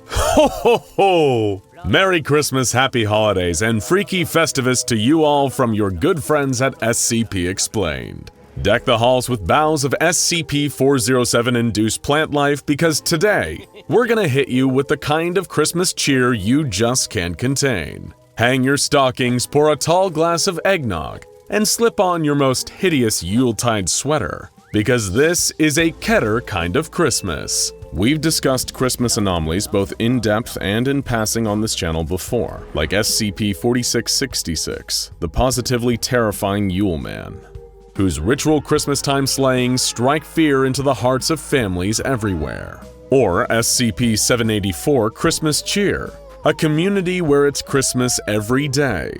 Ho ho ho! Merry Christmas, Happy Holidays, and Freaky Festivus to you all from your good friends at SCP Explained. Deck the halls with boughs of SCP-407-induced plant life because today, we're gonna hit you with the kind of Christmas cheer you just can't contain. Hang your stockings, pour a tall glass of eggnog, and slip on your most hideous Yuletide sweater, because this is a Kedder kind of Christmas. We've discussed Christmas anomalies both in depth and in passing on this channel before, like SCP-4666, the positively terrifying Yule Man, whose ritual Christmas-time slayings strike fear into the hearts of families everywhere. Or SCP-784 Christmas Cheer, a community where it's Christmas every day,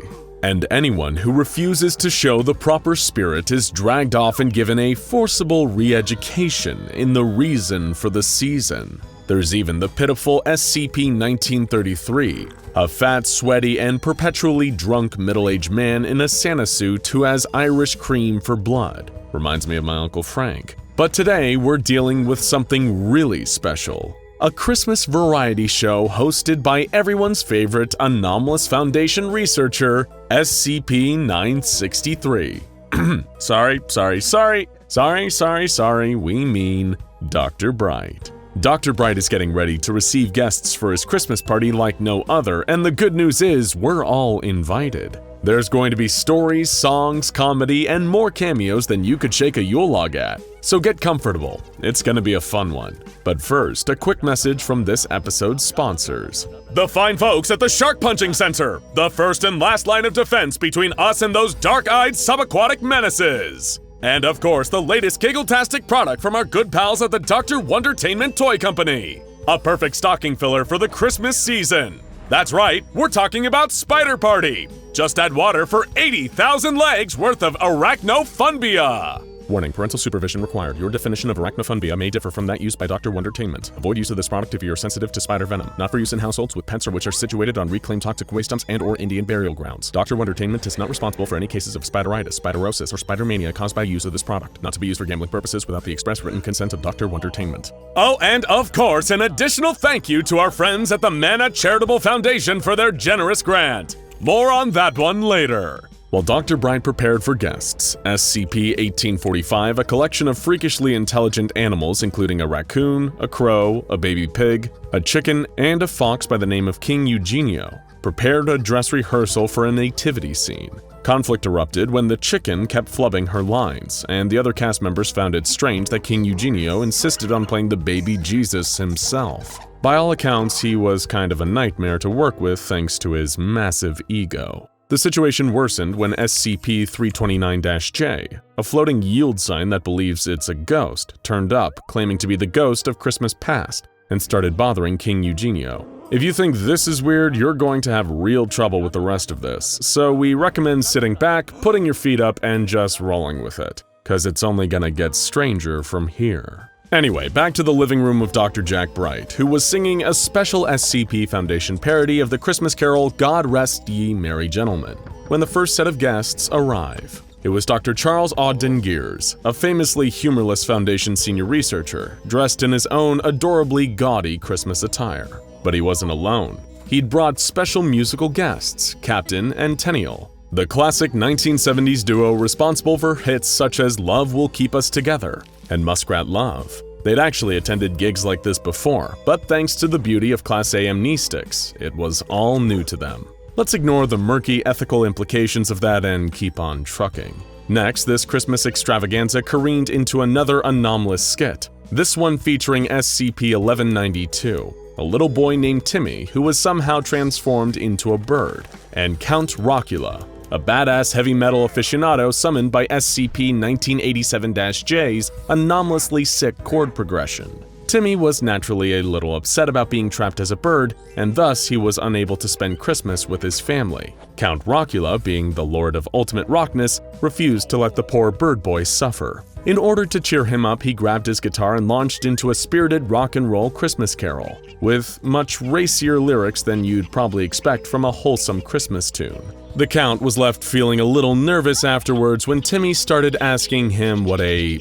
and anyone who refuses to show the proper spirit is dragged off and given a forcible re-education in the reason for the season. There's even the pitiful SCP-1933, a fat, sweaty, and perpetually drunk middle-aged man in a Santa suit who has Irish cream for blood. Reminds me of my Uncle Frank. But today we're dealing with something really special. A Christmas variety show hosted by everyone's favorite Anomalous Foundation researcher, SCP-963. Sorry, we mean Dr. Bright. Dr. Bright is getting ready to receive guests for his Christmas party like no other, and the good news is we're all invited. There's going to be stories, songs, comedy, and more cameos than you could shake a Yule log at. So get comfortable, it's gonna be a fun one. But first, a quick message from this episode's sponsors. The fine folks at the Shark Punching Center, the first and last line of defense between us and those dark-eyed subaquatic menaces. And of course, the latest giggle-tastic product from our good pals at the Dr Wondertainment Toy Company. A perfect stocking filler for the Christmas season. That's right, we're talking about Spider Party. Just add water for 80,000 legs worth of arachnofunbia. Warning, parental supervision required. Your definition of arachnofunbia may differ from that used by Dr. Wondertainment. Avoid use of this product if you are sensitive to spider venom. Not for use in households with pets or which are situated on reclaimed toxic waste dumps and or Indian burial grounds. Dr. Wondertainment is not responsible for any cases of spideritis, spiderosis, or spidermania caused by use of this product. Not to be used for gambling purposes without the express written consent of Dr. Wondertainment. Oh, and of course, an additional thank you to our friends at the Mana Charitable Foundation for their generous grant. More on that one later. While Dr. Bright prepared for guests, SCP-1845, a collection of freakishly intelligent animals including a raccoon, a crow, a baby pig, a chicken, and a fox by the name of King Eugenio, prepared a dress rehearsal for a nativity scene. Conflict erupted when the chicken kept flubbing her lines, and the other cast members found it strange that King Eugenio insisted on playing the baby Jesus himself. By all accounts, he was kind of a nightmare to work with thanks to his massive ego. The situation worsened when SCP-329-J, a floating yield sign that believes it's a ghost, turned up claiming to be the ghost of Christmas past and started bothering King Eugenio. If you think this is weird, you're going to have real trouble with the rest of this, so we recommend sitting back, putting your feet up, and just rolling with it, cause it's only gonna get stranger from here. Anyway, back to the living room of Dr. Jack Bright, who was singing a special SCP Foundation parody of the Christmas carol God Rest Ye Merry Gentlemen, when the first set of guests arrive. It was Dr. Charles Ogden Gears, a famously humorless Foundation senior researcher, dressed in his own adorably gaudy Christmas attire. But he wasn't alone. He'd brought special musical guests, Captain and Tenniel, the classic 1970s duo responsible for hits such as Love Will Keep Us Together and Muskrat Love. They'd actually attended gigs like this before, but thanks to the beauty of Class A amnestics, it was all new to them. Let's ignore the murky ethical implications of that and keep on trucking. Next, this Christmas extravaganza careened into another anomalous skit, this one featuring SCP-1192, a little boy named Timmy who was somehow transformed into a bird, and Count Rockula, a badass heavy metal aficionado summoned by SCP-1987-J's anomalously sick chord progression. Timmy was naturally a little upset about being trapped as a bird, and thus he was unable to spend Christmas with his family. Count Rockula, being the Lord of Ultimate Rockness, refused to let the poor bird boy suffer. In order to cheer him up, he grabbed his guitar and launched into a spirited rock and roll Christmas carol, with much racier lyrics than you'd probably expect from a wholesome Christmas tune. The Count was left feeling a little nervous afterwards when Timmy started asking him what a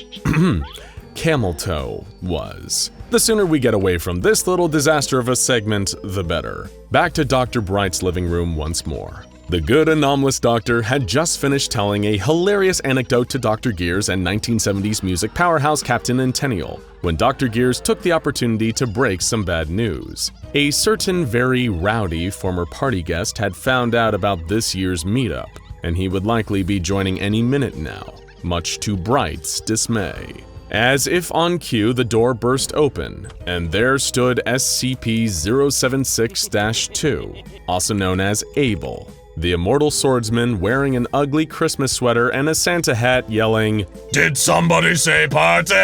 camel toe was. The sooner we get away from this little disaster of a segment, the better. Back to Dr. Bright's living room once more. The good anomalous doctor had just finished telling a hilarious anecdote to Dr. Gears and 1970s music powerhouse Captain Intennial, when Dr. Gears took the opportunity to break some bad news. A certain very rowdy former party guest had found out about this year's meetup, and he would likely be joining any minute now, much to Bright's dismay. As if on cue, the door burst open, and there stood SCP-076-2, also known as Abel, the immortal swordsman wearing an ugly Christmas sweater and a Santa hat yelling, "Did somebody say party?"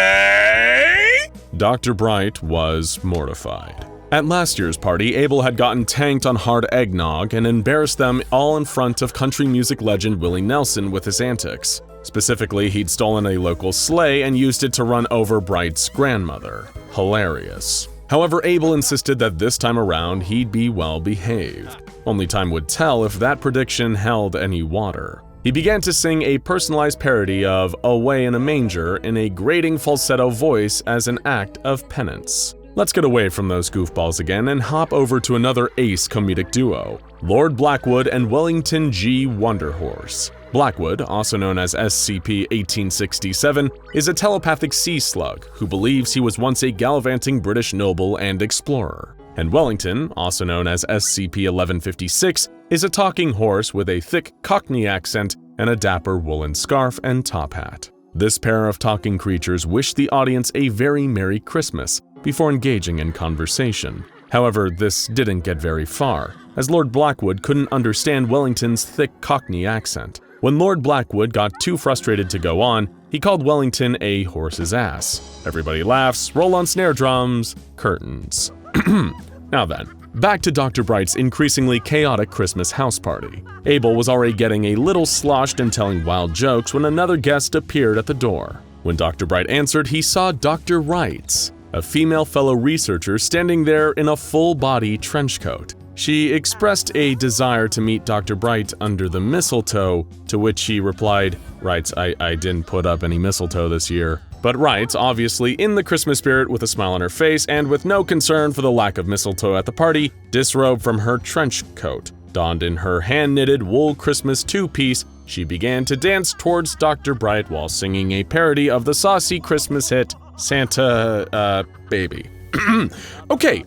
Dr. Bright was mortified. At last year's party, Abel had gotten tanked on hard eggnog and embarrassed them all in front of country music legend Willie Nelson with his antics. Specifically, he'd stolen a local sleigh and used it to run over Bright's grandmother. Hilarious. However, Abel insisted that this time around he'd be well behaved. Only time would tell if that prediction held any water. He began to sing a personalized parody of "Away in a Manger" in a grating falsetto voice as an act of penance. Let's get away from those goofballs again and hop over to another ace comedic duo, Lord Blackwood and Wellington G. Wonderhorse. Blackwood, also known as SCP-1867, is a telepathic sea slug who believes he was once a gallivanting British noble and explorer. And Wellington, also known as SCP-1156, is a talking horse with a thick Cockney accent and a dapper woolen scarf and top hat. This pair of talking creatures wish the audience a very Merry Christmas before engaging in conversation. However, this didn't get very far, as Lord Blackwood couldn't understand Wellington's thick Cockney accent. When Lord Blackwood got too frustrated to go on, he called Wellington a horse's ass. Everybody laughs, roll on snare drums, curtains. Now then, back to Dr. Bright's increasingly chaotic Christmas house party. Abel was already getting a little sloshed and telling wild jokes when another guest appeared at the door. When Dr. Bright answered, he saw Dr. Wrights, a female fellow researcher standing there in a full-body trench coat. She expressed a desire to meet Dr. Bright under the mistletoe, to which he replied, "Wrights, I didn't put up any mistletoe this year." But Wrights, obviously in the Christmas spirit with a smile on her face and with no concern for the lack of mistletoe at the party, disrobed from her trench coat. Donned in her hand-knitted wool Christmas two-piece, she began to dance towards Dr. Bright while singing a parody of the saucy Christmas hit, Santa, Baby. Okay,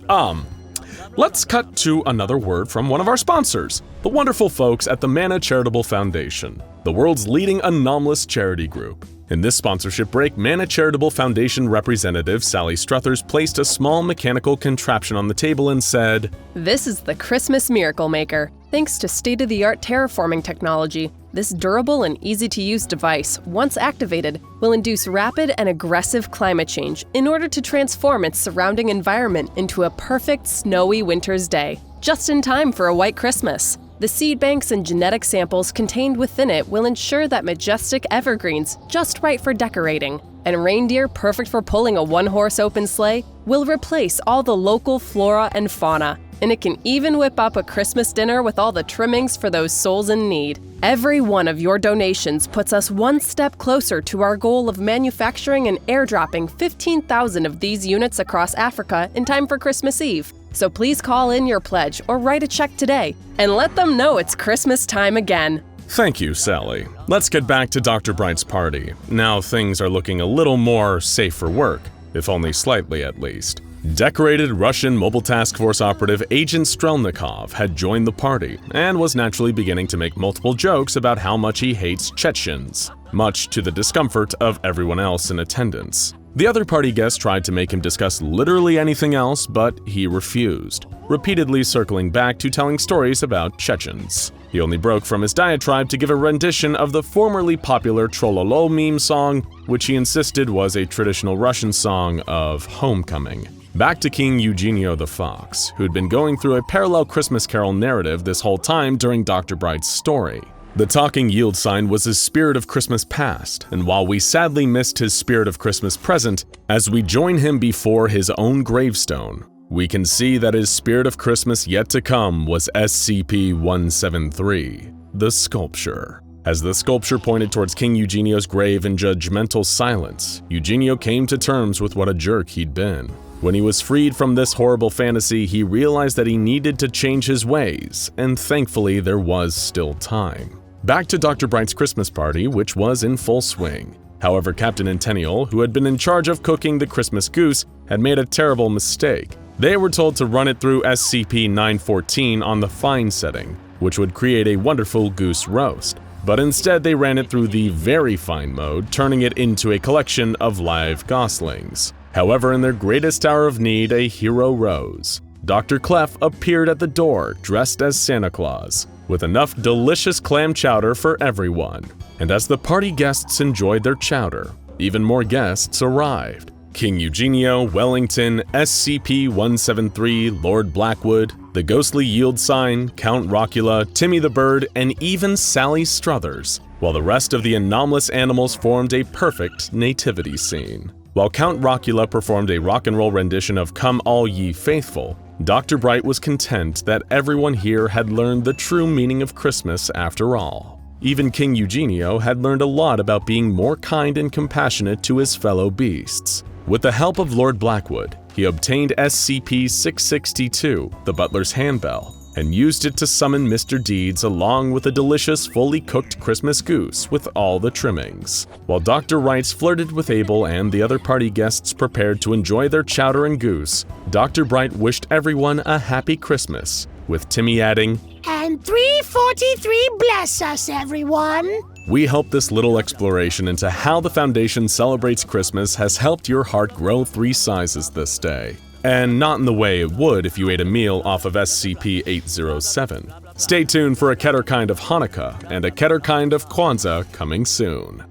let's cut to another word from one of our sponsors, the wonderful folks at the Mana Charitable Foundation, the world's leading anomalous charity group. In this sponsorship break, Mana Charitable Foundation representative Sally Struthers placed a small mechanical contraption on the table and said, "This is the Christmas Miracle Maker. Thanks to state-of-the-art terraforming technology, this durable and easy-to-use device, once activated, will induce rapid and aggressive climate change in order to transform its surrounding environment into a perfect snowy winter's day, just in time for a white Christmas. The seed banks and genetic samples contained within it will ensure that majestic evergreens, just right for decorating, and reindeer perfect for pulling a one-horse open sleigh, will replace all the local flora and fauna. And it can even whip up a Christmas dinner with all the trimmings for those souls in need. Every one of your donations puts us one step closer to our goal of manufacturing and airdropping 15,000 of these units across Africa in time for Christmas Eve. So please call in your pledge or write a check today and let them know it's Christmas time again." Thank you, Sally. Let's get back to Dr. Bright's party. Now things are looking a little more safe for work, if only slightly at least. Decorated Russian Mobile Task Force operative Agent Strelnikov had joined the party and was naturally beginning to make multiple jokes about how much he hates Chechens, much to the discomfort of everyone else in attendance. The other party guests tried to make him discuss literally anything else, but he refused, repeatedly circling back to telling stories about Chechens. He only broke from his diatribe to give a rendition of the formerly popular Trollolo meme song, which he insisted was a traditional Russian song of homecoming. Back to King Eugenio the Fox, who'd been going through a parallel Christmas Carol narrative this whole time during Dr. Bright's story. The talking yield sign was his spirit of Christmas past, and while we sadly missed his spirit of Christmas present, as we join him before his own gravestone, we can see that his spirit of Christmas yet to come was SCP-173, the sculpture. As the sculpture pointed towards King Eugenio's grave in judgmental silence, Eugenio came to terms with what a jerk he'd been. When he was freed from this horrible fantasy, he realized that he needed to change his ways, and thankfully there was still time. Back to Dr. Bright's Christmas party, which was in full swing. However, Captain Intennial, who had been in charge of cooking the Christmas goose, had made a terrible mistake. They were told to run it through SCP-914 on the fine setting, which would create a wonderful goose roast. But instead they ran it through the very fine mode, turning it into a collection of live goslings. However, in their greatest hour of need, a hero rose. Dr. Clef appeared at the door, dressed as Santa Claus, with enough delicious clam chowder for everyone. And as the party guests enjoyed their chowder, even more guests arrived. King Eugenio, Wellington, SCP-173, Lord Blackwood, the ghostly yield sign, Count Rockula, Timmy the Bird, and even Sally Struthers, while the rest of the anomalous animals formed a perfect nativity scene. While Count Rockula performed a rock and roll rendition of Come All Ye Faithful, Dr. Bright was content that everyone here had learned the true meaning of Christmas after all. Even King Eugenio had learned a lot about being more kind and compassionate to his fellow beasts. With the help of Lord Blackwood, he obtained SCP-662, the butler's handbell, and used it to summon Mr. Deeds along with a delicious, fully cooked Christmas goose with all the trimmings. While Dr. Wrights flirted with Abel and the other party guests prepared to enjoy their chowder and goose, Dr. Bright wished everyone a happy Christmas, with Timmy adding, "And 343 bless us, everyone." We hope this little exploration into how the Foundation celebrates Christmas has helped your heart grow 3 sizes this day. And not in the way it would if you ate a meal off of SCP-807. Stay tuned for a Keter kind of Hanukkah and a Keter kind of Kwanzaa coming soon.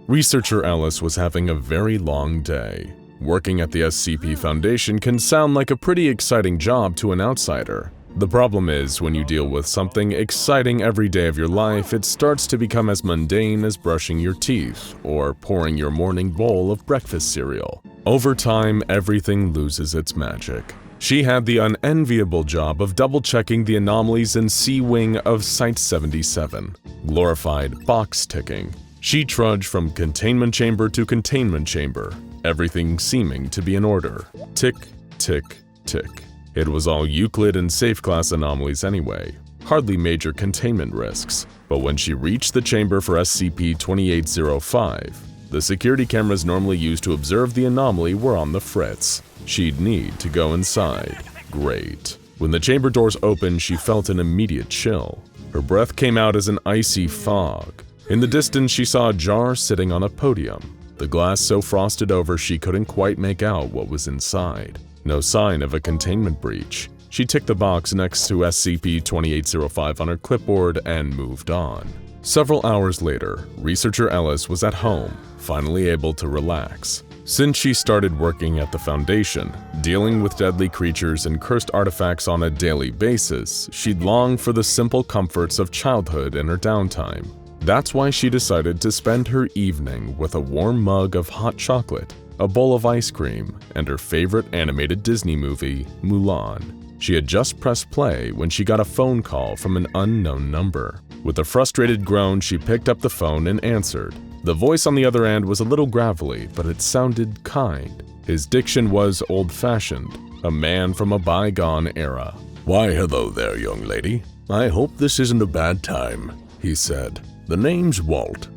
Researcher Ellis was having a very long day. Working at the SCP Foundation can sound like a pretty exciting job to an outsider. The problem is, when you deal with something exciting every day of your life, it starts to become as mundane as brushing your teeth or pouring your morning bowl of breakfast cereal. Over time, everything loses its magic. She had the unenviable job of double-checking the anomalies in C-Wing of Site-77, glorified box ticking. She trudged from containment chamber to containment chamber, everything seeming to be in order. Tick, tick, tick. It was all Euclid and safe class anomalies anyway, hardly major containment risks. But when she reached the chamber for SCP-2805, the security cameras normally used to observe the anomaly were on the fritz. She'd need to go inside. Great. When the chamber doors opened, she felt an immediate chill. Her breath came out as an icy fog. In the distance, she saw a jar sitting on a podium, the glass so frosted over she couldn't quite make out what was inside. No sign of a containment breach. She ticked the box next to SCP-2805 on her clipboard and moved on. Several hours later, Researcher Ellis was at home, finally able to relax. Since she started working at the Foundation, dealing with deadly creatures and cursed artifacts on a daily basis, she'd longed for the simple comforts of childhood in her downtime. That's why she decided to spend her evening with a warm mug of hot chocolate, a bowl of ice cream, and her favorite animated Disney movie, Mulan. She had just pressed play when she got a phone call from an unknown number. With a frustrated groan, she picked up the phone and answered. The voice on the other end was a little gravelly, but it sounded kind. His diction was old-fashioned, a man from a bygone era. "Why, hello there, young lady. I hope this isn't a bad time," he said. "The name's Walt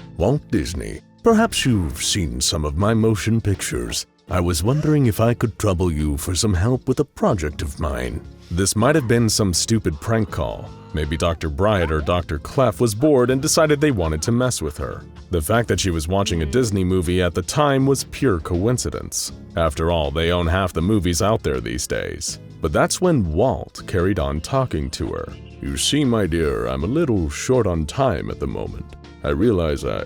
Disney. Perhaps you've seen some of my motion pictures. I was wondering if I could trouble you for some help with a project of mine." This might have been some stupid prank call. Maybe Dr. Bryant or Dr. Clef was bored and decided they wanted to mess with her. The fact that she was watching a Disney movie at the time was pure coincidence. After all, they own half the movies out there these days. But that's when Walt carried on talking to her. You see, my dear, I'm a little short on time at the moment. I realize I,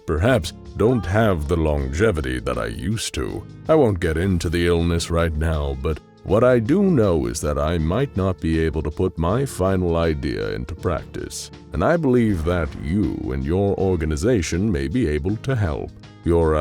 perhaps don't have the longevity that I used to. I won't get into the illness right now, but what I do know is that I might not be able to put my final idea into practice, and I believe that you and your organization may be able to help. Your,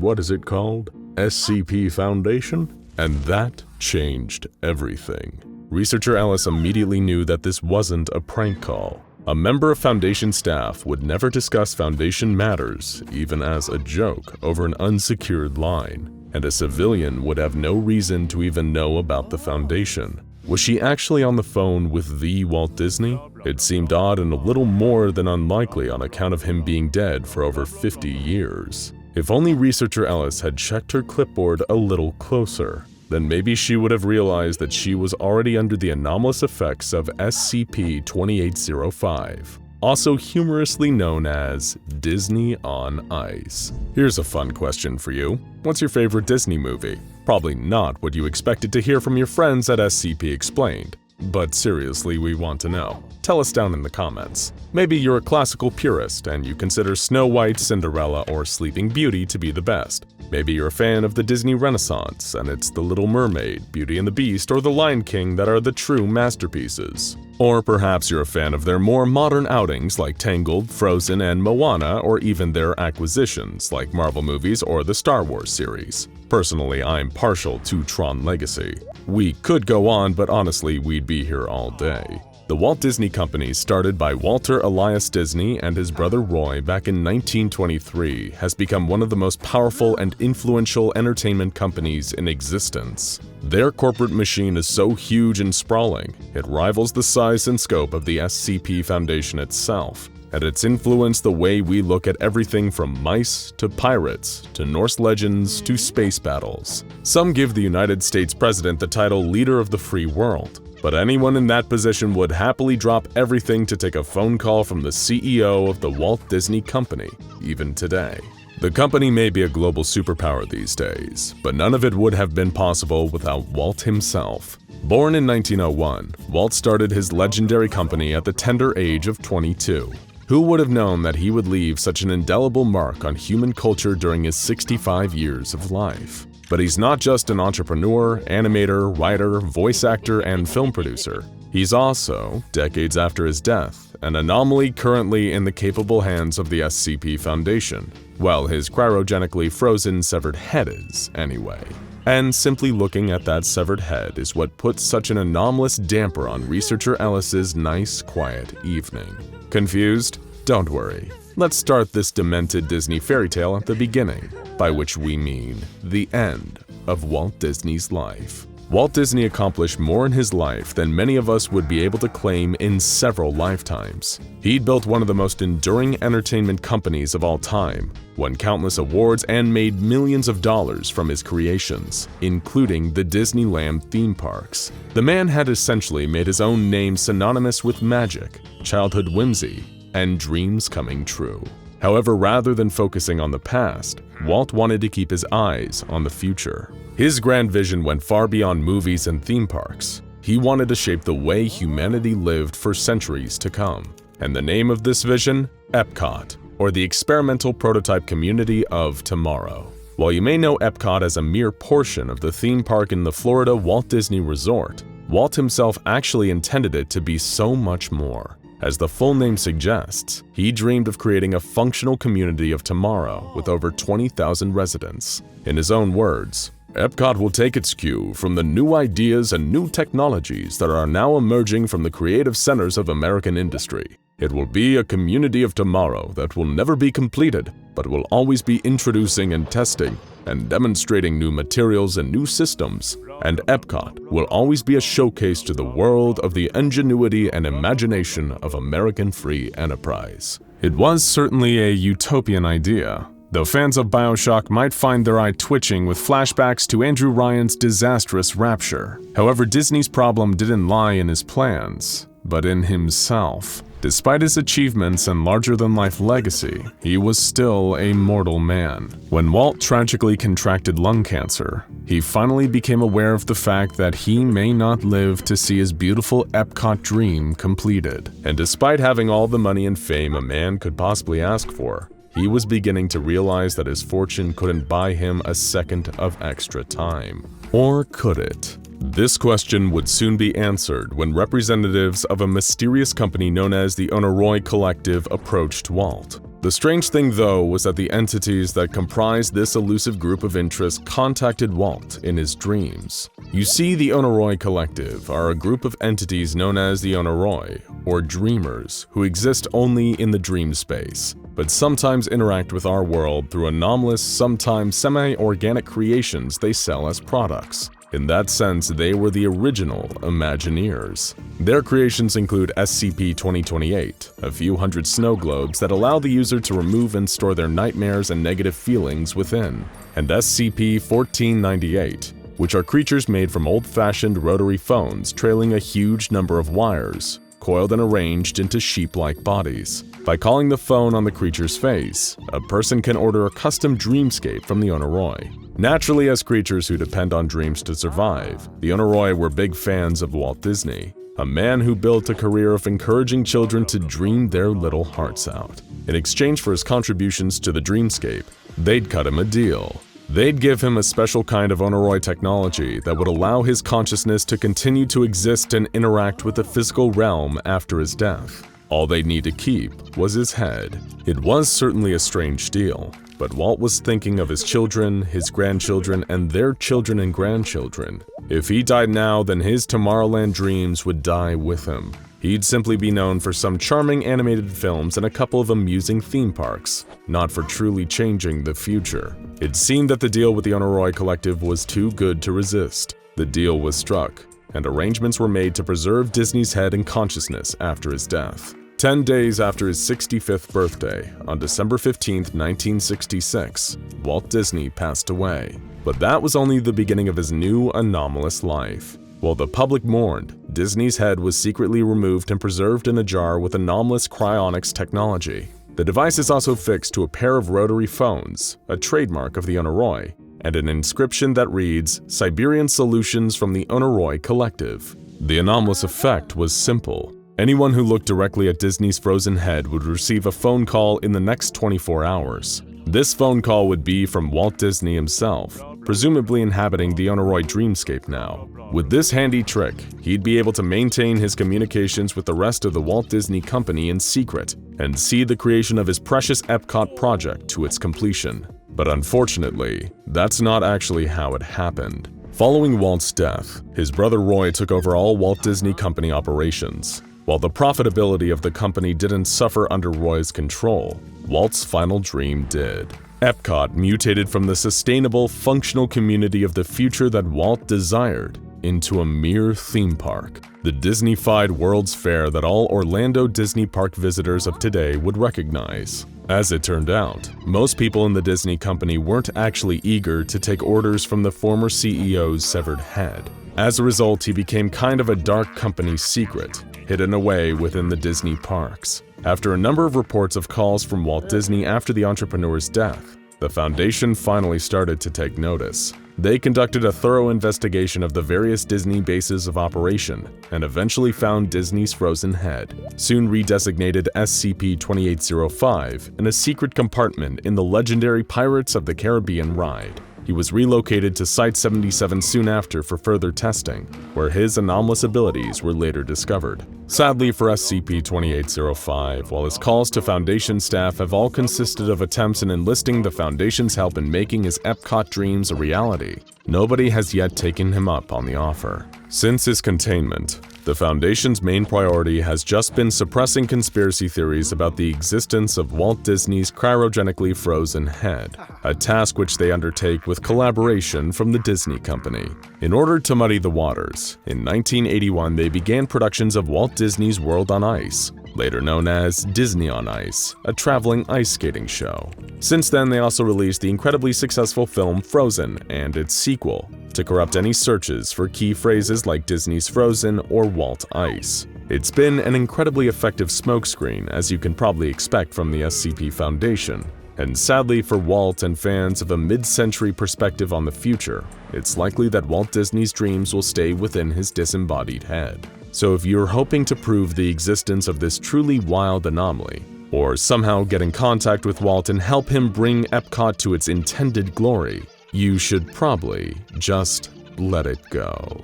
what is it called? SCP Foundation? And that changed everything. Researcher Ellis immediately knew that this wasn't a prank call. A member of Foundation staff would never discuss Foundation matters, even as a joke, over an unsecured line, and a civilian would have no reason to even know about the Foundation. Was she actually on the phone with the Walt Disney? It seemed odd and a little more than unlikely on account of him being dead for over 50 years. If only Researcher Ellis had checked her clipboard a little closer, then maybe she would have realized that she was already under the anomalous effects of SCP-2805, also humorously known as Disney on Ice. Here's a fun question for you. What's your favorite Disney movie? Probably not what you expected to hear from your friends at SCP Explained. But seriously, we want to know. Tell us down in the comments. Maybe you're a classical purist and you consider Snow White, Cinderella, or Sleeping Beauty to be the best. Maybe you're a fan of the Disney Renaissance and it's The Little Mermaid, Beauty and the Beast, or The Lion King that are the true masterpieces. Or perhaps you're a fan of their more modern outings like Tangled, Frozen, and Moana, or even their acquisitions like Marvel movies or the Star Wars series. Personally, I'm partial to Tron Legacy. We could go on, but honestly, we'd be here all day. The Walt Disney Company, started by Walter Elias Disney and his brother Roy back in 1923, has become one of the most powerful and influential entertainment companies in existence. Their corporate machine is so huge and sprawling, it rivals the size and scope of the SCP Foundation itself, and it's influenced the way we look at everything from mice to pirates to Norse legends to space battles. Some give the United States President the title Leader of the Free World, but anyone in that position would happily drop everything to take a phone call from the CEO of the Walt Disney Company, even today. The company may be a global superpower these days, but none of it would have been possible without Walt himself. Born in 1901, Walt started his legendary company at the tender age of 22. Who would have known that he would leave such an indelible mark on human culture during his 65 years of life? But he's not just an entrepreneur, animator, writer, voice actor, and film producer. He's also, decades after his death, an anomaly currently in the capable hands of the SCP Foundation. Well, his cryogenically frozen severed head is, anyway. And simply looking at that severed head is what puts such an anomalous damper on Researcher Ellis's nice, quiet evening. Confused? Don't worry. Let's start this demented Disney fairy tale at the beginning, by which we mean the end of Walt Disney's life. Walt Disney accomplished more in his life than many of us would be able to claim in several lifetimes. He'd built one of the most enduring entertainment companies of all time, won countless awards, and made millions of dollars from his creations, including the Disneyland theme parks. The man had essentially made his own name synonymous with magic, childhood whimsy, and dreams coming true. However, rather than focusing on the past, Walt wanted to keep his eyes on the future. His grand vision went far beyond movies and theme parks. He wanted to shape the way humanity lived for centuries to come. And the name of this vision? Epcot, or the Experimental Prototype Community of Tomorrow. While you may know Epcot as a mere portion of the theme park in the Florida Walt Disney Resort, Walt himself actually intended it to be so much more. As the full name suggests, he dreamed of creating a functional community of tomorrow with over 20,000 residents. In his own words, Epcot will take its cue from the new ideas and new technologies that are now emerging from the creative centers of American industry. It will be a community of tomorrow that will never be completed, but will always be introducing and testing and demonstrating new materials and new systems. And Epcot will always be a showcase to the world of the ingenuity and imagination of American free enterprise. It was certainly a utopian idea, though fans of BioShock might find their eye twitching with flashbacks to Andrew Ryan's disastrous Rapture. However, Disney's problem didn't lie in his plans, but in himself. Despite his achievements and larger-than-life legacy, he was still a mortal man. When Walt tragically contracted lung cancer, he finally became aware of the fact that he may not live to see his beautiful Epcot dream completed. And despite having all the money and fame a man could possibly ask for, he was beginning to realize that his fortune couldn't buy him a second of extra time. Or could it? This question would soon be answered when representatives of a mysterious company known as the Onoroi Collective approached Walt. The strange thing, though, was that the entities that comprised this elusive group of interests contacted Walt in his dreams. You see, the Onoroi Collective are a group of entities known as the Onoroi, or Dreamers, who exist only in the dream space, but sometimes interact with our world through anomalous, sometimes semi-organic creations they sell as products. In that sense, they were the original Imagineers. Their creations include SCP-2028, a few hundred snow globes that allow the user to remove and store their nightmares and negative feelings within, and SCP-1498, which are creatures made from old-fashioned rotary phones trailing a huge number of wires, coiled and arranged into sheep-like bodies. By calling the phone on the creature's face, a person can order a custom dreamscape from the Onoroi. Naturally, as creatures who depend on dreams to survive, the Onoroi were big fans of Walt Disney, a man who built a career of encouraging children to dream their little hearts out. In exchange for his contributions to the dreamscape, they'd cut him a deal. They'd give him a special kind of Onoroi technology that would allow his consciousness to continue to exist and interact with the physical realm after his death. All they'd need to keep was his head. It was certainly a strange deal, but Walt was thinking of his children, his grandchildren, and their children and grandchildren. If he died now, then his Tomorrowland dreams would die with him. He'd simply be known for some charming animated films and a couple of amusing theme parks, not for truly changing the future. It seemed that the deal with the Onoroi Collective was too good to resist. The deal was struck, and arrangements were made to preserve Disney's head and consciousness after his death. 10 days after his 65th birthday, on December 15, 1966, Walt Disney passed away. But that was only the beginning of his new anomalous life. While the public mourned, Disney's head was secretly removed and preserved in a jar with anomalous cryonics technology. The device is also fixed to a pair of rotary phones, a trademark of the Onoroi, and an inscription that reads, "Siberian Solutions from the Onoroi Collective." The anomalous effect was simple. Anyone who looked directly at Disney's frozen head would receive a phone call in the next 24 hours. This phone call would be from Walt Disney himself, presumably inhabiting the Onoroi dreamscape now. With this handy trick, he'd be able to maintain his communications with the rest of the Walt Disney Company in secret and see the creation of his precious Epcot project to its completion. But unfortunately, that's not actually how it happened. Following Walt's death, his brother Roy took over all Walt Disney Company operations. While the profitability of the company didn't suffer under Roy's control, Walt's final dream did. Epcot mutated from the sustainable, functional community of the future that Walt desired into a mere theme park, the Disney-fied World's Fair that all Orlando Disney Park visitors of today would recognize. As it turned out, most people in the Disney Company weren't actually eager to take orders from the former CEO's severed head. As a result, he became kind of a dark company secret, hidden away within the Disney parks. After a number of reports of calls from Walt Disney after the entrepreneur's death, the Foundation finally started to take notice. They conducted a thorough investigation of the various Disney bases of operation and eventually found Disney's frozen head, soon redesignated SCP-2805, in a secret compartment in the legendary Pirates of the Caribbean ride. He was relocated to Site-77 soon after for further testing, where his anomalous abilities were later discovered. Sadly for SCP-2805, while his calls to Foundation staff have all consisted of attempts in enlisting the Foundation's help in making his Epcot dreams a reality, nobody has yet taken him up on the offer. Since his containment, the Foundation's main priority has just been suppressing conspiracy theories about the existence of Walt Disney's cryogenically frozen head, a task which they undertake with collaboration from the Disney Company. In order to muddy the waters, in 1981 they began productions of Walt Disney's World on Ice, later known as Disney on Ice, a traveling ice skating show. Since then, they also released the incredibly successful film Frozen and its sequel, to corrupt any searches for key phrases like Disney's Frozen or Walt Ice. It's been an incredibly effective smokescreen, as you can probably expect from the SCP Foundation. And sadly for Walt and fans of a mid-century perspective on the future, it's likely that Walt Disney's dreams will stay within his disembodied head. So if you're hoping to prove the existence of this truly wild anomaly, or somehow get in contact with Walt and help him bring Epcot to its intended glory, you should probably just let it go.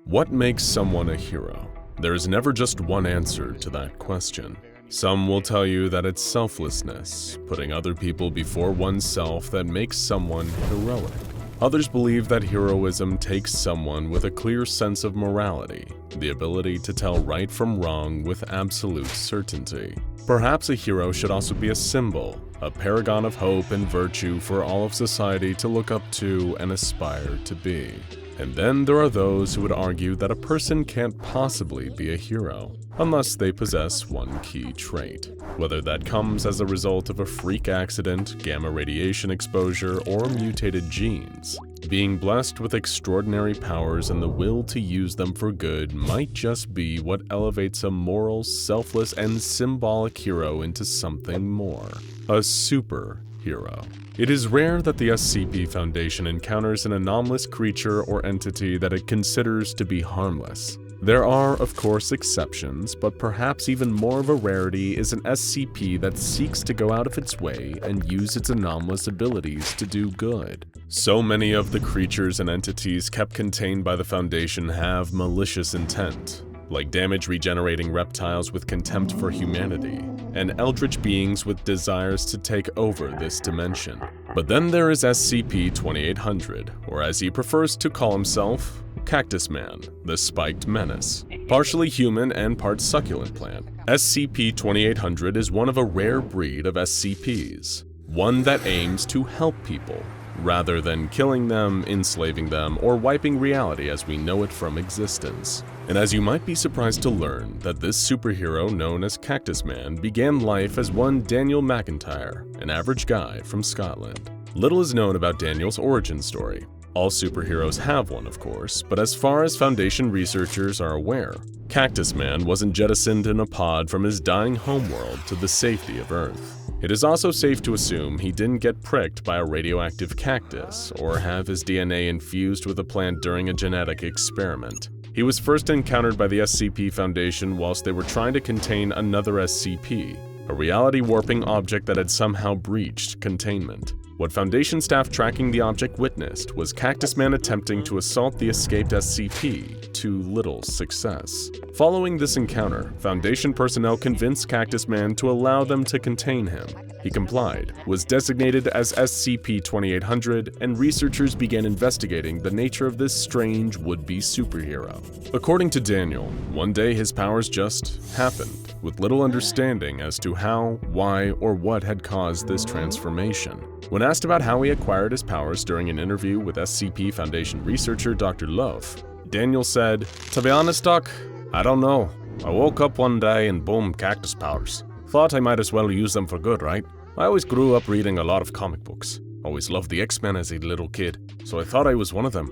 What makes someone a hero? There's never just one answer to that question. Some will tell you that it's selflessness, putting other people before oneself, that makes someone heroic. Others believe that heroism takes someone with a clear sense of morality, the ability to tell right from wrong with absolute certainty. Perhaps a hero should also be a symbol, a paragon of hope and virtue for all of society to look up to and aspire to be. And then there are those who would argue that a person can't possibly be a hero unless they possess one key trait, whether that comes as a result of a freak accident, gamma radiation exposure, or mutated genes. Being blessed with extraordinary powers and the will to use them for good might just be what elevates a moral, selfless, and symbolic hero into something more: a superhero. It is rare that the SCP Foundation encounters an anomalous creature or entity that it considers to be harmless. There are, of course, exceptions, but perhaps even more of a rarity is an SCP that seeks to go out of its way and use its anomalous abilities to do good. So many of the creatures and entities kept contained by the Foundation have malicious intent, like damage-regenerating reptiles with contempt for humanity, and eldritch beings with desires to take over this dimension. But then there is SCP-2800, or as he prefers to call himself, Cactus Man, the Spiked Menace. Partially human and part succulent plant, SCP-2800 is one of a rare breed of SCPs, one that aims to help people, rather than killing them, enslaving them, or wiping reality as we know it from existence. And as you might be surprised to learn that this superhero known as Cactus Man began life as one Daniel McIntyre, an average guy from Scotland. Little is known about Daniel's origin story. All superheroes have one, of course, but as far as Foundation researchers are aware, Cactus Man wasn't jettisoned in a pod from his dying homeworld to the safety of Earth. It is also safe to assume he didn't get pricked by a radioactive cactus or have his DNA infused with a plant during a genetic experiment. He was first encountered by the SCP Foundation whilst they were trying to contain another SCP, a reality-warping object that had somehow breached containment. What Foundation staff tracking the object witnessed was Cactus Man attempting to assault the escaped SCP, to little success. Following this encounter, Foundation personnel convinced Cactus Man to allow them to contain him. He complied, was designated as SCP-2800, and researchers began investigating the nature of this strange would-be superhero. According to Daniel, one day his powers just happened, with little understanding as to how, why, or what had caused this transformation. When asked about how he acquired his powers during an interview with SCP Foundation researcher Dr. Love, Daniel said, "To be honest, Doc, I don't know. I woke up one day and boom, cactus powers. Thought I might as well use them for good, right? I always grew up reading a lot of comic books. Always loved the X-Men as a little kid, so I thought I was one of them.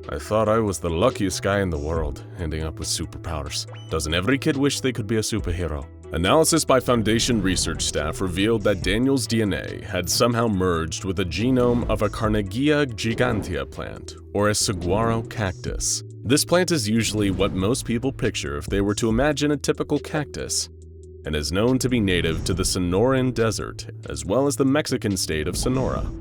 I thought I was the luckiest guy in the world, ending up with superpowers. Doesn't every kid wish they could be a superhero?" Analysis by Foundation research staff revealed that Daniel's DNA had somehow merged with the genome of a Carnegie gigantea plant, or a saguaro cactus. This plant is usually what most people picture if they were to imagine a typical cactus, and is known to be native to the Sonoran Desert, as well as the Mexican state of Sonora.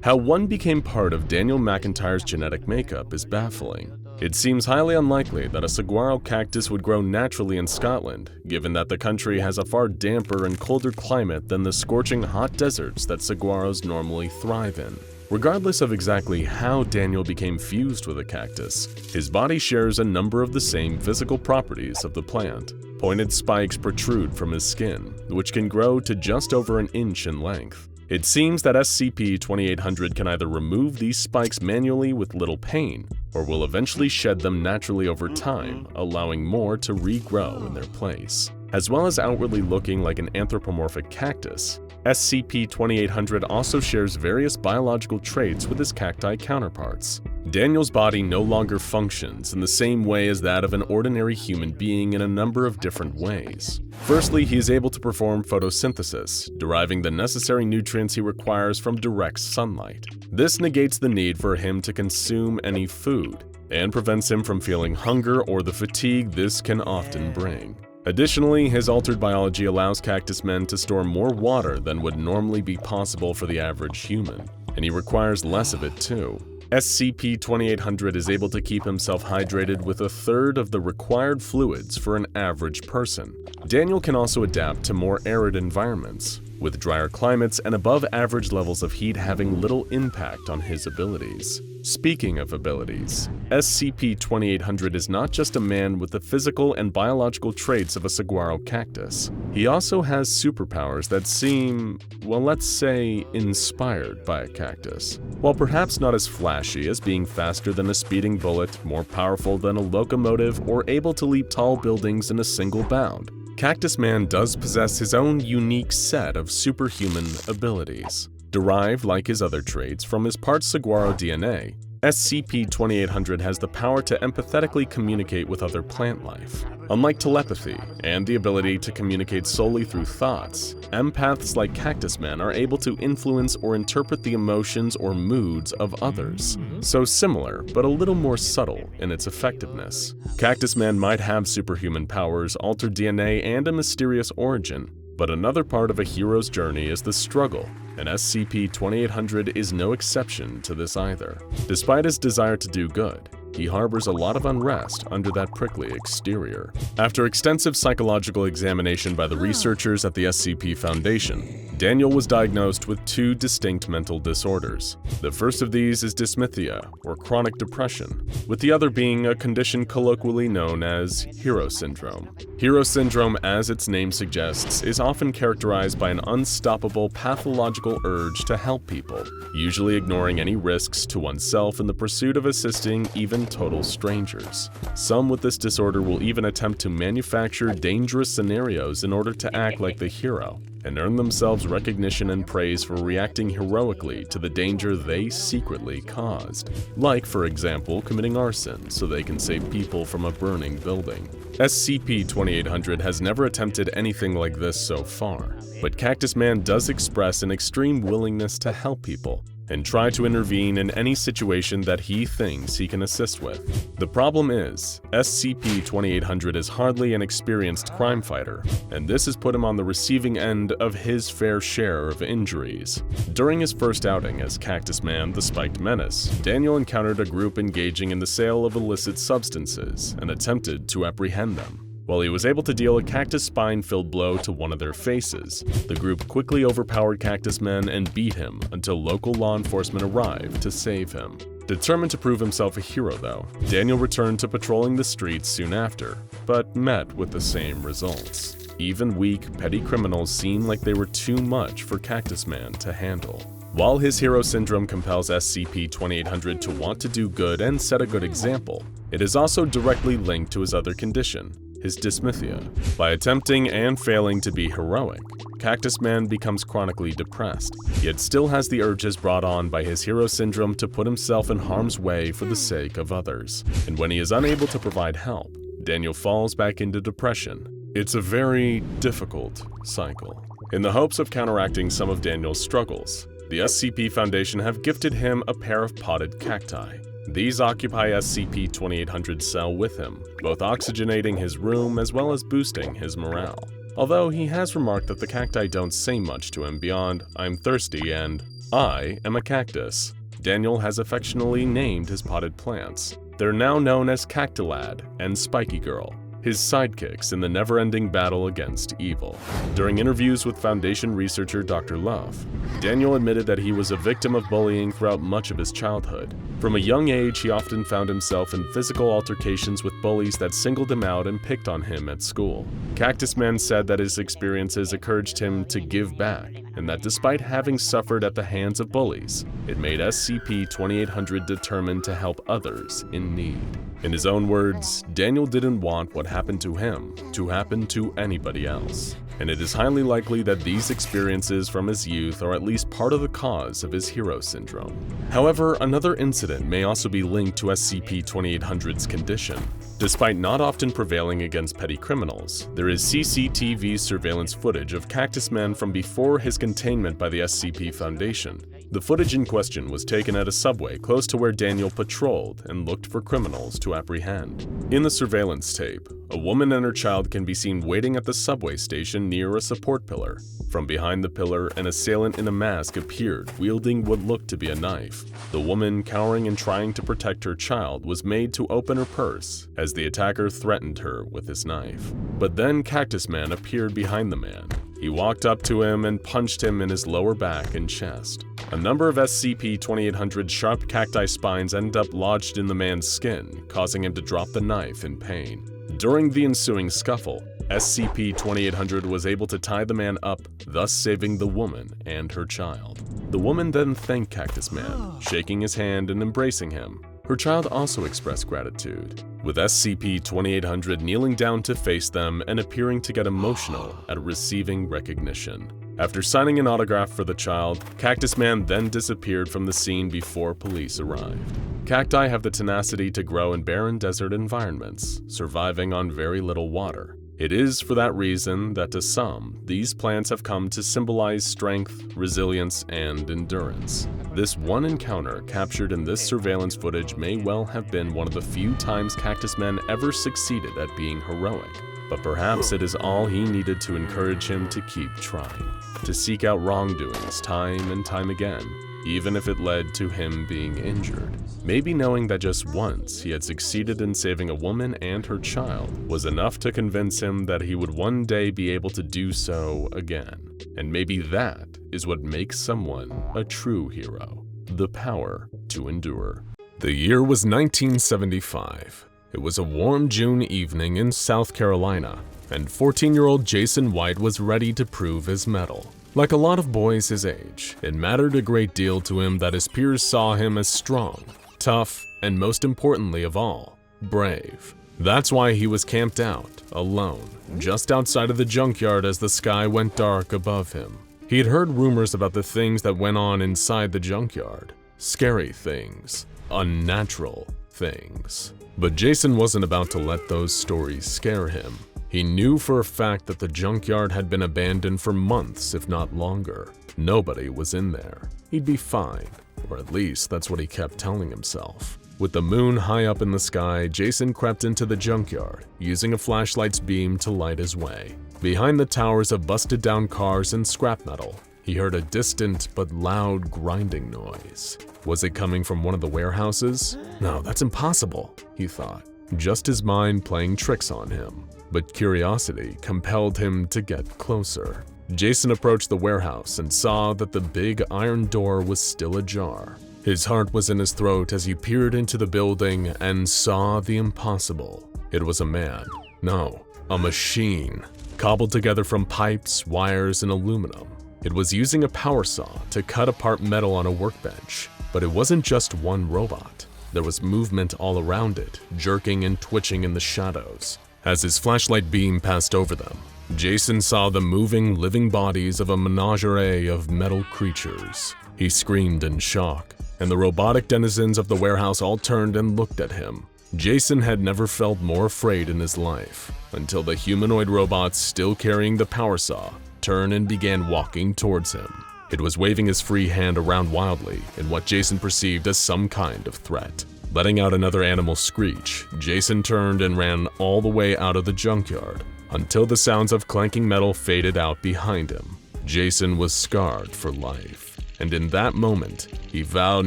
How one became part of Daniel McIntyre's genetic makeup is baffling. It seems highly unlikely that a saguaro cactus would grow naturally in Scotland, given that the country has a far damper and colder climate than the scorching hot deserts that saguaros normally thrive in. Regardless of exactly how Daniel became fused with a cactus, his body shares a number of the same physical properties of the plant. Pointed spikes protrude from his skin, which can grow to just over an inch in length. It seems that SCP-2800 can either remove these spikes manually with little pain, or will eventually shed them naturally over time, allowing more to regrow in their place. As well as outwardly looking like an anthropomorphic cactus, SCP-2800 also shares various biological traits with his cacti counterparts. Daniel's body no longer functions in the same way as that of an ordinary human being in a number of different ways. Firstly, he is able to perform photosynthesis, deriving the necessary nutrients he requires from direct sunlight. This negates the need for him to consume any food, and prevents him from feeling hunger or the fatigue this can often bring. Additionally, his altered biology allows cactus men to store more water than would normally be possible for the average human, and he requires less of it too. SCP-2800 is able to keep himself hydrated with 1/3 of the required fluids for an average person. Daniel can also adapt to more arid environments, with drier climates and above average levels of heat having little impact on his abilities. Speaking of abilities, SCP-2800 is not just a man with the physical and biological traits of a saguaro cactus. He also has superpowers that seem, well, let's say, inspired by a cactus. While perhaps not as flashy as being faster than a speeding bullet, more powerful than a locomotive, or able to leap tall buildings in a single bound, Cactus Man does possess his own unique set of superhuman abilities. Derived, like his other traits, from his part saguaro DNA, SCP-2800 has the power to empathetically communicate with other plant life. Unlike telepathy and the ability to communicate solely through thoughts, empaths like Cactus Men are able to influence or interpret the emotions or moods of others. So similar, but a little more subtle in its effectiveness. Cactus Man might have superhuman powers, altered DNA, and a mysterious origin, but another part of a hero's journey is the struggle, and SCP-2800 is no exception to this either. Despite his desire to do good, he harbors a lot of unrest under that prickly exterior. After extensive psychological examination by the researchers at the SCP Foundation, Daniel was diagnosed with 2 distinct mental disorders. The first of these is dysmethia, or chronic depression, with the other being a condition colloquially known as hero syndrome. Hero syndrome, as its name suggests, is often characterized by an unstoppable pathological urge to help people, usually ignoring any risks to oneself in the pursuit of assisting even total strangers. Some with this disorder will even attempt to manufacture dangerous scenarios in order to act like the hero, and earn themselves recognition and praise for reacting heroically to the danger they secretly caused. Like, for example, committing arson so they can save people from a burning building. SCP-2800 has never attempted anything like this so far, but Cactus Man does express an extreme willingness to help people, and try to intervene in any situation that he thinks he can assist with. The problem is, SCP-2800 is hardly an experienced crime fighter, and this has put him on the receiving end of his fair share of injuries. During his first outing as Cactus Man, the Spiked Menace, Daniel encountered a group engaging in the sale of illicit substances and attempted to apprehend them. While he was able to deal a cactus spine-filled blow to one of their faces, the group quickly overpowered Cactus Man and beat him until local law enforcement arrived to save him. Determined to prove himself a hero though, Daniel returned to patrolling the streets soon after, but met with the same results. Even weak, petty criminals seemed like they were too much for Cactus Man to handle. While his hero syndrome compels SCP-2800 to want to do good and set a good example, it is also directly linked to his other condition, his dysmethia. By attempting and failing to be heroic, Cactus Man becomes chronically depressed, yet still has the urges brought on by his hero syndrome to put himself in harm's way for the sake of others. And when he is unable to provide help, Daniel falls back into depression. It's a very difficult cycle. In the hopes of counteracting some of Daniel's struggles, the SCP Foundation have gifted him a pair of potted cacti. These occupy SCP-2800's cell with him, both oxygenating his room as well as boosting his morale. Although he has remarked that the cacti don't say much to him beyond, "I'm thirsty" and "I am a cactus." Daniel has affectionately named his potted plants. They're now known as Cactilad and Spiky Girl, his sidekicks in the never-ending battle against evil. During interviews with Foundation researcher Dr. Love, Daniel admitted that he was a victim of bullying throughout much of his childhood. From a young age, he often found himself in physical altercations with bullies that singled him out and picked on him at school. Cactus Man said that his experiences encouraged him to give back, and that despite having suffered at the hands of bullies, it made SCP-2800 determined to help others in need. In his own words, Daniel didn't want what happened to him to happen to anybody else, and it is highly likely that these experiences from his youth are at least part of the cause of his hero syndrome. However, another incident may also be linked to SCP-2800's condition. Despite not often prevailing against petty criminals, there is CCTV surveillance footage of Cactus Man from before his containment by the SCP Foundation. The footage in question was taken at a subway close to where Daniel patrolled and looked for criminals to apprehend. In the surveillance tape, a woman and her child can be seen waiting at the subway station near a support pillar. From behind the pillar, an assailant in a mask appeared, wielding what looked to be a knife. The woman, cowering and trying to protect her child, was made to open her purse as the attacker threatened her with his knife. But then Cactus Man appeared behind the man. He walked up to him and punched him in his lower back and chest. A number of SCP-2800 sharp cacti spines ended up lodged in the man's skin, causing him to drop the knife in pain. During the ensuing scuffle, SCP-2800 was able to tie the man up, thus saving the woman and her child. The woman then thanked Cactus Man, shaking his hand and embracing him. Her child also expressed gratitude, with SCP-2800 kneeling down to face them and appearing to get emotional at receiving recognition. After signing an autograph for the child, Cactus Man then disappeared from the scene before police arrived. Cacti have the tenacity to grow in barren desert environments, surviving on very little water. It is for that reason that to some, these plants have come to symbolize strength, resilience, and endurance. This one encounter captured in this surveillance footage may well have been one of the few times Cactus Man ever succeeded at being heroic, but perhaps it is all he needed to encourage him to keep trying, to seek out wrongdoings time and time again, even if it led to him being injured. Maybe knowing that just once he had succeeded in saving a woman and her child was enough to convince him that he would one day be able to do so again. And maybe that is what makes someone a true hero, the power to endure. The year was 1975. It was a warm June evening in South Carolina, and 14-year-old Jason White was ready to prove his mettle. Like a lot of boys his age, it mattered a great deal to him that his peers saw him as strong, tough, and most importantly of all, brave. That's why he was camped out, alone, just outside of the junkyard as the sky went dark above him. He had heard rumors about the things that went on inside the junkyard. Scary things, unnatural things. But Jason wasn't about to let those stories scare him. He knew for a fact that the junkyard had been abandoned for months, if not longer. Nobody was in there. He'd be fine, or at least that's what he kept telling himself. With the moon high up in the sky, Jason crept into the junkyard, using a flashlight's beam to light his way. Behind the towers of busted-down cars and scrap metal, he heard a distant but loud grinding noise. Was it coming from one of the warehouses? No, that's impossible, he thought, just his mind playing tricks on him. But curiosity compelled him to get closer. Jason approached the warehouse and saw that the big iron door was still ajar. His heart was in his throat as he peered into the building and saw the impossible. It was a man. No, a machine, cobbled together from pipes, wires, and aluminum. It was using a power saw to cut apart metal on a workbench. But it wasn't just one robot. There was movement all around it, jerking and twitching in the shadows. As his flashlight beam passed over them, Jason saw the moving, living bodies of a menagerie of metal creatures. He screamed in shock, and the robotic denizens of the warehouse all turned and looked at him. Jason had never felt more afraid in his life, until the humanoid robots still carrying the power saw turned and began walking towards him. It was waving his free hand around wildly in what Jason perceived as some kind of threat. Letting out another animal screech, Jason turned and ran all the way out of the junkyard until the sounds of clanking metal faded out behind him. Jason was scarred for life, and in that moment, he vowed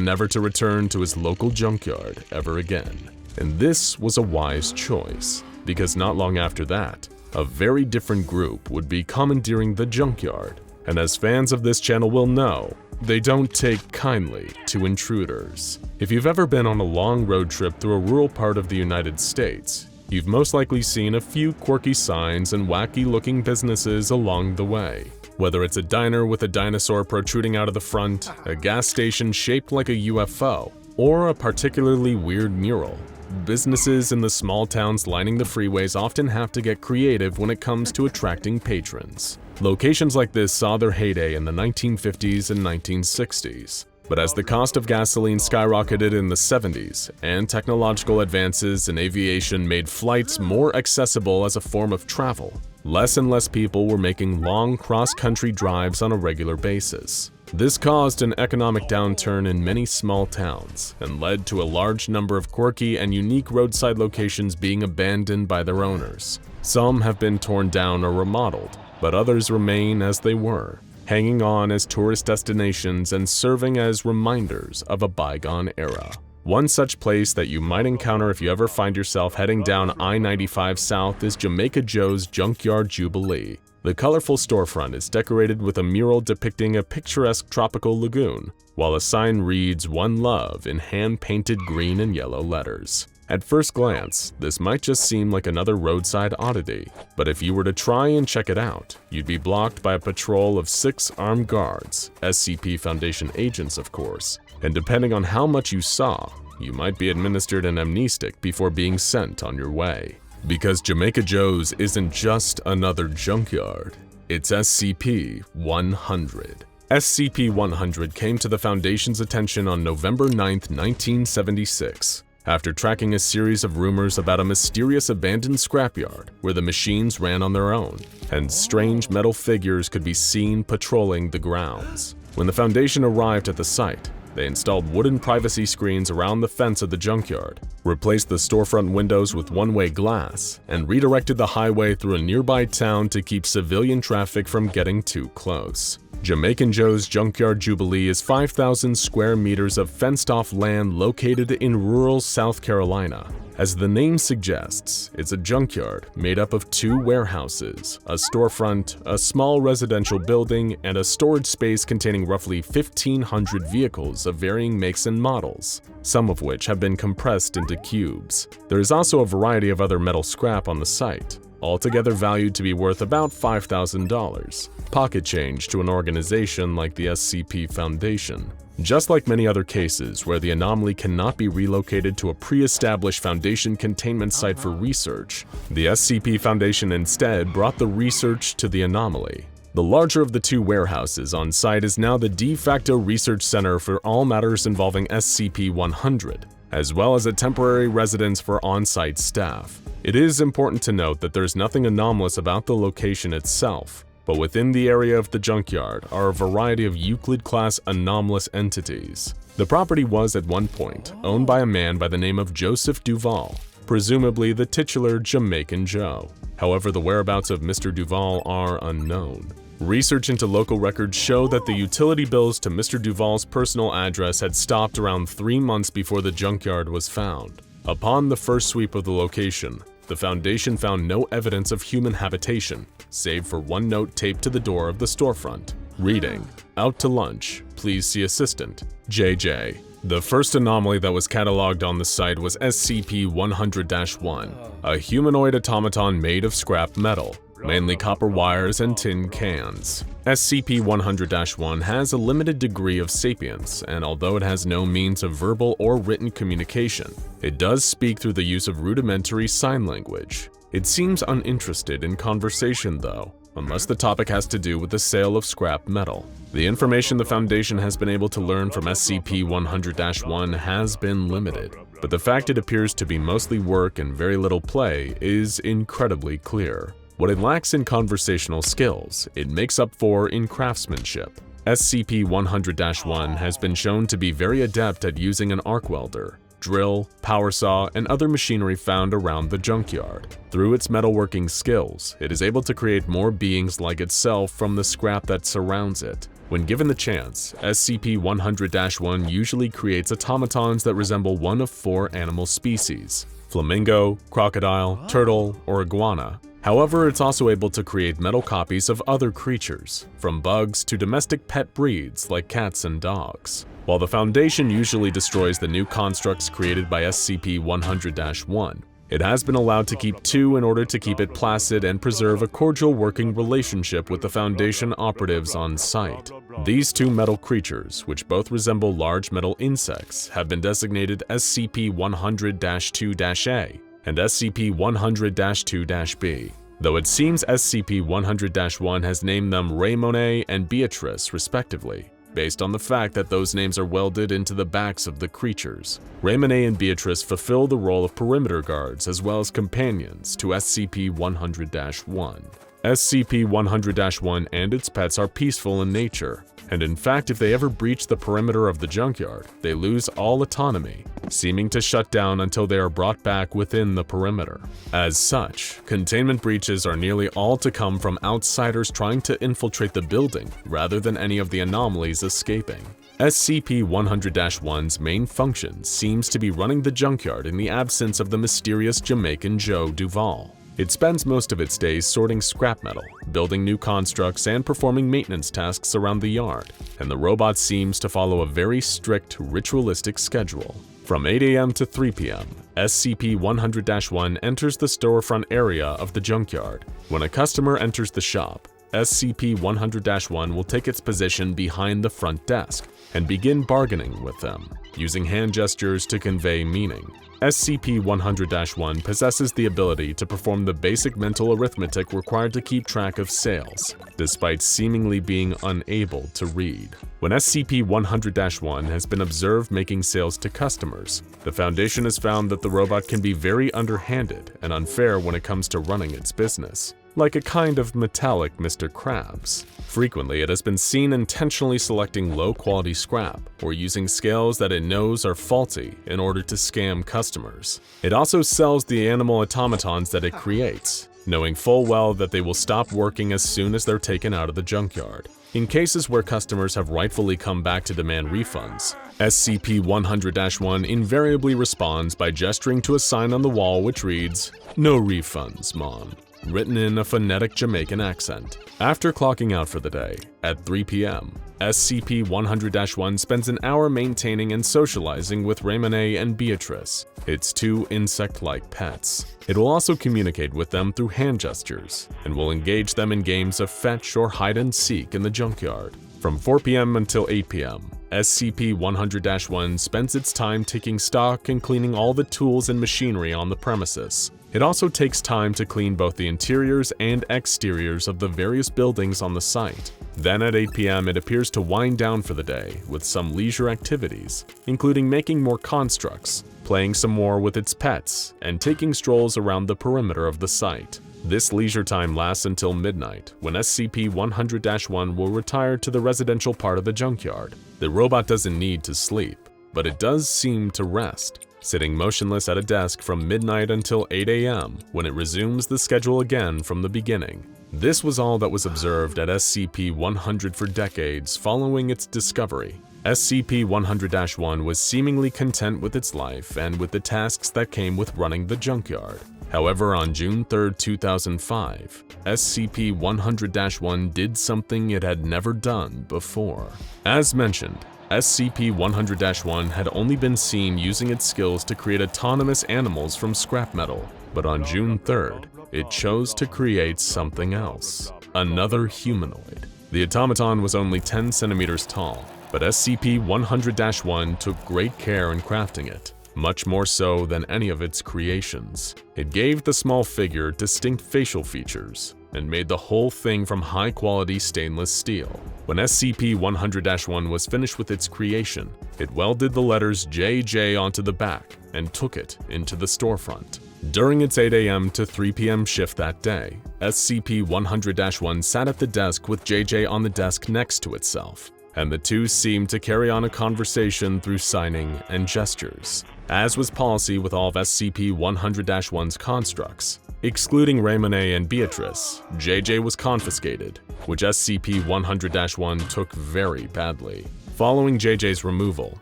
never to return to his local junkyard ever again. And this was a wise choice, because not long after that, a very different group would be commandeering the junkyard. And as fans of this channel will know, they don't take kindly to intruders. If you've ever been on a long road trip through a rural part of the United States, you've most likely seen a few quirky signs and wacky-looking businesses along the way. Whether it's a diner with a dinosaur protruding out of the front, a gas station shaped like a UFO, or a particularly weird mural. Businesses in the small towns lining the freeways often have to get creative when it comes to attracting patrons. Locations like this saw their heyday in the 1950s and 1960s. But as the cost of gasoline skyrocketed in the 70s, and technological advances in aviation made flights more accessible as a form of travel, less and less people were making long cross-country drives on a regular basis. This caused an economic downturn in many small towns, and led to a large number of quirky and unique roadside locations being abandoned by their owners. Some have been torn down or remodeled, but others remain as they were, hanging on as tourist destinations and serving as reminders of a bygone era. One such place that you might encounter if you ever find yourself heading down I-95 South is Jamaica Joe's Junkyard Jubilee. The colorful storefront is decorated with a mural depicting a picturesque tropical lagoon, while a sign reads "One Love" in hand-painted green and yellow letters. At first glance, this might just seem like another roadside oddity, but if you were to try and check it out, you'd be blocked by a patrol of 6 armed guards, SCP Foundation agents of course, and depending on how much you saw, you might be administered an amnestic before being sent on your way. Because Jamaica Joe's isn't just another junkyard, it's SCP-100. SCP-100 came to the Foundation's attention on November 9, 1976. After tracking a series of rumors about a mysterious abandoned scrapyard where the machines ran on their own, and strange metal figures could be seen patrolling the grounds. When the Foundation arrived at the site, they installed wooden privacy screens around the fence of the junkyard, replaced the storefront windows with one-way glass, and redirected the highway through a nearby town to keep civilian traffic from getting too close. Jamaican Joe's Junkyard Jubilee is 5,000 square meters of fenced-off land located in rural South Carolina. As the name suggests, it's a junkyard made up of 2 warehouses, a storefront, a small residential building, and a storage space containing roughly 1,500 vehicles of varying makes and models, some of which have been compressed into cubes. There is also a variety of other metal scrap on the site, altogether valued to be worth about $5,000, pocket change to an organization like the SCP Foundation. Just like many other cases where the anomaly cannot be relocated to a pre-established Foundation containment site for research, the SCP Foundation instead brought the research to the anomaly. The larger of the 2 warehouses on site is now the de facto research center for all matters involving SCP-100, as well as a temporary residence for on-site staff. It is important to note that there's nothing anomalous about the location itself, but within the area of the junkyard are a variety of Euclid-class anomalous entities. The property was at one point owned by a man by the name of Joseph Duval, presumably the titular Jamaican Joe. However, the whereabouts of Mr. Duval are unknown. Research into local records show that the utility bills to Mr. Duval's personal address had stopped around 3 months before the junkyard was found. Upon the first sweep of the location, the Foundation found no evidence of human habitation, save for one note taped to the door of the storefront, reading, "Out to lunch, please see assistant, JJ." The first anomaly that was cataloged on the site was SCP-100-1, a humanoid automaton made of scrap metal, mainly copper wires and tin cans. SCP-100-1 has a limited degree of sapience, and although it has no means of verbal or written communication, it does speak through the use of rudimentary sign language. It seems uninterested in conversation though, unless the topic has to do with the sale of scrap metal. The information the Foundation has been able to learn from SCP-100-1 has been limited, but the fact it appears to be mostly work and very little play is incredibly clear. What it lacks in conversational skills, it makes up for in craftsmanship. SCP-100-1 has been shown to be very adept at using an arc welder, drill, power saw, and other machinery found around the junkyard. Through its metalworking skills, it is able to create more beings like itself from the scrap that surrounds it. When given the chance, SCP-100-1 usually creates automatons that resemble one of 4 animal species: flamingo, crocodile, turtle, or iguana. However, it's also able to create metal copies of other creatures, from bugs to domestic pet breeds like cats and dogs. While the Foundation usually destroys the new constructs created by SCP-100-1, It has been allowed to keep 2 in order to keep it placid and preserve a cordial working relationship with the Foundation operatives on site. These 2 metal creatures, which both resemble large metal insects, have been designated SCP-100-2-A and SCP-100-2-B, though it seems SCP-100-1 has named them Raymone and Beatrice respectively, based on the fact that those names are welded into the backs of the creatures. Raymone and Beatrice fulfill the role of perimeter guards as well as companions to SCP-100-1. SCP-100-1 and its pets are peaceful in nature, and in fact if they ever breach the perimeter of the junkyard, they lose all autonomy, seeming to shut down until they are brought back within the perimeter. As such, containment breaches are nearly all to come from outsiders trying to infiltrate the building rather than any of the anomalies escaping. SCP-100-1's main function seems to be running the junkyard in the absence of the mysterious Jamaican Joe Duval. It spends most of its days sorting scrap metal, building new constructs, and performing maintenance tasks around the yard, and the robot seems to follow a very strict, ritualistic schedule. From 8 AM to 3 PM, SCP-100-1 enters the storefront area of the junkyard. When a customer enters the shop, SCP-100-1 will take its position behind the front desk and begin bargaining with them, using hand gestures to convey meaning. SCP-100-1 possesses the ability to perform the basic mental arithmetic required to keep track of sales, despite seemingly being unable to read. When SCP-100-1 has been observed making sales to customers, the Foundation has found that the robot can be very underhanded and unfair when it comes to running its business, like a kind of metallic Mr. Krabs. Frequently, it has been seen intentionally selecting low-quality scrap or using scales that it knows are faulty in order to scam customers. It also sells the animal automatons that it creates, knowing full well that they will stop working as soon as they're taken out of the junkyard. In cases where customers have rightfully come back to demand refunds, SCP-100-1 invariably responds by gesturing to a sign on the wall which reads, "No refunds, Mom," written in a phonetic Jamaican accent. After clocking out for the day, at 3 PM, SCP-100-1 spends an hour maintaining and socializing with Raymone and Beatrice, its 2 insect-like pets. It will also communicate with them through hand gestures, and will engage them in games of fetch or hide-and-seek in the junkyard. From 4 PM until 8 PM, SCP-100-1 spends its time taking stock and cleaning all the tools and machinery on the premises. It also takes time to clean both the interiors and exteriors of the various buildings on the site. Then at 8 PM, it appears to wind down for the day with some leisure activities, including making more constructs, playing some more with its pets, and taking strolls around the perimeter of the site. This leisure time lasts until midnight, when SCP-100-1 will retire to the residential part of the junkyard. The robot doesn't need to sleep, but it does seem to rest, sitting motionless at a desk from midnight until 8 AM, when it resumes the schedule again from the beginning. This was all that was observed at SCP-100 for decades following its discovery. SCP-100-1 was seemingly content with its life and with the tasks that came with running the junkyard. However, on June 3, 2005, SCP-100-1 did something it had never done before. As mentioned, SCP-100-1 had only been seen using its skills to create autonomous animals from scrap metal, but on June 3rd, it chose to create something else, another humanoid. The automaton was only 10 centimeters tall, but SCP-100-1 took great care in crafting it, much more so than any of its creations. It gave the small figure distinct facial features, and made the whole thing from high-quality stainless steel. When SCP-100-1 was finished with its creation, it welded the letters JJ onto the back and took it into the storefront. During its 8 AM to 3 PM shift that day, SCP-100-1 sat at the desk with JJ on the desk next to itself, and the two seemed to carry on a conversation through signing and gestures. As was policy with all of SCP-100-1's constructs, excluding Raymone and Beatrice, JJ was confiscated, which SCP-100-1 took very badly. Following JJ's removal,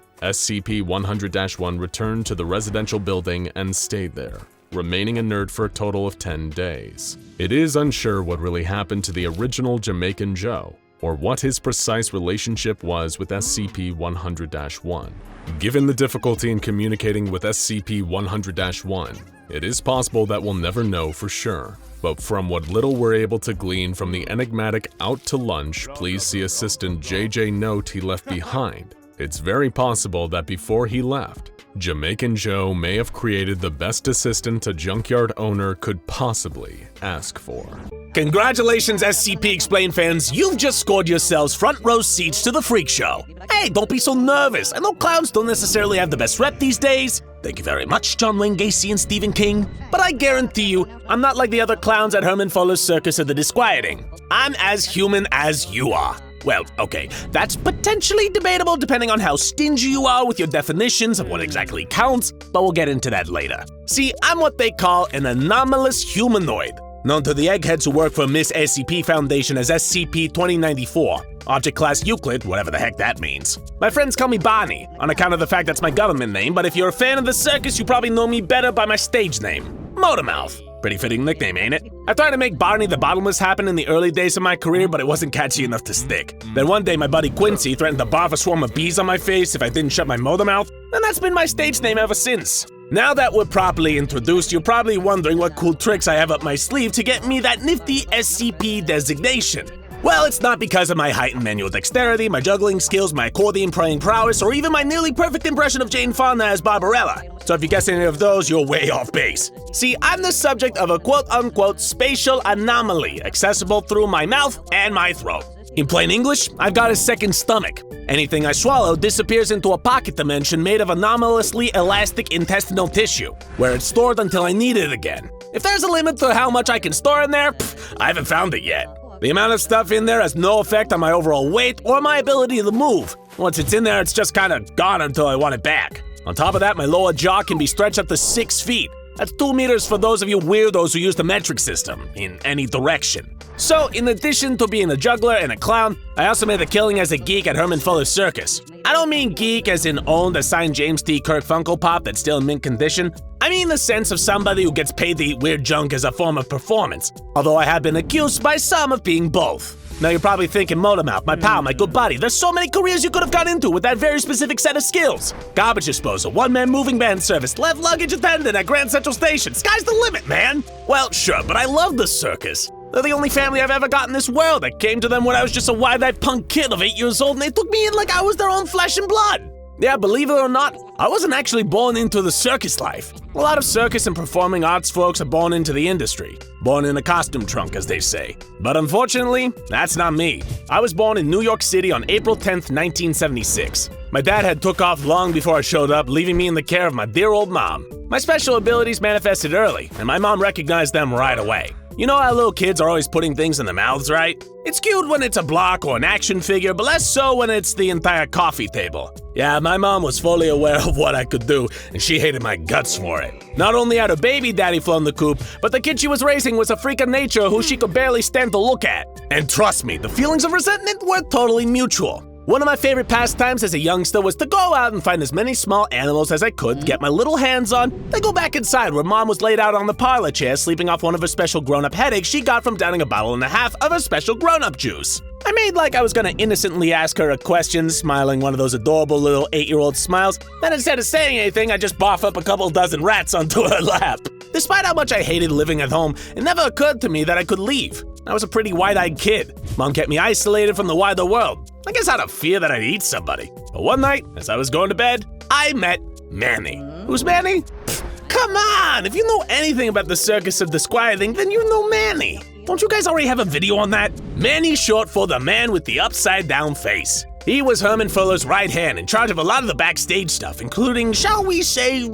SCP-100-1 returned to the residential building and stayed there, remaining inert for a total of 10 days. It is unsure what really happened to the original Jamaican Joe, or what his precise relationship was with SCP-100-1. Given the difficulty in communicating with SCP-100-1, It is possible that we'll never know for sure, but from what little we're able to glean from the enigmatic "out to lunch, please see assistant JJ" note he left behind, it's very possible that before he left, Jamaican Joe may have created the best assistant a junkyard owner could possibly ask for. Congratulations, SCP Explained fans, you've just scored yourselves front row seats to the freak show. Hey, don't be so nervous. I know clowns don't necessarily have the best rep these days. Thank you very much, John Wayne Gacy and Stephen King. But I guarantee you, I'm not like the other clowns at Herman Fuller's Circus or the Disquieting. I'm as human as you are. Well, okay, that's potentially debatable depending on how stingy you are with your definitions of what exactly counts, but we'll get into that later. See, I'm what they call an anomalous humanoid, known to the eggheads who work for Miss SCP Foundation as SCP-2094, Object Class Euclid, whatever the heck that means. My friends call me Barney, on account of the fact that's my government name, but if you're a fan of the circus, you probably know me better by my stage name, Motormouth. Pretty fitting nickname, ain't it? I tried to make Barney the Bottomless happen in the early days of my career, but it wasn't catchy enough to stick. Then one day my buddy Quincy threatened to barf a swarm of bees on my face if I didn't shut my motor mouth, and that's been my stage name ever since. Now that we're properly introduced, you're probably wondering what cool tricks I have up my sleeve to get me that nifty SCP designation. Well, it's not because of my heightened manual dexterity, my juggling skills, my accordion playing prowess, or even my nearly perfect impression of Jane Fonda as Barbarella. So if you guess any of those, you're way off base. See, I'm the subject of a quote-unquote spatial anomaly, accessible through my mouth and my throat. In plain English, I've got a second stomach. Anything I swallow disappears into a pocket dimension made of anomalously elastic intestinal tissue, where it's stored until I need it again. If there's a limit to how much I can store in there, I haven't found it yet. The amount of stuff in there has no effect on my overall weight or my ability to move. Once it's in there, it's just kind of gone until I want it back. On top of that, my lower jaw can be stretched up to 6 feet. That's 2 meters for those of you weirdos who use the metric system, in any direction. So, in addition to being a juggler and a clown, I also made a killing as a geek at Herman Fuller's Circus. I don't mean geek as in owned a signed James T. Kirk Funko Pop that's still in mint condition. I mean the sense of somebody who gets paid to eat weird junk as a form of performance, although I have been accused by some of being both. Now you're probably thinking, Motormouth, my pal, my good buddy, there's so many careers you could have got into with that very specific set of skills. Garbage disposal, one-man moving van service, left luggage attendant at Grand Central Station. Sky's the limit, man. Well, sure, but I love the circus. They're the only family I've ever got in this world. I came to them when I was just a wide-eyed punk kid of 8 years old, and they took me in like I was their own flesh and blood. Yeah, believe it or not, I wasn't actually born into the circus life. A lot of circus and performing arts folks are born into the industry. Born in a costume trunk, as they say. But unfortunately, that's not me. I was born in New York City on April 10th, 1976. My dad had took off long before I showed up, leaving me in the care of my dear old mom. My special abilities manifested early, and my mom recognized them right away. You know how little kids are always putting things in their mouths, right? It's cute when it's a block or an action figure, but less so when it's the entire coffee table. Yeah, my mom was fully aware of what I could do, and she hated my guts for it. Not only had her baby daddy flown the coop, but the kid she was raising was a freak of nature who she could barely stand to look at. And trust me, the feelings of resentment were totally mutual. One of my favorite pastimes as a youngster was to go out and find as many small animals as I could, get my little hands on, then go back inside where Mom was laid out on the parlor chair sleeping off one of her special grown-up headaches she got from downing a bottle and a half of her special grown-up juice. I made like I was gonna innocently ask her a question, smiling one of those adorable little 8-year-old smiles, then instead of saying anything, I just barf up a couple dozen rats onto her lap. Despite how much I hated living at home, it never occurred to me that I could leave. I was a pretty wide-eyed kid. Mom kept me isolated from the wider world. I guess out of fear that I'd eat somebody. But one night, as I was going to bed, I met Manny. Who's Manny? Come on! If you know anything about the Circus of Disquieting, then you know Manny. Don't you guys already have a video on that? Manny's short for the man with the upside-down face. He was Herman Fuller's right hand, in charge of a lot of the backstage stuff, including, shall we say,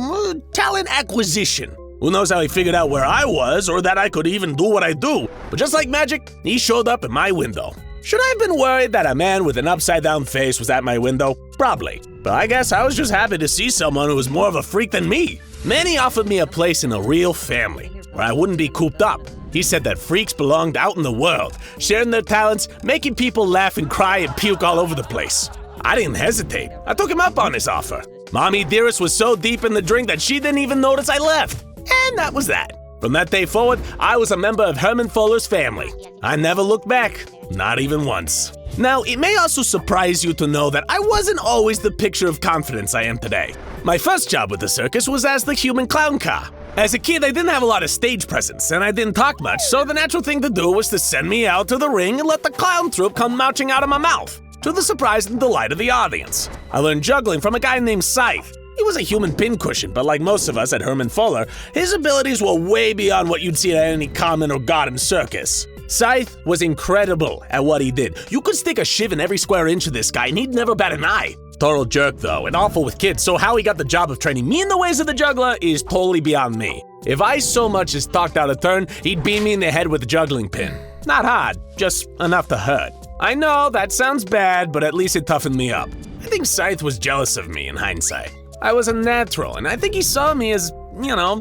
talent acquisition. Who knows how he figured out where I was, or that I could even do what I do, but just like magic, he showed up at my window. Should I have been worried that a man with an upside-down face was at my window? Probably. But I guess I was just happy to see someone who was more of a freak than me. Manny offered me a place in a real family, where I wouldn't be cooped up. He said that freaks belonged out in the world, sharing their talents, making people laugh and cry and puke all over the place. I didn't hesitate. I took him up on his offer. Mommy Dearest was so deep in the drink that she didn't even notice I left. And that was that. From that day forward, I was a member of Herman Fuller's family. I never looked back, not even once. Now, it may also surprise you to know that I wasn't always the picture of confidence I am today. My first job with the circus was as the human clown car. As a kid, I didn't have a lot of stage presence, and I didn't talk much, so the natural thing to do was to send me out to the ring and let the clown troupe come marching out of my mouth, to the surprise and delight of the audience. I learned juggling from a guy named Scythe. He was a human pincushion, but like most of us at Herman Fuller, his abilities were way beyond what you'd see at any common or garden circus. Scythe was incredible at what he did. You could stick a shiv in every square inch of this guy, and he'd never bat an eye. Total jerk though, and awful with kids, so how he got the job of training me in the ways of the juggler is totally beyond me. If I so much as talked out of turn, he'd beam me in the head with a juggling pin. Not hard, just enough to hurt. I know, that sounds bad, but at least it toughened me up. I think Scythe was jealous of me in hindsight. I was a natural, and I think he saw me as,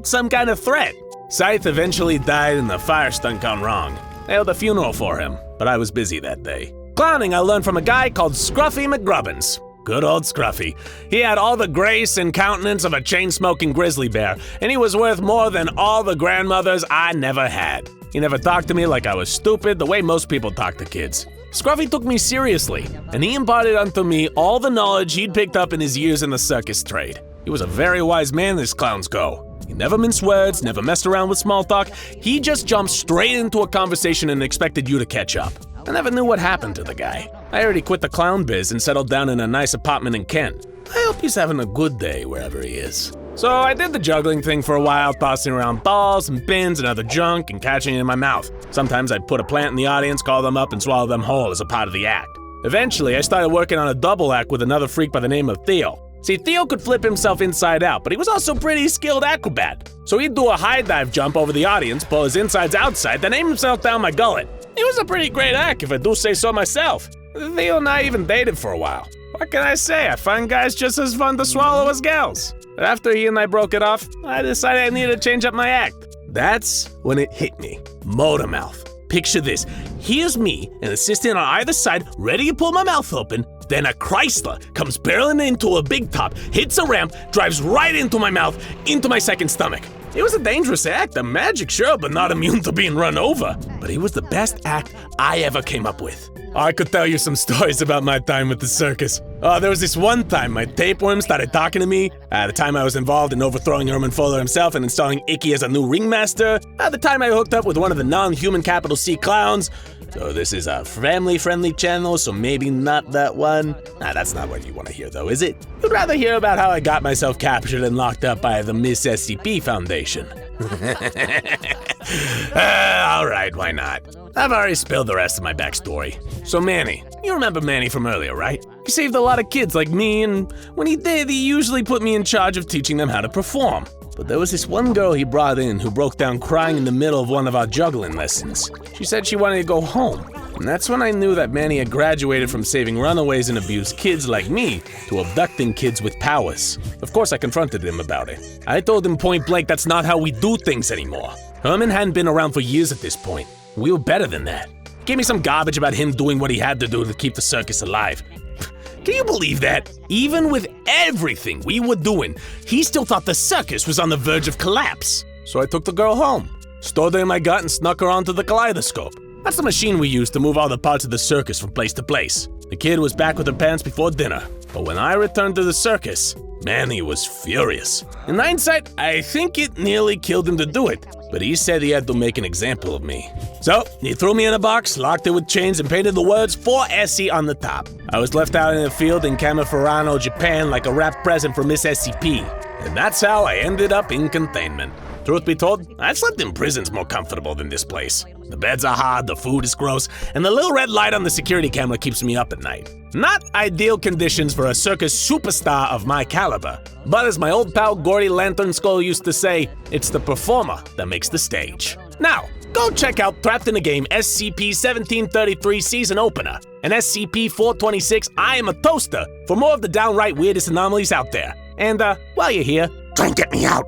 some kind of threat. Scythe eventually died and the fire stunt gone wrong. I held a funeral for him, but I was busy that day. Clowning I learned from a guy called Scruffy McGrubbins. Good old Scruffy. He had all the grace and countenance of a chain-smoking grizzly bear, and he was worth more than all the grandmothers I never had. He never talked to me like I was stupid, the way most people talk to kids. Scruffy took me seriously, and he imparted unto me all the knowledge he'd picked up in his years in the circus trade. He was a very wise man as clowns go. He never minced words, never messed around with small talk. He just jumped straight into a conversation and expected you to catch up. I never knew what happened to the guy. I already quit the clown biz and settled down in a nice apartment in Kent. I hope he's having a good day wherever he is. So I did the juggling thing for a while, tossing around balls and pins and other junk and catching it in my mouth. Sometimes I'd put a plant in the audience, call them up, and swallow them whole as a part of the act. Eventually, I started working on a double act with another freak by the name of Theo. See, Theo could flip himself inside out, but he was also a pretty skilled acrobat. So he'd do a high dive jump over the audience, pull his insides outside, then aim himself down my gullet. It was a pretty great act, if I do say so myself. Theo and I even dated for a while. What can I say? I find guys just as fun to swallow as gals. But after he and I broke it off, I decided I needed to change up my act. That's when it hit me. Motor mouth. Picture this. Here's me, an assistant on either side, ready to pull my mouth open. Then a Chrysler comes barreling into a big top, hits a ramp, drives right into my mouth, into my second stomach. It was a dangerous act, a magic sure, but not immune to being run over. But it was the best act I ever came up with. I could tell you some stories about my time with the circus. There was this one time my tapeworm started talking to me. The time I was involved in overthrowing Herman Fuller himself and installing Icky as a new ringmaster. The time I hooked up with one of the non-human capital C clowns. So this is a family-friendly channel, so maybe not that one. That's not what you want to hear though, is it? You'd rather hear about how I got myself captured and locked up by the Miss SCP Foundation. Alright, why not? I've already spilled the rest of my backstory. So Manny, you remember Manny from earlier, right? He saved a lot of kids like me, and when he did, he usually put me in charge of teaching them how to perform. But there was this one girl he brought in who broke down crying in the middle of one of our juggling lessons. She said she wanted to go home. And that's when I knew that Manny had graduated from saving runaways and abused kids like me to abducting kids with powers. Of course, I confronted him about it. I told him point blank that's not how we do things anymore. Herman hadn't been around for years at this point. We were better than that. He gave me some garbage about him doing what he had to do to keep the circus alive. Can you believe that? Even with everything we were doing, he still thought the circus was on the verge of collapse. So I took the girl home, stored her in my gut, and snuck her onto the kaleidoscope. That's the machine we used to move all the parts of the circus from place to place. The kid was back with her parents before dinner, but when I returned to the circus, Manny was furious. In hindsight, I think it nearly killed him to do it, but he said he had to make an example of me. So, he threw me in a box, locked it with chains, and painted the words 4SC on the top. I was left out in the field in Kamiferano, Japan like a wrapped present for Miss SCP. And that's how I ended up in containment. Truth be told, I slept in prisons more comfortable than this place. The beds are hard, the food is gross, and the little red light on the security camera keeps me up at night. Not ideal conditions for a circus superstar of my caliber. But as my old pal Gordy Lantern Skull used to say, it's the performer that makes the stage. Now, go check out Trapped in a Game SCP-1733 Season Opener and SCP-426 I Am a Toaster for more of the downright weirdest anomalies out there. And while you're here, try and get me out.